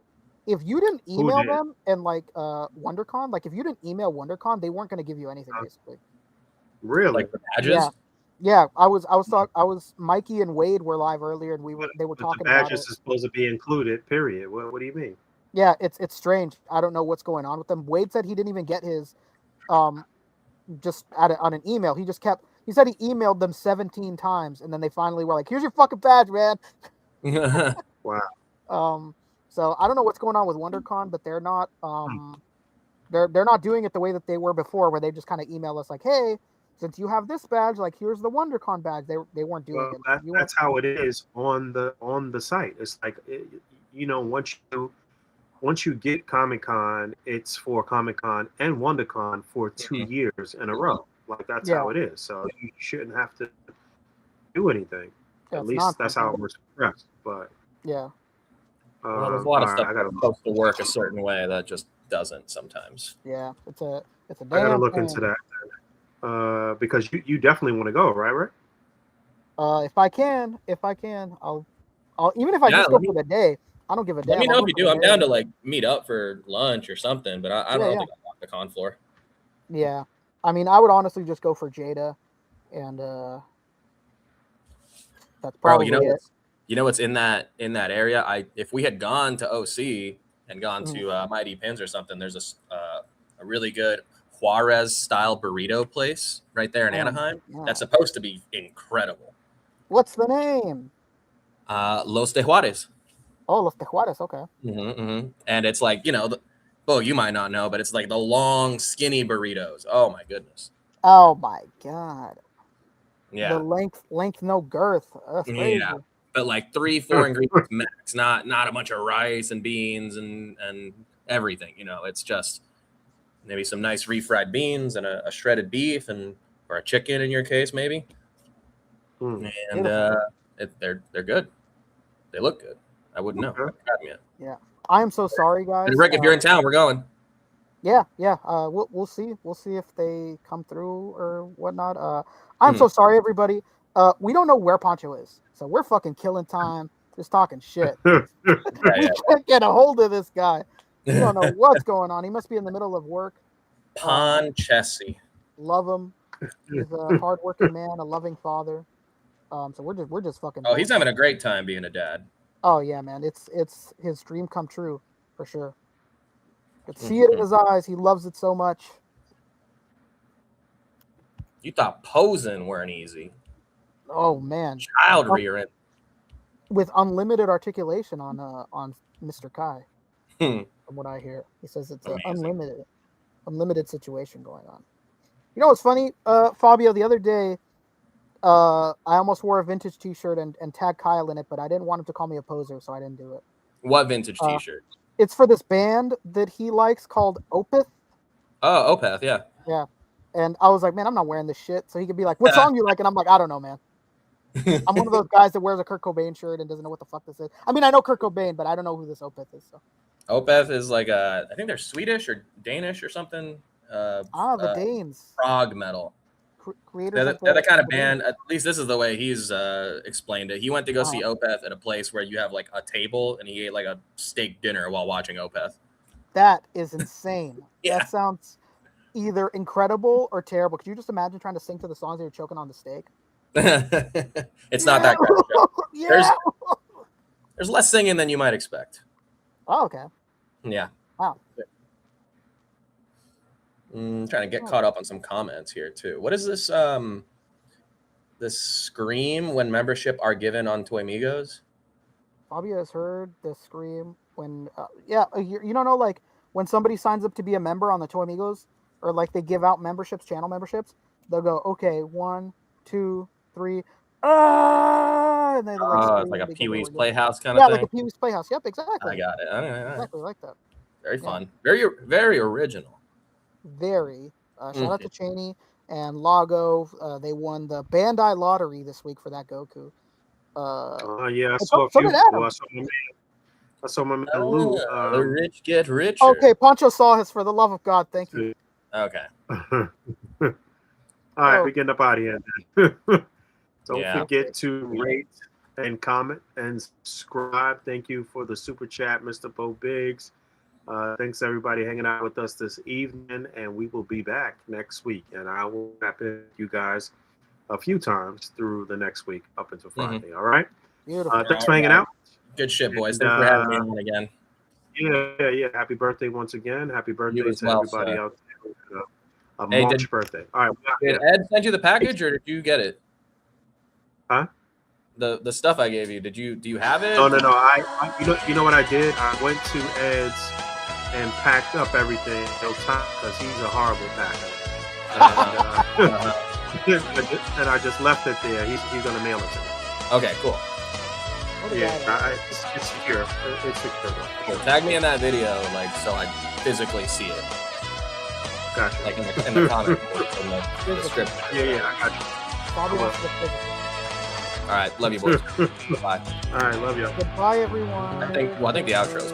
If you didn't email did? them and like WonderCon, like if you didn't email WonderCon, they weren't gonna give you anything basically. Really? Like the badges. Yeah. I was Mikey and Wade were live earlier, and they were But talking the about badges it. is supposed to be included. Period. What do you mean? Yeah, it's strange. I don't know what's going on with them. Wade said he didn't even get his, just on an email. He said he emailed them 17 times, and then they finally were like, "Here's your fucking badge, man." Wow. So I don't know what's going on with WonderCon, but they're not they're not doing it the way that they were before, where they just kind of email us like, "Hey, since you have this badge, like here's the WonderCon badge." They weren't doing Well, it. that's how it is on the site. It's like once you get Comic Con, it's for Comic Con and WonderCon for 2 years in a row. Like that's how it is. So you shouldn't have to do anything. Yeah, At least that's how it works for us. But yeah. Well, there's a lot of stuff I gotta that's supposed to work a certain way that just doesn't sometimes. Yeah, it's a damn I gotta look thing. into that. Because you definitely want to go, right? If I can, I'll even if I just go for the day. I don't give a damn. Let me know I'll if you go do. for I'm the down day. to like meet up for lunch or something, but I don't think I'll walk the con floor. Yeah, I mean, I would honestly just go for Jada, and that's probably it. You know what's in that area? If we had gone to OC and gone to Mighty Pins or something, there's a really good Juarez style burrito place right there in Anaheim. That's supposed to be incredible. What's the name? Los de Juarez. Oh, Los de Juarez. Okay. And it's like you might not know, but it's like the long, skinny burritos. Oh my goodness. Oh my god. Yeah. The length, no girth. That's crazy. Yeah. But like 3-4 ingredients max, not a bunch of rice and beans and everything. It's just maybe some nice refried beans and a shredded beef or a chicken in your case, maybe. Hmm. and they're good. They look good. I wouldn't know. Okay. Haven't tried them yet. I am so sorry, guys. And Rick, if you're in town, we're going. Yeah. We'll see. We'll see if they come through or whatnot. I'm so sorry, everybody. We don't know where Poncho is, so we're fucking killing time, just talking shit. We can't get a hold of this guy. We don't know what's going on. He must be in the middle of work. Ponchesi. Love him. He's a hardworking man, a loving father. So we're just fucking. Oh, he's having a great time being a dad. Oh yeah, man. It's his dream come true for sure. Could see it in his eyes. He loves it so much. You thought posing weren't easy. Oh man. Child rearing. With unlimited articulation on Mr. Kai. Hmm. From what I hear. He says it's Amazing. an unlimited situation going on. You know what's funny, Fabio, the other day, I almost wore a vintage t-shirt and tagged Kyle in it, but I didn't want him to call me a poser, so I didn't do it. What vintage t-shirt? It's for this band that he likes called Opeth. Oh, Opeth, yeah. Yeah. And I was like, man, I'm not wearing this shit. So he could be like, what song you like? And I'm like, I don't know, man. I'm one of those guys that wears a Kurt Cobain shirt and doesn't know what the fuck this is. I mean, I know Kurt Cobain, but I don't know who this Opeth is. So. Opeth is like I think they're Swedish or Danish or something. The Danes. Prog metal. Creators. They're the kind of band, at least this is the way he's explained it. He went to go see Opeth at a place where you have like a table and he ate like a steak dinner while watching Opeth. That is insane. Yeah. That sounds either incredible or terrible. Could you just imagine trying to sing to the songs that you're choking on the steak? It's not that kind of show. Yeah. There's less singing than you might expect. Oh, okay. Yeah. Wow. Trying to get caught up on some comments here too. What is this? This scream when membership are given on Toy Migos? Fabio has heard the scream when, you don't know, like when somebody signs up to be a member on the Toy Migos, or like they give out memberships, channel memberships. They'll go, okay, 1, 2, 3, and they like it's like a Pee Wee's Playhouse kind of thing. Yeah, like a Pee Wee's Playhouse. Yep, exactly. I got it. All right. Exactly like that. Very fun. Very, very original. Very. Shout out to Cheney and Lago. They won the Bandai lottery this week for that Goku. Yeah, I saw a few people. I saw my man Lou. The rich get richer. Okay, Poncho saw his, for the love of God. Thank you. Okay. All right, we're getting up out of here. Don't forget to rate and comment and subscribe. Thank you for the super chat, Mr. Bo Biggs. Thanks everybody hanging out with us this evening, and we will be back next week. And I will wrap in you guys a few times through the next week up until Friday. All right. Beautiful. Thanks for hanging out. Good shit, boys. Thanks for having me on again. Yeah. Happy birthday once again. Happy birthday to everybody out there. March birthday. All right. Did Ed send you the package, or did you get it? Huh? The stuff I gave you. Do you have it? No. I you know what I did? I went to Ed's and packed up everything because he's a horrible packer. And I just left it there. He's gonna mail it to me. Okay, cool. Yeah, it's secure. It's secure. Cool. Tag me in that video, like, so I physically see it. Gotcha. Like in the comment in the description. Yeah, I got you. All right, love you, boys. Bye. All right, love you. Goodbye, everyone. I think the outro is